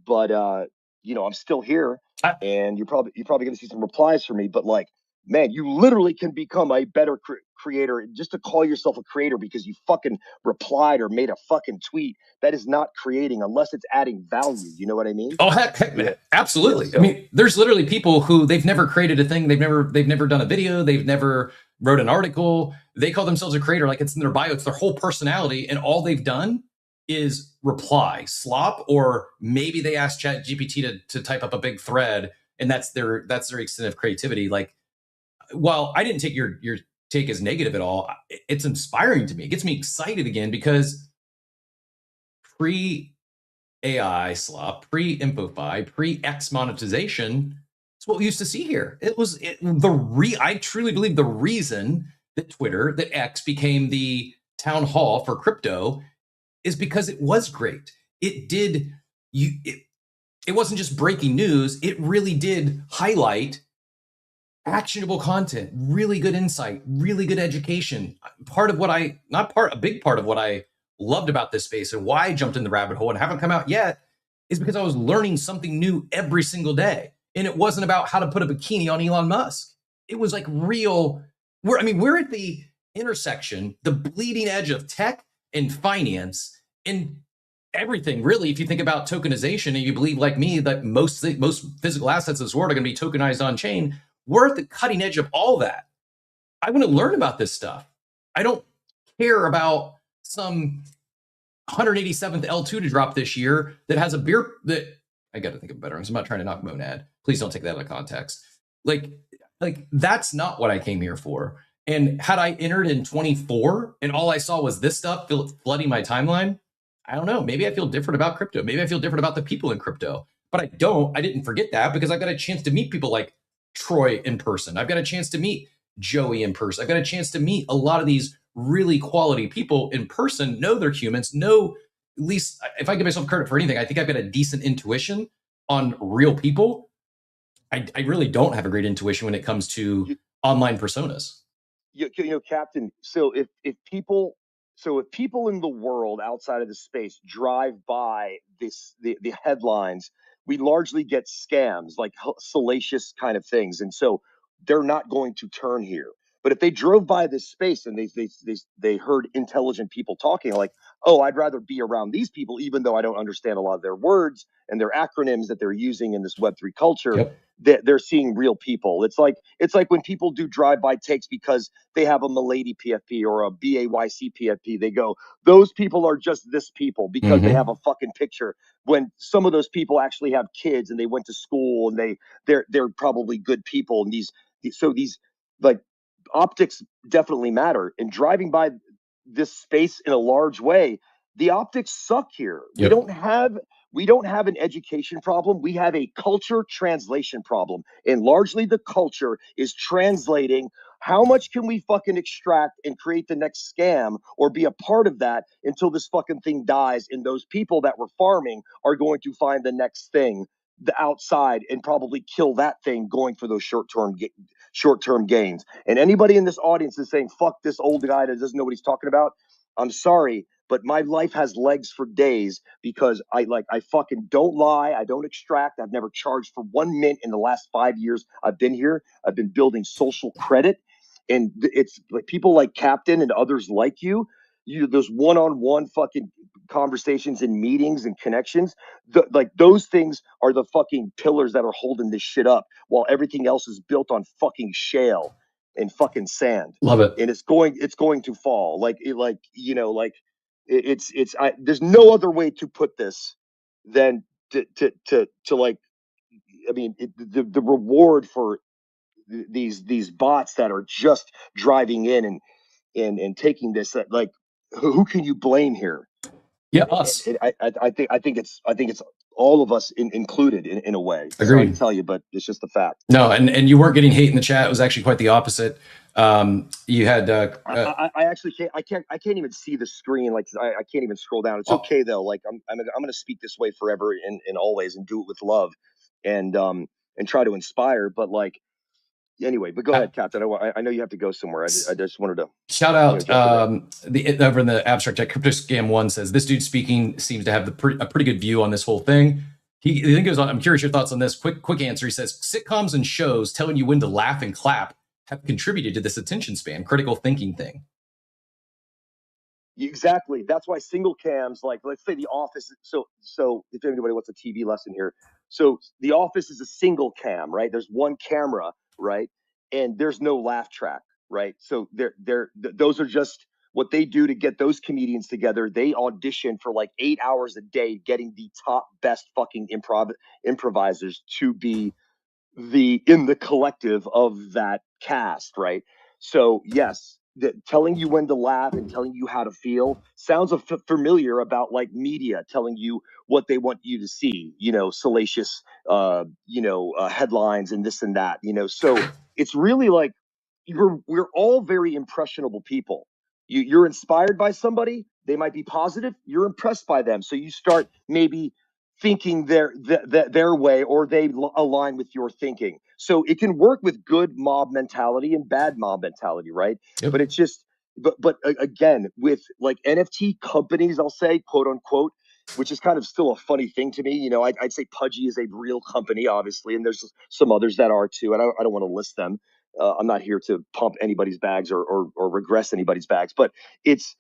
S13: but I'm still here, and you're probably going to see some replies from me. But like, man, you literally can become a better creator just to call yourself a creator because you fucking replied or made a fucking tweet. That is not creating unless it's adding value. You know what I mean?
S7: Oh heck man, absolutely. Yeah, so, I mean, there's literally people who they've never created a thing, they've never done a video, they've never wrote an article. They call themselves a creator, like it's in their bio, it's their whole personality, and all they've done is reply, slop, or maybe they asked ChatGPT to type up a big thread, and that's their extent of creativity. Like, while I didn't take your take as negative at all, it's inspiring to me. It gets me excited again because pre-AI slop, pre-InfoFi, pre-X monetization, it's what we used to see here. I truly believe the reason that Twitter, that X became the town hall for crypto is because it was great. It wasn't just breaking news. It really did highlight actionable content, really good insight, really good education. A big part of what I loved about this space and why I jumped in the rabbit hole and haven't come out yet is because I was learning something new every single day. and it wasn't about how to put a bikini on Elon Musk. It was like real. We're at the intersection, the bleeding edge of tech and finance and everything, really. If you think about tokenization and you believe, like me, that most physical assets of this world are going to be tokenized on chain, we're at the cutting edge of all that. I want to learn about this stuff. I don't care about some 187th L2 to drop this year that has a beer that I got to think of better things. I'm not trying to knock Monad. Please don't take that out of context. Like that's not what I came here for. And had I entered in 24 and all I saw was this stuff flooding my timeline, I don't know. Maybe I feel different about crypto. Maybe I feel different about the people in crypto. But I don't. I didn't forget that because I've got a chance to meet people like Troy in person. I've got a chance to meet Joey in person. I've got a chance to meet a lot of these really quality people in person, know they're humans, know, at least if I give myself credit for anything, I think I've got a decent intuition on real people. I really don't have a great intuition when it comes to online personas.
S13: You know, Captain, so if people in the world outside of the space drive by the headlines, we largely get scams, like salacious kind of things, and so they're not going to turn here. But if they drove by this space and they heard intelligent people talking, like, oh, I'd rather be around these people, even though I don't understand a lot of their words and their acronyms that they're using in this Web3 culture.
S7: Yep.
S13: They're seeing real people. It's like when people do drive-by takes because they have a Milady PFP or a BAYC PFP. They go, those people are just this people because they have a fucking picture. When some of those people actually have kids and they went to school and they're probably good people. And these like optics definitely matter. And driving by this space in a large way, the optics suck here.
S7: Yep.
S13: We don't have an education problem. We have a culture translation problem. And largely the culture is translating how much can we fucking extract and create the next scam or be a part of that until this fucking thing dies. And those people that were farming are going to find the next thing the outside and probably kill that thing going for those short-term gains. And anybody in this audience is saying, fuck this old guy that doesn't know what he's talking about. I'm sorry, but my life has legs for days because I fucking don't lie. I don't extract. I've never charged for 1 mint in the last 5 years I've been here. I've been building social credit. And it's like people like Captain and others like you, those one-on-one fucking conversations and meetings and connections, like those things are the fucking pillars that are holding this shit up while everything else is built on fucking shale and fucking sand.
S7: Love it.
S13: And it's going to fall. There's no other way to put this than to like, I mean, the reward for these bots that are just driving in and taking this, like, who can you blame here?
S7: Yeah, us.
S13: I think it's all of us included in a way.
S7: Agreed.
S13: Sorry to tell you, but it's just a fact.
S7: No, and you weren't getting hate in the chat. It was actually quite the opposite. You had
S13: I actually can't even see the screen. Like I can't even scroll down. It's okay though. Like I'm going to speak this way forever and always and do it with love and try to inspire. But like anyway, but go ahead, Captain. I know you have to go somewhere. I just wanted to
S7: shout out over in the abstract chat. Crypto Scam 1 says this dude speaking seems to have a pretty good view on this whole thing. He then goes on. I'm curious your thoughts on this. Quick answer. He says sitcoms and shows telling you when to laugh and clap have contributed to this attention span, critical thinking thing.
S13: Exactly. That's why single cams, like let's say The Office. So if anybody wants a TV lesson here, so The Office is a single cam, right? There's one camera, right? And there's no laugh track, right? So those are just what they do to get those comedians together. They audition for like 8 hours a day, getting the top best fucking improvisers to be in the collective of that cast, right? So yes, telling you when to laugh and telling you how to feel sounds familiar about like media telling you what they want you to see, salacious headlines and this and that, so it's really like we're all very impressionable people. You're inspired by somebody, they might be positive, you're impressed by them, so you start maybe thinking their way, or they align with your thinking. So it can work with good mob mentality and bad mob mentality, right?
S7: Yep.
S13: But it's just, but again, with like NFT companies, I'll say, quote unquote, which is kind of still a funny thing to me. You know, I'd say Pudgy is a real company, obviously, and there's some others that are too. And I don't want to list them. I'm not here to pump anybody's bags or regress anybody's bags, but it's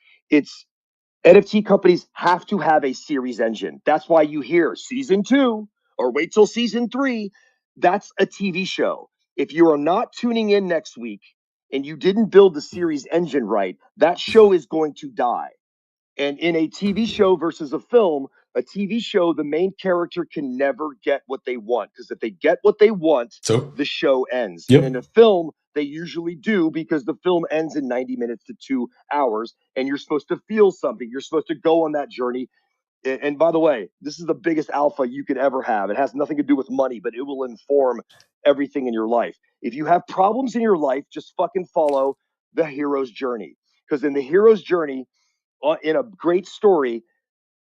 S13: NFT companies have to have a series engine. That's why you hear season 2 or wait till season 3. That's a TV show. If you are not tuning in next week and you didn't build the series engine right, that show is going to die. And in a TV show versus a TV show, the main character can never get what they want, because if they get what they want, the show ends.
S7: Yep.
S13: And in a film, they usually do, because the film ends in 90 minutes to 2 hours, and you're supposed to feel something. You're supposed to go on that journey. And by the way, this is the biggest alpha you could ever have. It has nothing to do with money, but it will inform everything in your life. If you have problems in your life, just fucking follow the hero's journey. Because in the hero's journey, in a great story,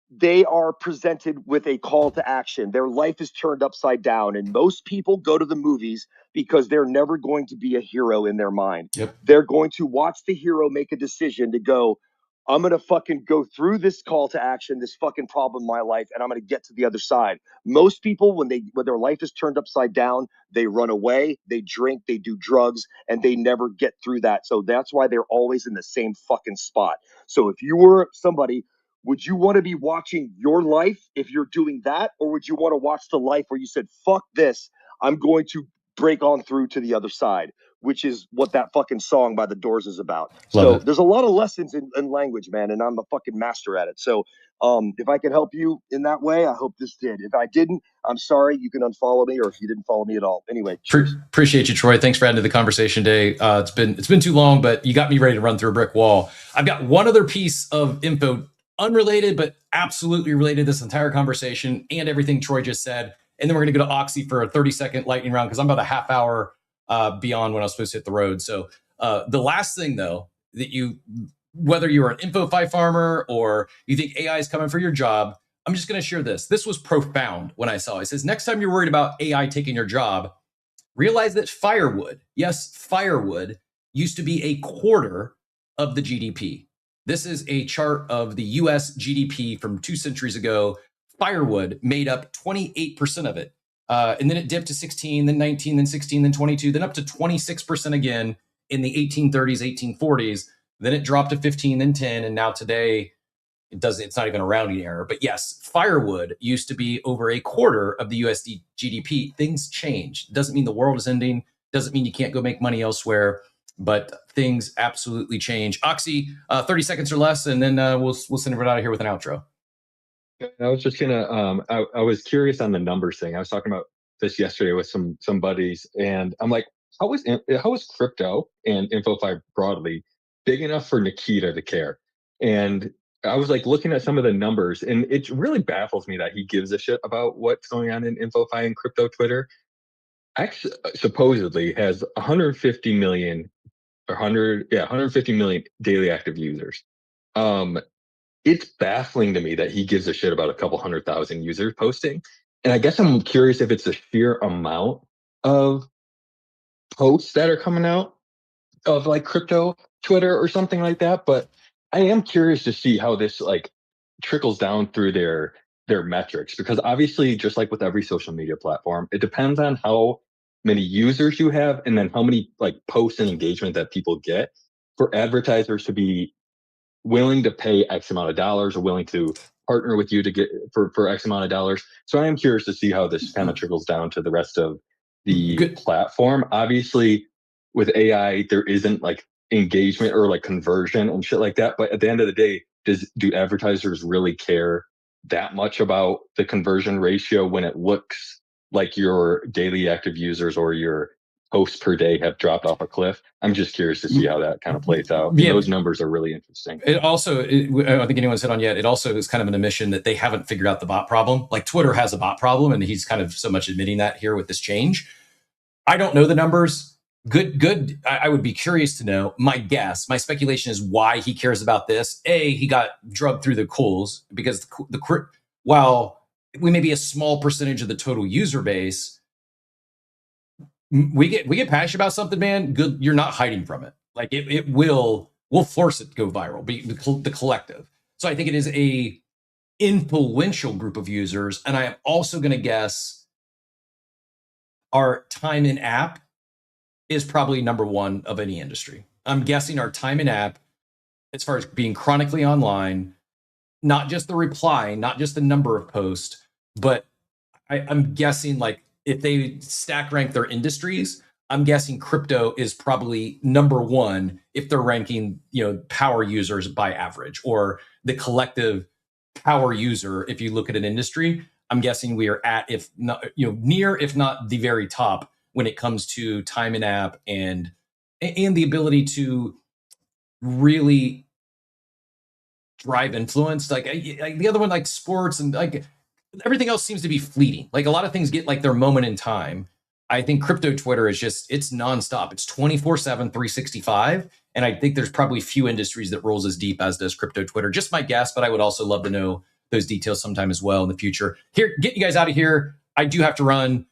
S13: they are presented with a call to action. Their life is turned upside down. And most people go to the movies because they're never going to be a hero in their mind.
S7: Yep.
S13: They're going to watch the hero make a decision to go, I'm going to fucking go through this call to action, this fucking problem in my life, and I'm going to get to the other side. Most people, when their life is turned upside down, they run away, they drink, they do drugs, and they never get through that. So that's why they're always in the same fucking spot. So if you were somebody, would you want to be watching your life if you're doing that? Or would you want to watch the life where you said, fuck this, I'm going to break on through to the other side, which is what that fucking song by The Doors is about.
S7: Love it.
S13: There's a lot of lessons in language, man, and I'm a fucking master at it. So if I can help you in that way, I hope this did. If I didn't, I'm sorry. You can unfollow me, or if you didn't follow me at all. Anyway, cheers.
S7: Appreciate you, Troy. Thanks for adding to the conversation today. It's been too long, but you got me ready to run through a brick wall. I've got one other piece of info, unrelated, but absolutely related to this entire conversation and everything Troy just said. And then we're going to go to Oxy for a 30-second lightning round, because I'm about a half hour beyond when I was supposed to hit the road. So the last thing, though, that whether you're an InfoFi farmer or you think AI is coming for your job, I'm just going to share this. This was profound when I saw it. It says, next time you're worried about AI taking your job, realize that firewood, yes, firewood, used to be a quarter of the GDP. This is a chart of the US GDP from 2 centuries ago. Firewood made up 28% of it. And then it dipped to 16, then 19, then 16, then 22, then up to 26% again in the 1830s, 1840s. Then it dropped to 15, then 10, and now today it's not even a rounding error. But yes, firewood used to be over a quarter of the US GDP. Things changed. Doesn't mean the world is ending. Doesn't mean you can't go make money elsewhere. But things absolutely change. Oxy, 30 seconds or less, and then we'll send it out of here with an outro.
S12: I was just gonna. I was curious on the numbers thing. I was talking about this yesterday with some buddies, and I'm like, how is crypto and InfoFi broadly big enough for Nikita to care? And I was like looking at some of the numbers, and it really baffles me that he gives a shit about what's going on in InfoFi and crypto Twitter. Actually, supposedly has 150 million. 150 million daily active users. It's baffling to me that he gives a shit about a couple 100,000 users posting. And I guess I'm curious if it's the sheer amount of posts that are coming out of like crypto Twitter or something like that. But I am curious to see how this like trickles down through their metrics, because obviously, just like with every social media platform, it depends on how many users you have and then how many like posts and engagement that people get for advertisers to be willing to pay X amount of dollars or willing to partner with you to get for X amount of dollars. So I am curious to see how this kind of trickles down to the rest of the platform. Obviously, with AI, there isn't like engagement or like conversion and shit like that. But at the end of the day, do advertisers really care that much about the conversion ratio when it looks like your daily active users or your posts per day have dropped off a cliff? I'm just curious to see how that kind of plays out. And those numbers are really interesting.
S7: It also, I don't think anyone's hit on yet, it also is kind of an admission that they haven't figured out the bot problem. Like Twitter has a bot problem, and he's kind of so much admitting that here with this change. I don't know the numbers. Good. I would be curious to know. My speculation is why he cares about this. He got drugged through the coals because while we may be a small percentage of the total user base, we get passionate about something, man. Good, you're not hiding from it. Like we'll force it to go viral. Be the collective. So I think it is influential group of users. And I am also going to guess our time in app is probably number one of any industry. I'm guessing our time in app, as far as being chronically online, not just the reply, not just the number of posts, but I'm guessing like if they stack rank their industries, I'm guessing crypto is probably number one if they're ranking, power users by average, or the collective power user. If you look at an industry, I'm guessing we are at, if not, near, if not the very top when it comes to time in app and the ability to really drive influence. Like the other one, like sports and like everything else seems to be fleeting. Like a lot of things get like their moment in time. I think crypto Twitter is it's nonstop. It's 24/7, 365. And I think there's probably few industries that rolls as deep as does crypto Twitter. Just my guess, but I would also love to know those details sometime as well in the future. Here, get you guys out of here. I do have to run.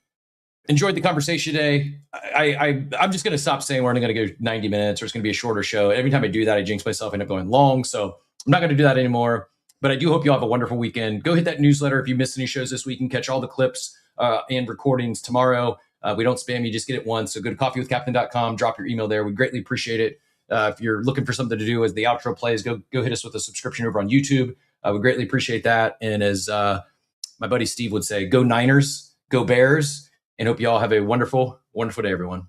S7: Enjoyed the conversation today. I'm just going to stop saying we're only going to go 90 minutes or it's going to be a shorter show. Every time I do that, I jinx myself, end up going long. So I'm not going to do that anymore. But I do hope you all have a wonderful weekend. Go hit that newsletter if you missed any shows this week and catch all the clips and recordings tomorrow. We don't spam you, just get it once. So go to coffeewithcaptain.com, drop your email there. We greatly appreciate it. If you're looking for something to do as the outro plays, go hit us with a subscription over on YouTube. We greatly appreciate that. And as my buddy Steve would say, go Niners, go Bears, and hope you all have a wonderful, wonderful day, everyone.